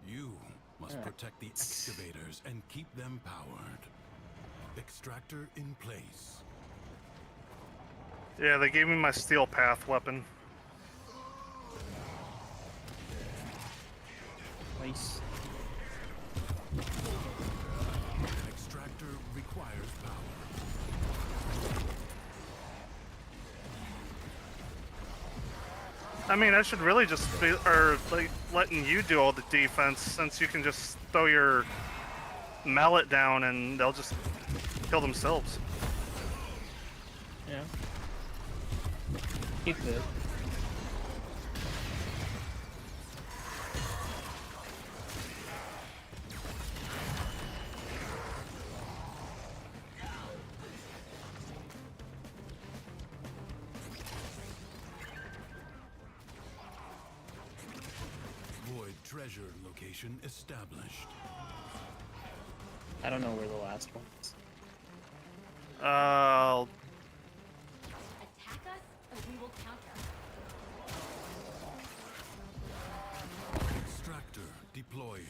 You must protect the excavators and keep them powered. Extractor in place. yeah, they gave me my Steel Path weapon. Nice. An extractor requires power. I mean, I should really just be, or like, letting you do all the defense, since you can just throw your mallet down and they'll just kill themselves. Yeah. Keep it. Void treasure location established. I don't know where the last one is. Attack us, or we will counter. Extractor deploying.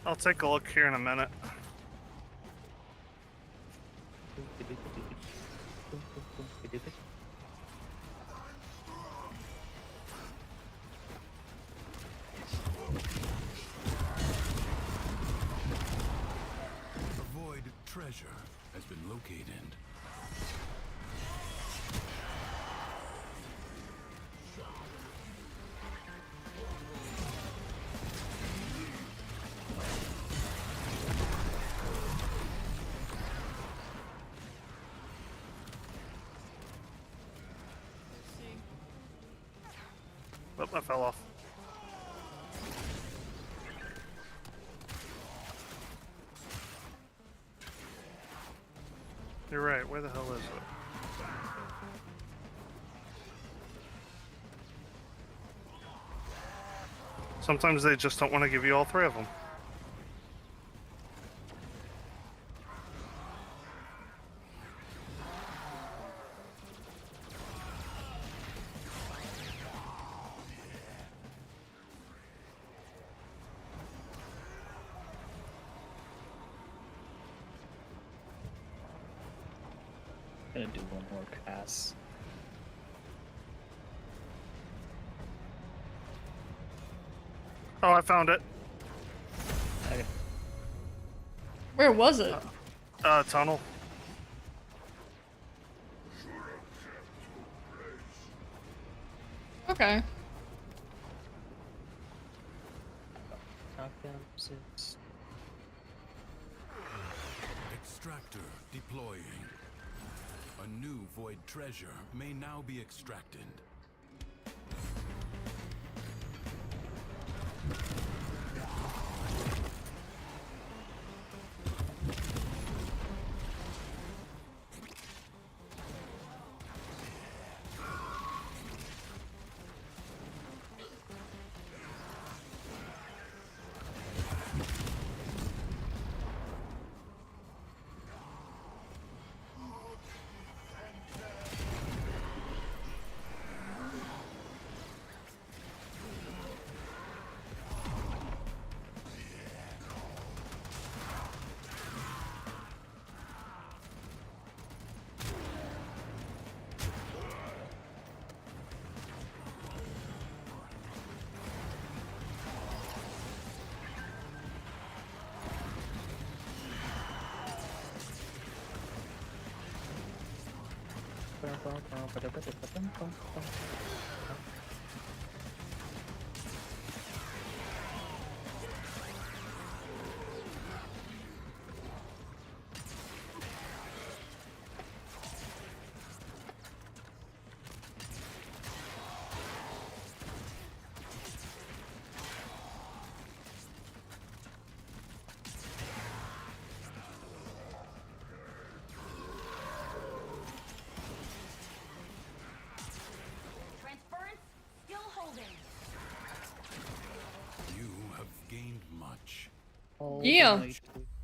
I'll take a look here in a minute. A void treasure has been located. Oh, I fell off. You're right. Where the hell is it? Sometimes they just don't want to give you all three of them. Gonna do one more pass. Oh, I found it. Okay. Where was it? Tunnel. Okay. Knockdown six. Extractor deploying. A new void treasure may now be extracted. Transference still holding. You have gained much. Yeah.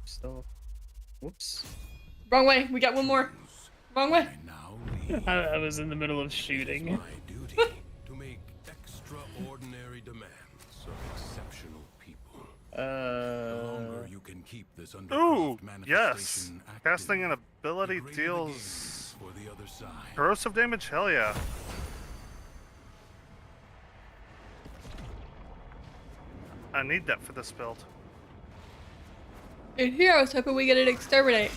So, whoops. Wrong way. We got one more. Wrong way. I now leave. I was in the middle of It is shooting. my duty to make extraordinary demands of exceptional people. The longer you can keep this Ooh, underground yes. manifestation active, Casting an the ability greater the deals gains for the other side. corrosive damage. Hell yeah. I need that for this build. In here, I was hoping we get an exterminate.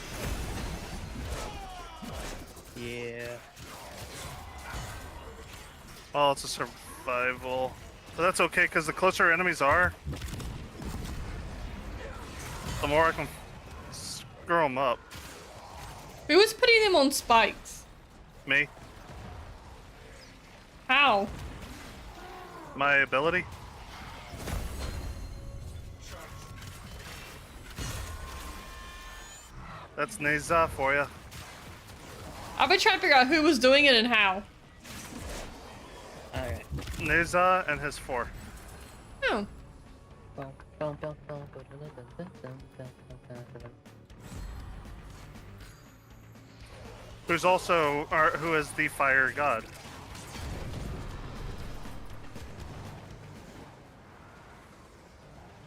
Yeah. Well, it's a survival. But that's okay, because the closer enemies are, the more I can screw them up. Who was putting them on spikes? Me, How? my ability. That's Neza for you. I've been trying to figure out who was doing it and how. Alright. Neza and his 4. Oh. Who's also, who is the fire god.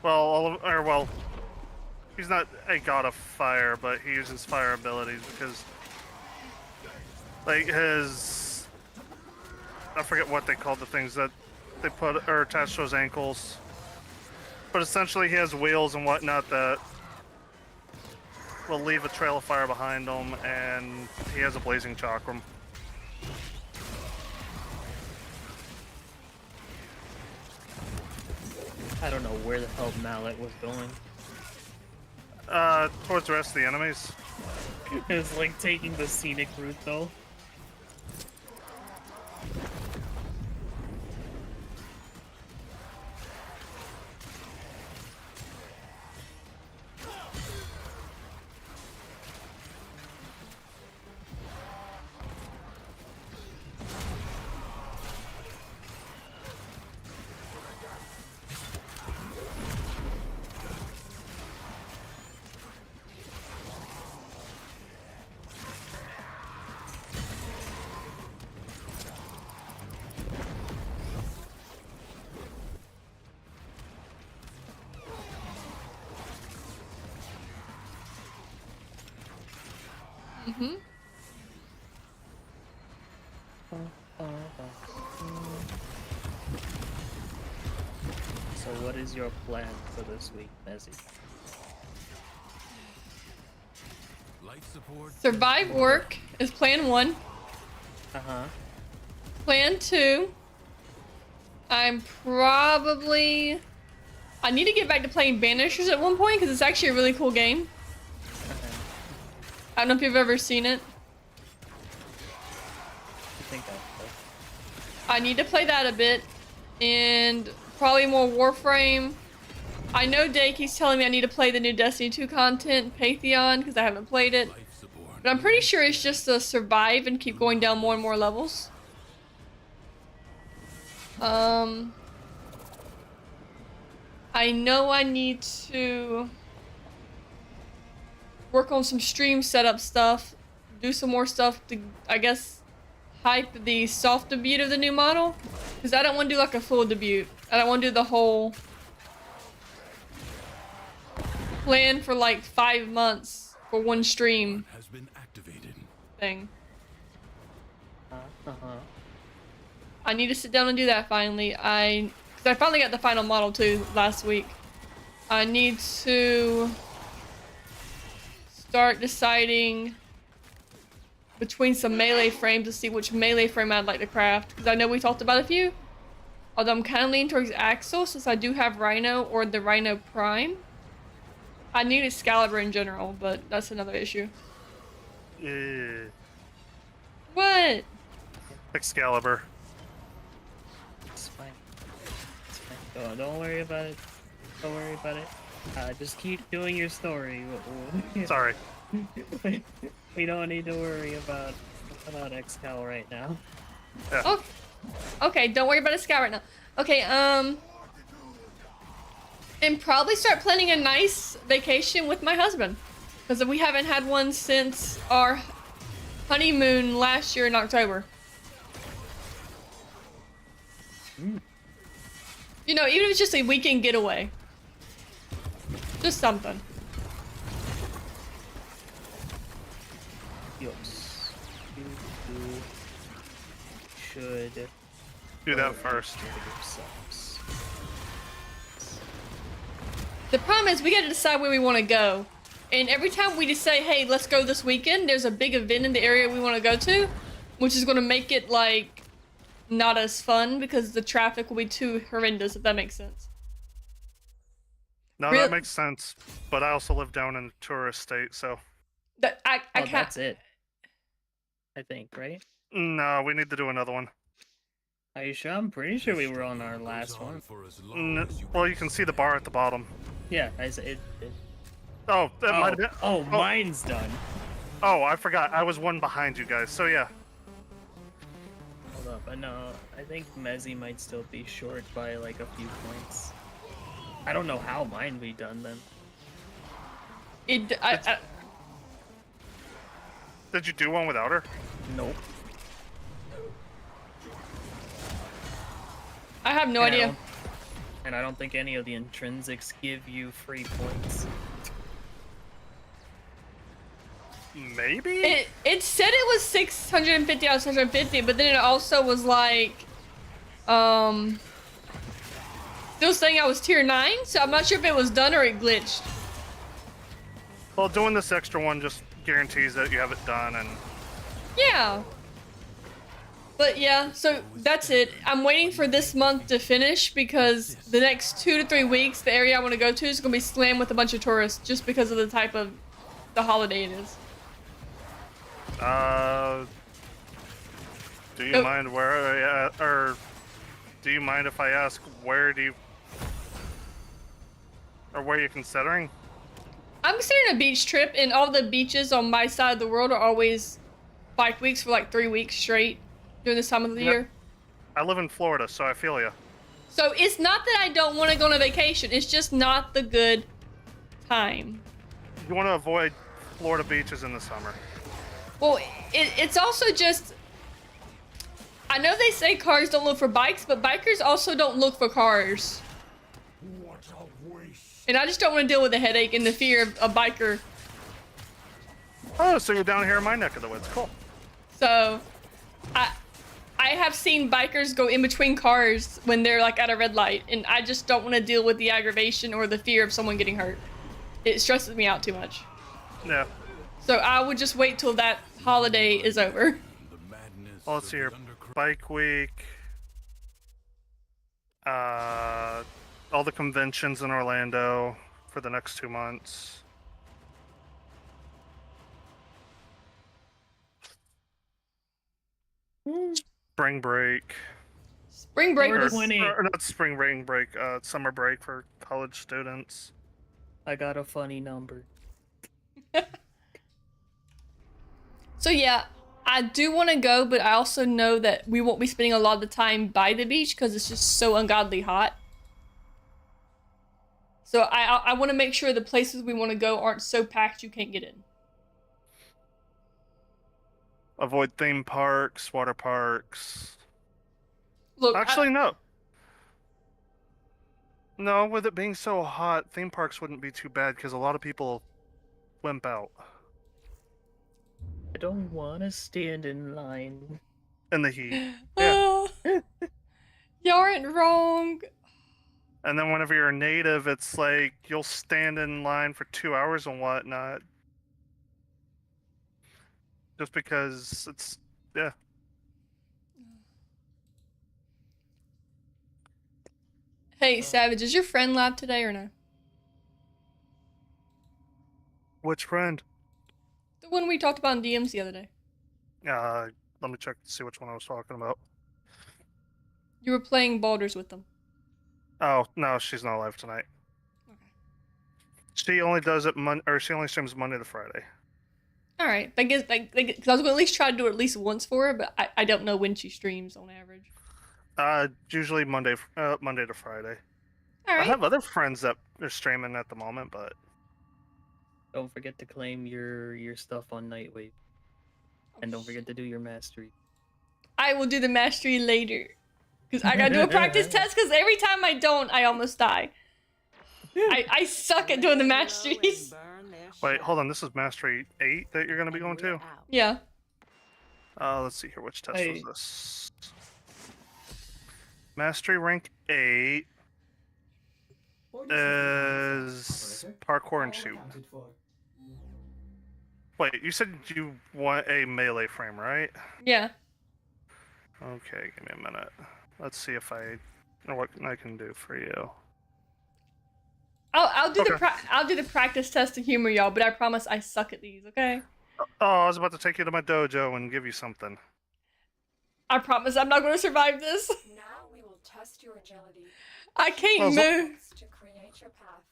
Well, he's not a god of fire, but he uses fire abilities because, like, I forget what they called the things that they put or attached to his ankles. But essentially, he has wheels and whatnot that will leave a trail of fire behind him, and he has a blazing chakram. I don't know where the hell Mallet was going. Towards the rest of the enemies. It was like taking the scenic route though. Mm-hmm. So what is your plan for this week, Messi? Life support. Survive work is plan 1. Uh-huh. Plan 2. I need to get back to playing Banishers at one point because it's actually a really cool game. I don't know if you've ever seen it. I think I need to play that a bit, and probably more Warframe. I know Dakey's telling me I need to play the new Destiny 2 content, Pantheon, because I haven't played it. Life support. But I'm pretty sure it's just to survive and keep going down more and more levels. I know I need to work on some stream setup stuff, do some more stuff to, I guess, hype the soft debut of the new model. Because I don't want to do like a full debut. I don't want to do the whole plan for like 5 months for one stream Has been activated. thing. Uh-huh. I need to sit down and do that finally. Because I finally got the final model too last week. I need to start deciding between some melee frames to see which melee frame I'd like to craft. Because I know we talked about a few. Although I'm kind of leaning towards Axel since I do have Rhino or the Rhino Prime. I need Excalibur in general, but that's another issue. Yeah. What? Excalibur. It's fine. It's fine. Don't worry about it. Don't worry about it. Just keep doing your story. Sorry. We don't need to worry about Excal right now. Yeah. Oh, okay, don't worry about a scout right now. Okay, and probably start planning a nice vacation with my husband. Because we haven't had one since our honeymoon last year in October. You know, even if it's just a weekend getaway. Just something. Yes. You should Do that first. take care of yourselves. The problem is we gotta decide where we want to go. And every time we just say, hey, let's go this weekend, there's a big event in the area we want to go to, which is going to make it, like, not as fun because the traffic will be too horrendous, if that makes sense. No, Real- that makes sense. But I also live down in a tourist state, so That I Oh, can't. that's it. I think, right? no, we need to do another one. Are you sure? I'm pretty sure we were on our Goes last on one. for as long as Well, you can see the bar at the bottom. Yeah, I said it. Oh, that might have been. Oh, mine's done. Oh, I forgot. I was one behind you guys. So yeah. Hold up, I know. I think Mezzy might still be short by like a few points. I don't know how mine be done then. Did you do one without her? Nope. I have no And I idea. don't- And I don't think any of the intrinsics give you free points. Maybe. It said it was 650 out of 650, but then it also was like, still saying I was tier 9, so I'm not sure if it was done or it glitched. Well, doing this extra one just guarantees that you have it done, and Yeah. But yeah, so that's it. I'm waiting for this month to finish because the next 2 to 3 weeks, the area I want to go to is going to be slammed with a bunch of tourists just because of the type of the holiday it is. do you Oh. mind where, or do you mind if I ask where do you, or where you're considering? I'm considering a beach trip, and all the beaches on my side of the world are always bike weeks for like 3 weeks straight during this time of the Yep. year. I live in Florida, so I feel you. So it's not that I don't want to go on a vacation, it's just not the good time. You want to avoid Florida beaches in the summer. Well, it's also just, I know they say cars don't look for bikes, but bikers also don't look for cars. What a waste. And I just don't want to deal with the headache and the fear of a biker Oh, so you're down here in my neck of the woods. Cool. So, I have seen bikers go in between cars when they're like at a red light, and I just don't want to deal with the aggravation or the fear of someone getting hurt. It stresses me out too much. Yeah. So I would just wait till that holiday is over. The madness Well, let's of see the here. undercroft. Bike week. All the conventions in Orlando for the next 2 months. Spring break. Spring break Or was 20. Or not spring break, summer break for college students. I got a funny number. So yeah, I do want to go, but I also know that we won't be spending a lot of the time by the beach because it's just so ungodly hot. So I want to make sure the places we want to go aren't so packed you can't get in. Avoid theme parks, water parks. Look, Actually, no. No, with it being so hot, theme parks wouldn't be too bad because a lot of people wimp out I don't want to stand in line. in the heat. Yeah. you aren't wrong. And then whenever you're a native, it's like you'll stand in line for 2 hours and whatnot. Just because it's, yeah. Hey, Savage, is your friend live today or no? Which friend? The one we talked about in DMs the other day. Let me check to see which one I was talking about. You were playing Baldur's with them. Oh, no, she's not live tonight. Okay. She only does it she only streams Monday to Friday. All right. I guess because I was going to at least try to do it at least once for her, but I don't know when she streams on average. Usually Monday to Friday. All I right. have other friends that are streaming at the moment, but Don't forget to claim your stuff on Nightwave. And don't forget to do your mastery. I will do the mastery later. Because I gotta do a practice test, because every time I don't, I almost die. I suck at doing the masteries. wait, hold on. This is Mastery 8 that you're going to be going to? Yeah. Let's see here. Which test Hey. was this? Mastery rank 8 is parkour and shoot. Wait, you said you want a melee frame, right? Yeah. Okay, give me a minute. Let's see if what I can do for you. I'll do Okay. I'll do the practice test to humor y'all, but I promise I suck at these, okay? Oh, I was about to take you to my dojo and give you something. I promise I'm not gonna survive this. Now we will test your agility I can't Well, move. to create your path.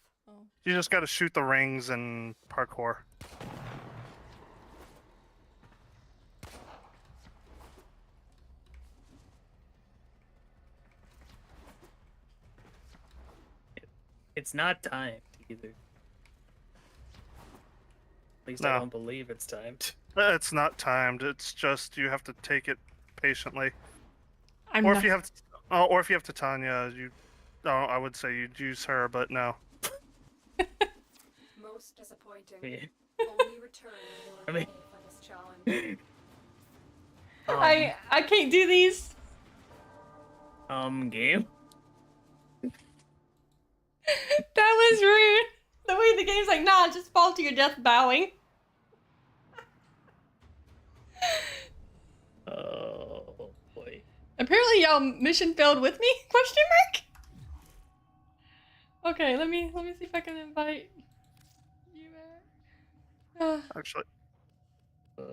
You just got to shoot the rings and parkour. It's not timed either. At least No. I don't believe it's timed. It's not timed. It's just you have to take it patiently. I'm Or not. if you have, Titania, I would say you'd use her, but no. Most disappointing. Yeah. Only return when I you are mean- ready for this challenge. I can't do these. Game. That was rude. The way the game's like, nah, just fall to your death bowing. Oh boy. Apparently y'all mission failed with me? Question mark? Okay, let me see if I can invite you back. Actually, Uh,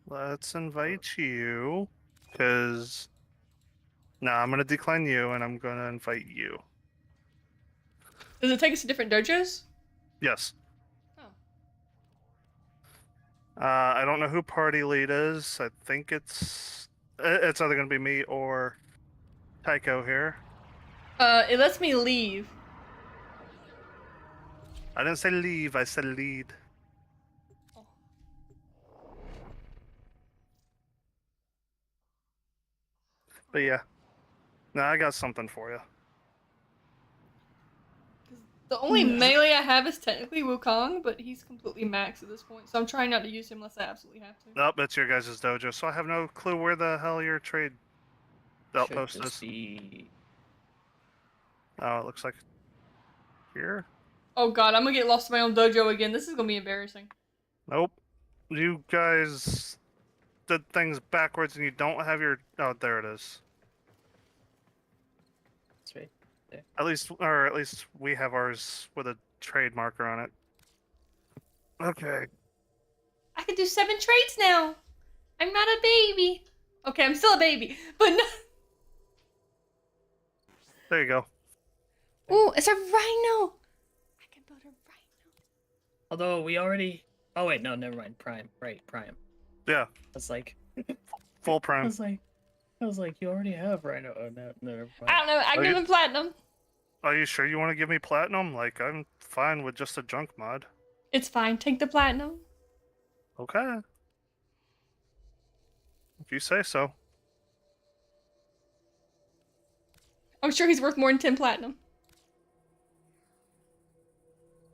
let's invite you, because... Nah, I'm going to decline you, and I'm going to invite you. Does it take us to different dojos? Yes. Oh. I don't know who party lead is. I think it's either going to be me or Tycho here. It lets me leave. I didn't say leave, I said lead. But yeah. Nah, I got something for you. The only melee I have is technically Wukong, but he's completely maxed at this point, so I'm trying not to use him unless I absolutely have to. Nope, that's your guys' dojo, so I have no clue where the hell your trade outpost Should just is. be Oh, it looks like here. Oh god, I'm gonna get lost in my own dojo again. This is gonna be embarrassing. Nope. You guys did things backwards, and you don't have your. Oh, there it is. it's right. At least we have ours with a trade marker on it. Okay. I can do 7 trades now. I'm not a baby. Okay, I'm still a baby, but no. There you go. Ooh, it's a rhino. I can build a rhino. Although we already. Oh wait, no, never mind. Prime, right? Prime. Yeah, That's like. full I prime. was like, you already have Rhino. Oh no, never mind. I don't know. I Oh, give you- him platinum. Are you sure you want to give me platinum? Like, I'm fine with just a junk mod. It's fine. Take the platinum. Okay. If you say so. I'm sure he's worth more than 10 platinum.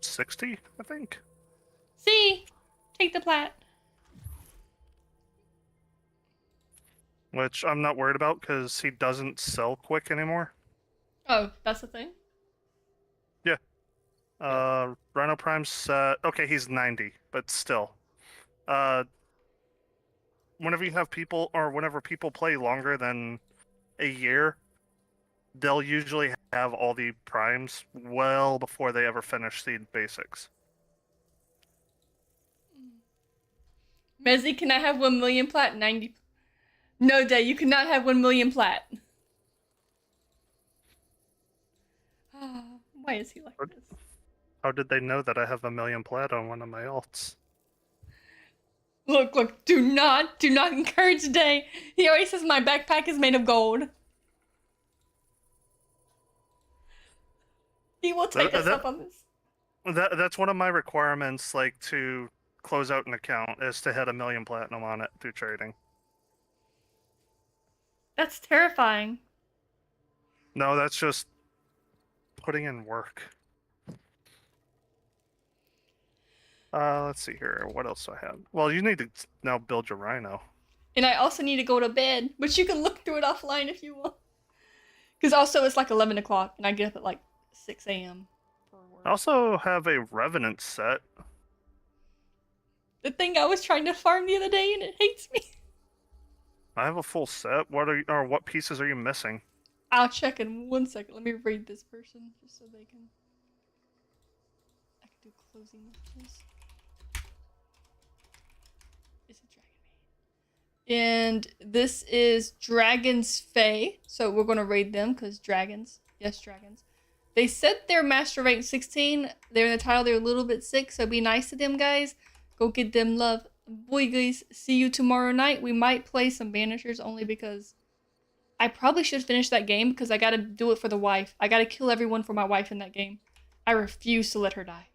60, I think. See? Take the plat. Which I'm not worried about because he doesn't sell quick anymore. Oh, that's the thing? Rhino Prime's set. Okay, he's 90, but still. Whenever you have people, or whenever people play longer than a year, they'll usually have all the primes well before they ever finish the basics. Mezzy, can I have 1 million plat? 90. No, Day, you cannot have 1 million plat. Why is he like What? this? How did they know that I have 1 million plat on one of my alts? Look, do not encourage Day. He always says my backpack is made of gold. He will take us up on this. That's one of my requirements, like, to close out an account, is to hit 1 million platinum on it through trading. That's terrifying. No, that's just putting in work. Let's see here. What else do I have? Well, you need to now build your rhino. And I also need to go to bed, but you can look through it offline if you want. Because also it's like 11 o'clock, and I get up at like 6 a.m. for work. I also have a revenant set. The thing I was trying to farm the other day, and it hates me. I have a full set. What pieces are you missing? I'll check in 1 second. Let me read this person just so they can. I can do closing messages. Is it Dragon Maid? And this is Dragon's Fae. So we're gonna raid them because dragons. Yes, dragons. They said they're master rank 16. They're in the title. They're a little bit sick, so be nice to them, guys. Go get them love. Boy, guys, see you tomorrow night. We might play some Banishers only because I probably should finish that game because I gotta do it for the wife. I gotta kill everyone for my wife in that game. I refuse to let her die.